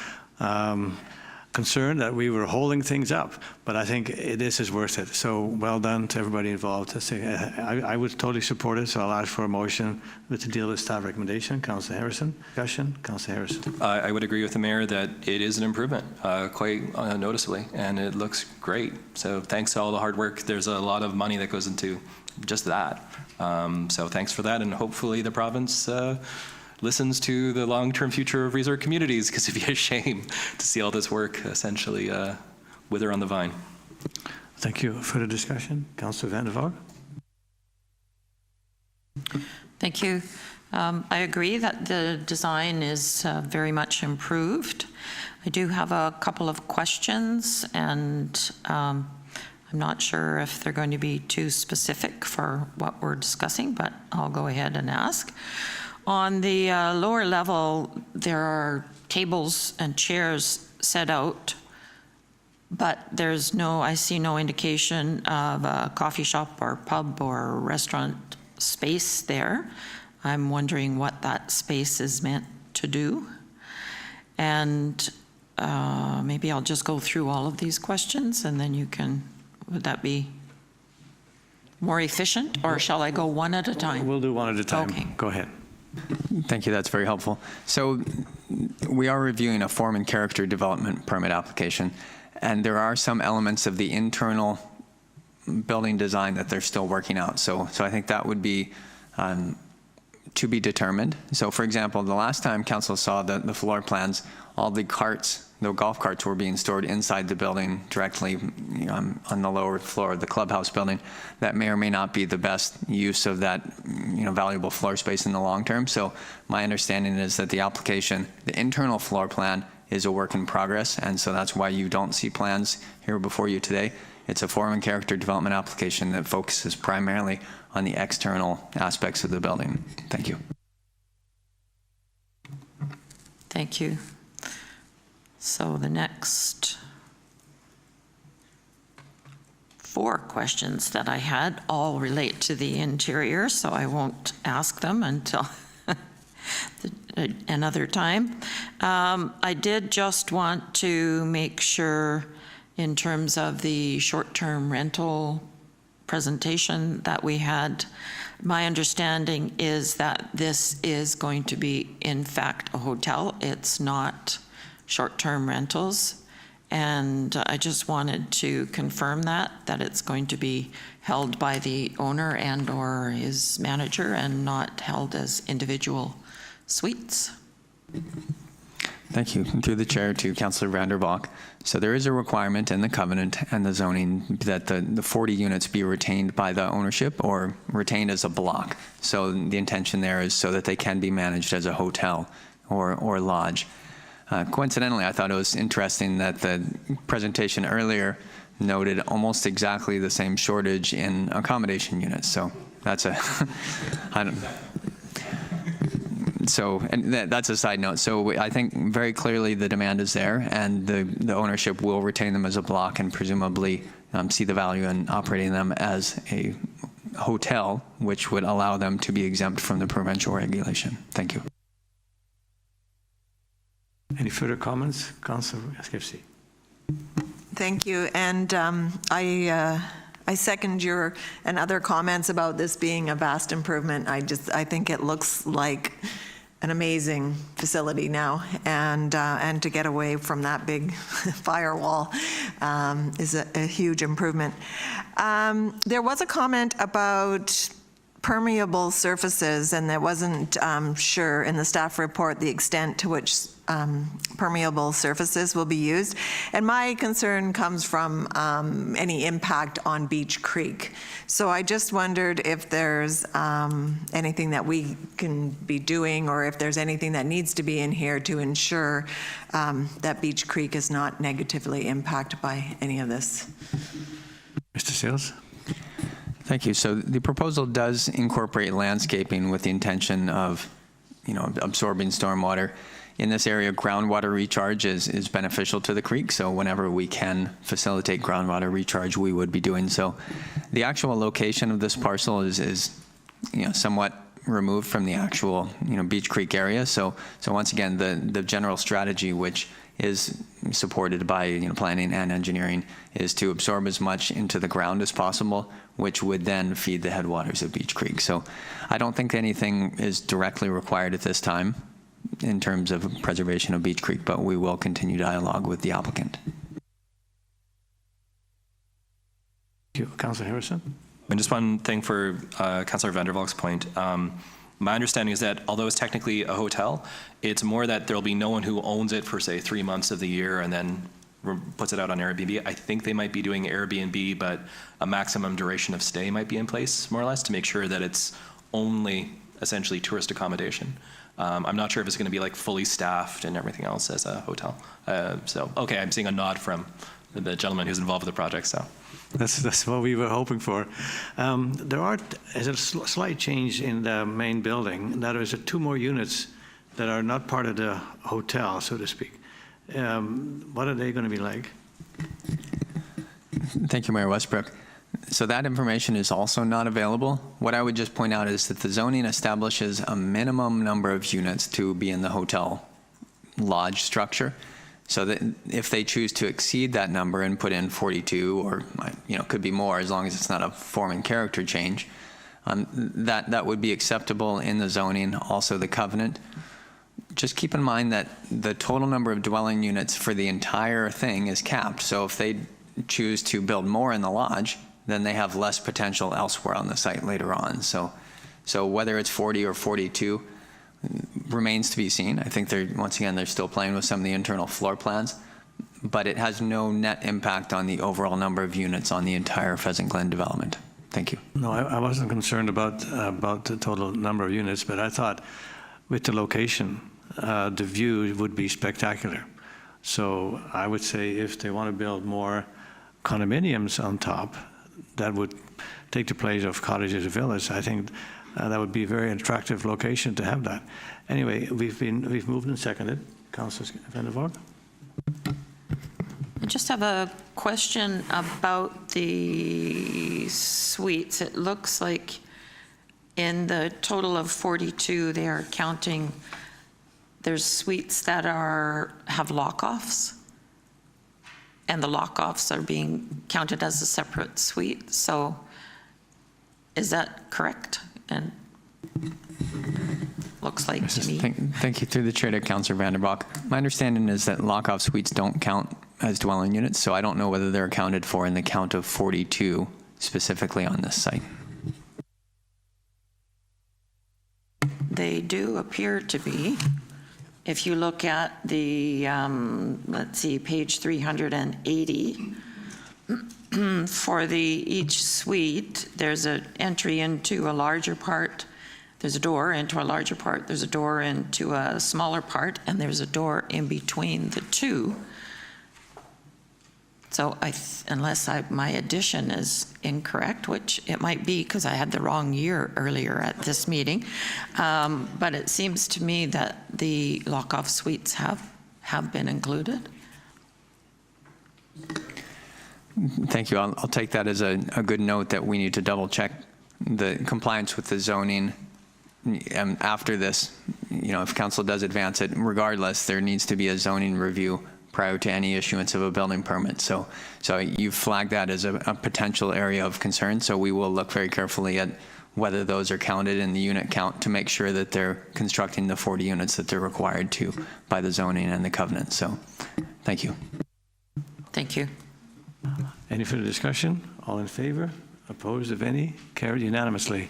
concern that we were holding things up, but I think this is worth it. So well done to everybody involved. I would totally support it, so I'll ask for a motion to deal with staff recommendation. Councillor Harrison. Discussion. Councillor Harrison. I would agree with the mayor that it is an improvement, quite noticeably, and it looks great. So thanks to all the hard work. There's a lot of money that goes into just that. So thanks for that, and hopefully the province listens to the long-term future of resort communities, because it'd be a shame to see all this work essentially wither on the vine. Thank you. Further discussion? Councillor Vander. Thank you. I agree that the design is very much improved. I do have a couple of questions, and I'm not sure if they're going to be too specific for what we're discussing, but I'll go ahead and ask. On the lower level, there are tables and chairs set out, but I see no indication of a coffee shop or pub or restaurant space there. I'm wondering what that space is meant to do. And maybe I'll just go through all of these questions, and then would that be more efficient, or shall I go one at a time? We'll do one at a time. Okay. Go ahead. Thank you. That's very helpful. So we are reviewing a form and character development permit application, and there are some elements of the internal building design that they're still working out. So I think that would be to be determined. So for example, the last time council saw the floor plans, all the golf carts were being stored inside the building directly on the lower floor of the clubhouse building. That may or may not be the best use of that valuable floor space in the long term. So my understanding is that the application, the internal floor plan, is a work in progress, and so that's why you don't see plans here before you today. It's a form and character development application that focuses primarily on the external aspects of the building. Thank you. Thank you. So the next 4 questions that I had all relate to the interior, so I won't ask them until another time. I did just want to make sure, in terms of the short-term rental presentation that we had, my understanding is that this is going to be, in fact, a hotel. It's not short-term rentals, And I just wanted to confirm that it's going to be held by the owner and/or his manager and not held as individual suites. Thank you. Through the chair to Councillor Vander. So there is a requirement in the covenant and the zoning that the 40 units be retained by the ownership or retained as a block. So the intention there is so that they can be managed as a hotel or lodge. Coincidentally, I thought it was interesting that the presentation earlier noted almost exactly the same shortage in accommodation units. So that's a, I don't. So, and that's a side note. So I think very clearly the demand is there, and the ownership will retain them as a block and presumably see the value in operating them as a hotel, which would allow them to be exempt from the provincial regulation. Thank you. Any further comments? Councillor Skipsey. Thank you. And I second your and other comments about this being a vast improvement. I think it looks like an amazing facility now, and to get away from that big firewall is a huge improvement. There was a comment about permeable surfaces, and there wasn't sure in the staff report the extent to which permeable surfaces will be used. And my concern comes from any impact on Beach Creek. So I just wondered if there's anything that we can be doing, or if there's anything that needs to be in here to ensure that Beach Creek is not negatively impacted by any of this. Mr. Sales? Thank you. So the proposal does incorporate landscaping with the intention of, absorbing stormwater. In this area, groundwater recharge is beneficial to the creek, so whenever we can facilitate groundwater recharge, we would be doing so. The actual location of this parcel is somewhat removed from the actual, Beach Creek area. So once again, the general strategy, which is supported by planning and engineering, is to absorb as much into the ground as possible, which would then feed the headwaters of Beach Creek. So I don't think anything is directly required at this time in terms of preservation of Beach Creek, but we will continue dialogue with the applicant. Thank you. Councillor Harrison? And just one thing for Councillor Vander Valk's point. My understanding is that although it's technically a hotel, it's more that there'll be no one who owns it for, say, 3 months of the year and then puts it out on Airbnb. I think they might be doing Airbnb, but a maximum duration of stay might be in place, more or less, to make sure that it's only essentially tourist accommodation. I'm not sure if it's going to be like fully staffed and everything else as a hotel. So, okay, I'm seeing a nod from the gentleman who's involved with the project. So that's what we were hoping for. There is a slight change in the main building. That is 2 more units that are not part of the hotel, so to speak. What are they going to be like? Thank you, Mayor Westbrook. So that information is also not available. What I would just point out is that the zoning establishes a minimum number of units to be in the hotel lodge structure. So that if they choose to exceed that number and put in 42, or could be more, as long as it's not a form and character change, that would be acceptable in the zoning. Also, the covenant. Just keep in mind that the total number of dwelling units for the entire thing is capped. So if they choose to build more in the lodge, then they have less potential elsewhere on the site later on. So whether it's 40 or 42 remains to be seen. I think they're still playing with some of the internal floor plans, but it has no net impact on the overall number of units on the entire Pheasant Glen development. Thank you. No, I wasn't concerned about the total number of units, but I thought with the location, the view would be spectacular. So I would say if they want to build more condominiums on top, that would take the place of cottages or villas. I think that would be a very attractive location to have that. Anyway, we've moved and seconded. Councillor Vander Valk? I just have a question about the suites. It looks like in the total of 42, they are counting, there's suites that have lock-offs, and the lock-offs are being counted as a separate suite. So is that correct? And looks like to me. Thank you. Through the chair to Councillor Vander Valk. My understanding is that lock-off suites don't count as dwelling units, so I don't know whether they're accounted for in the count of 42 specifically on this site. They do appear to be. If you look at the, let's see, page 380, for each suite, there's an entry into a larger part. There's a door into a larger part. There's a door into a smaller part, and there's a door in between the two. So unless my addition is incorrect, which it might be because I had the wrong year earlier at this meeting, but it seems to me that the lock-off suites have been included. Thank you. I'll take that as a good note that we need to double check the compliance with the zoning. After this, if council does advance it, regardless, there needs to be a zoning review prior to any issuance of a building permit. So you flagged that as a potential area of concern. So we will look very carefully at whether those are counted in the unit count to make sure that they're constructing the 40 units that they're required to by the zoning and the covenant. So thank you. Thank you. Any further discussion? All in favor? Opposed, if any? Carried unanimously.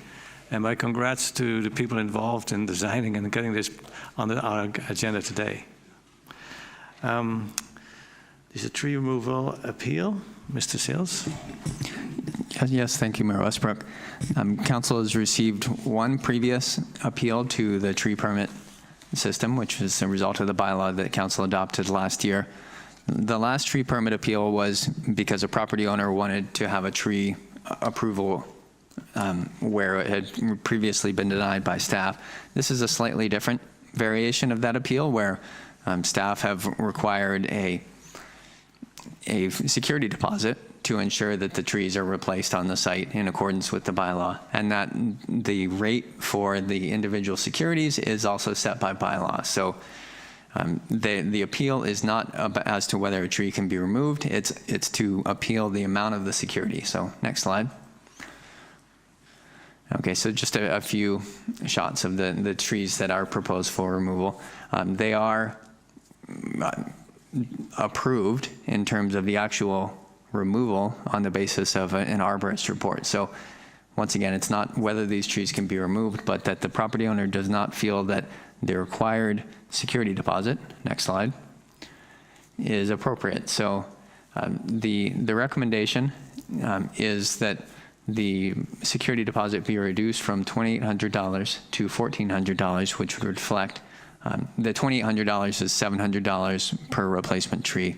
And my congrats to the people involved in designing and getting this on our agenda today. There's a tree removal appeal. Mr. Sales? Yes, thank you, Mayor Westbroek. Council has received one previous appeal to the tree permit system, which is a result of the bylaw that council adopted last year. The last tree permit appeal was because a property owner wanted to have a tree approval where it had previously been denied by staff. This is a slightly different variation of that appeal where staff have required a security deposit to ensure that the trees are replaced on the site in accordance with the bylaw, and that the rate for the individual securities is also set by bylaw. So the appeal is not as to whether a tree can be removed, it's to appeal the amount of the security. So next slide. Okay, so just a few shots of the trees that are proposed for removal. They are approved in terms of the actual removal on the basis of an arborist report. So once again, it's not whether these trees can be removed, but that the property owner does not feel that the required security deposit, next slide, is appropriate. So the recommendation is that the security deposit be reduced from $2,800 to $1,400, which would reflect the $2,800 is $700 per replacement tree.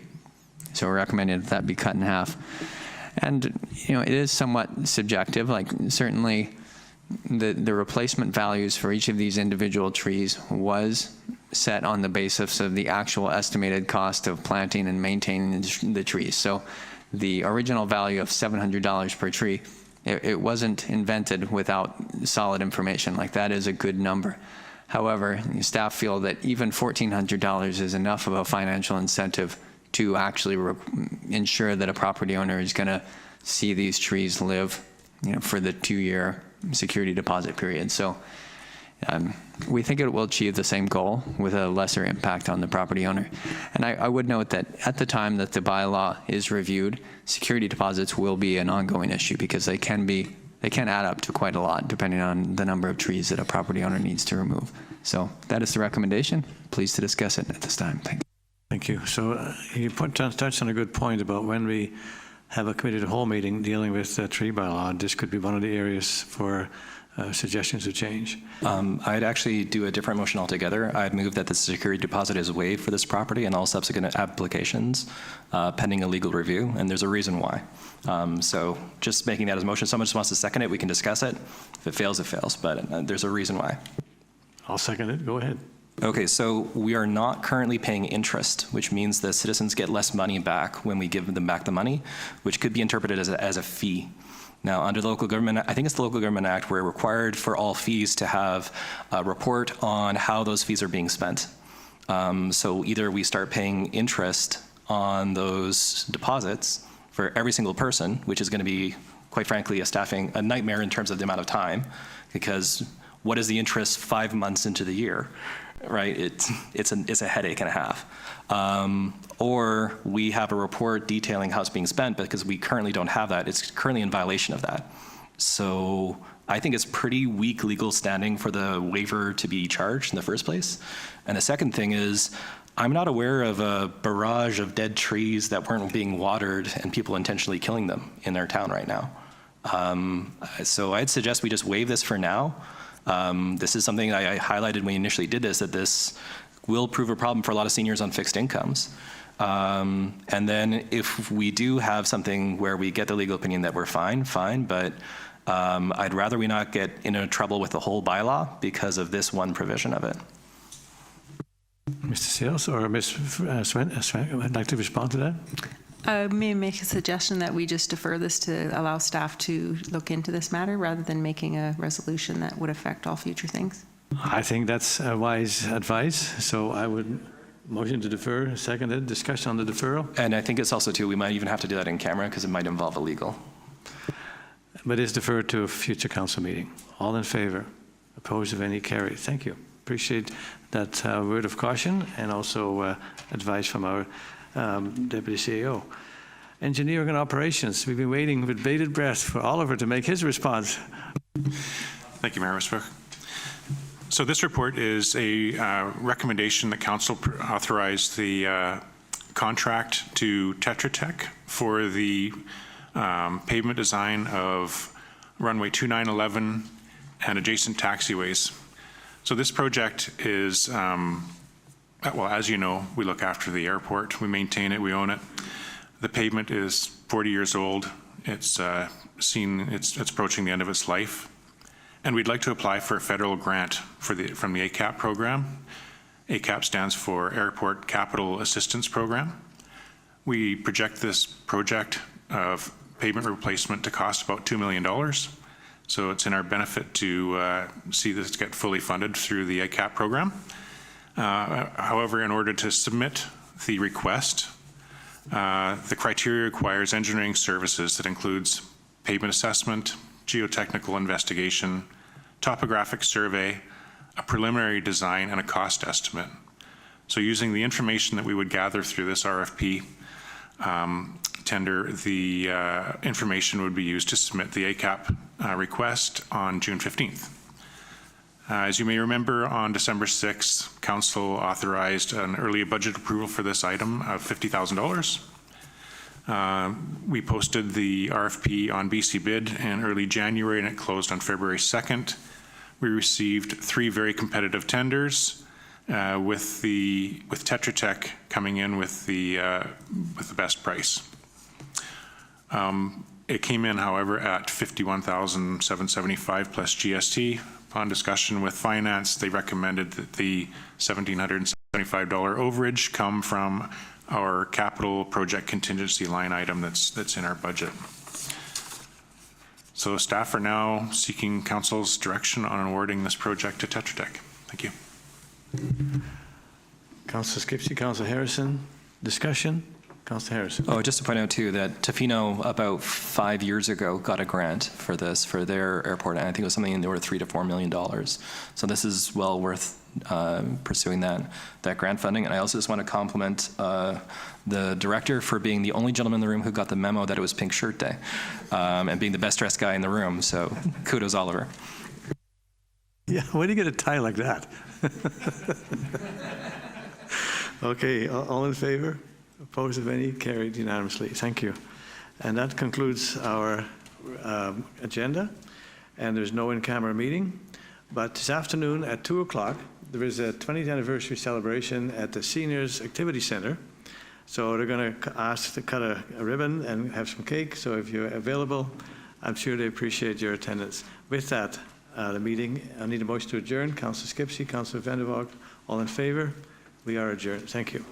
So we're recommending that be cut in half. And it is somewhat subjective. Like certainly the replacement values for each of these individual trees was set on the basis of the actual estimated cost of planting and maintaining the trees. So the original value of $700 per tree, it wasn't invented without solid information. Like that is a good number. However, staff feel that even $1,400 is enough of a financial incentive to actually ensure that a property owner is going to see these trees live, for the 2-year security deposit period. So we think it will achieve the same goal with a lesser impact on the property owner. And I would note that at the time that the bylaw is reviewed, security deposits will be an ongoing issue because they can add up to quite a lot depending on the number of trees that a property owner needs to remove. So that is the recommendation. Pleased to discuss it at this time. Thank you. Thank you. So you touched on a good point about when we have a committee of the whole meeting dealing with the tree bylaw. This could be one of the areas for suggestions to change. I'd actually do a different motion altogether. I'd move that the security deposit is waived for this property and all subsequent applications pending a legal review, and there's a reason why. So just making that as a motion. If someone just wants to second it, we can discuss it. If it fails, but there's a reason why. I'll second it. Go ahead. Okay, so we are not currently paying interest, which means the citizens get less money back when we give them back the money, which could be interpreted as a fee. Now, under the local government, I think it's the Local Government Act, we're required for all fees to have a report on how those fees are being spent. So either we start paying interest on those deposits for every single person, which is going to be, quite frankly, a nightmare in terms of the amount of time, because what is the interest 5 months into the year? right? It's a headache and a half. Or we have a report detailing how it's being spent, because we currently don't have that. It's currently in violation of that. So I think it's pretty weak legal standing for the waiver to be charged in the first place. And the second thing is, I'm not aware of a barrage of dead trees that weren't being watered and people intentionally killing them in their town right now. So I'd suggest we just waive this for now. This is something I highlighted when we initially did this, that this will prove a problem for a lot of seniors on fixed incomes. And then if we do have something where we get the legal opinion that we're fine, but I'd rather we not get into trouble with the whole bylaw because of this one provision of it. Mr. Sales or Ms. Swen, would like to respond to that? May I make a suggestion that we just defer this to allow staff to look into this matter rather than making a resolution that would affect all future things? I think that's wise advice. So I would motion to defer. Seconded. Discussion on the deferral. And I think it's also, too, we might even have to do that in camera because it might involve a legal. But it's deferred to a future council meeting. All in favor? Opposed, if any, carried. Thank you. Appreciate that word of caution and also advice from our Deputy CEO. Engineering and Operations. We've been waiting with bated breath for Oliver to make his response. Thank you, Mayor Westbroek. So this report is a recommendation that Council authorized the contract to Tetra Tech for the pavement design of runway 2911 and adjacent taxiways. So this project is, well, as you know, we look after the airport. We maintain it. We own it. The pavement is 40 years old. It's it's approaching the end of its life. And we'd like to apply for a federal grant from the ACAP program. ACAP stands for Airport Capital Assistance Program. We project this project of pavement replacement to cost about $2 million. So it's in our benefit to see this get fully funded through the ACAP program. However, in order to submit the request, the criteria requires engineering services that includes pavement assessment, geotechnical investigation, topographic survey, a preliminary design, and a cost estimate. So using the information that we would gather through this RFP tender, the information would be used to submit the ACAP request on June 15th. As you may remember, on December 6th, Council authorized an early budget approval for this item of $50,000. We posted the RFP on BC Bid in early January and it closed on February 2nd. We received 3 very competitive tenders with Tetra Tech coming in with the best price. It came in, however, at $51,775 plus GST. Upon discussion with finance, they recommended that the $1,775 overage come from our capital project contingency line item that's in our budget. So staff are now seeking Council's direction on awarding this project to Tetra Tech. Thank you. Councillor Skipsey, Councillor Harrison, discussion. Councillor Harrison. Oh, just to point out too that Tofino about 5 years ago got a grant for this for their airport, and I think it was something in the order of $3 to $4 million. So this is well worth pursuing that grant funding. And I also just want to compliment the director for being the only gentleman in the room who got the memo that it was Pink Shirt Day, and being the best dressed guy in the room. So kudos, Oliver. Yeah, where do you get a tie like that? Okay, all in favor? Opposed, if any? Carried unanimously. Thank you. And that concludes our agenda. And there's no in-camera meeting. But this afternoon at 2 o'clock, there is a 20th anniversary celebration at the Seniors Activity Center. So they're going to ask to cut a ribbon and have some cake. So if you're available, I'm sure they appreciate your attendance. With that, the meeting, I need a motion to adjourn. Councillor Skipsey, Councillor Vander, all in favor? We are adjourned. Thank you.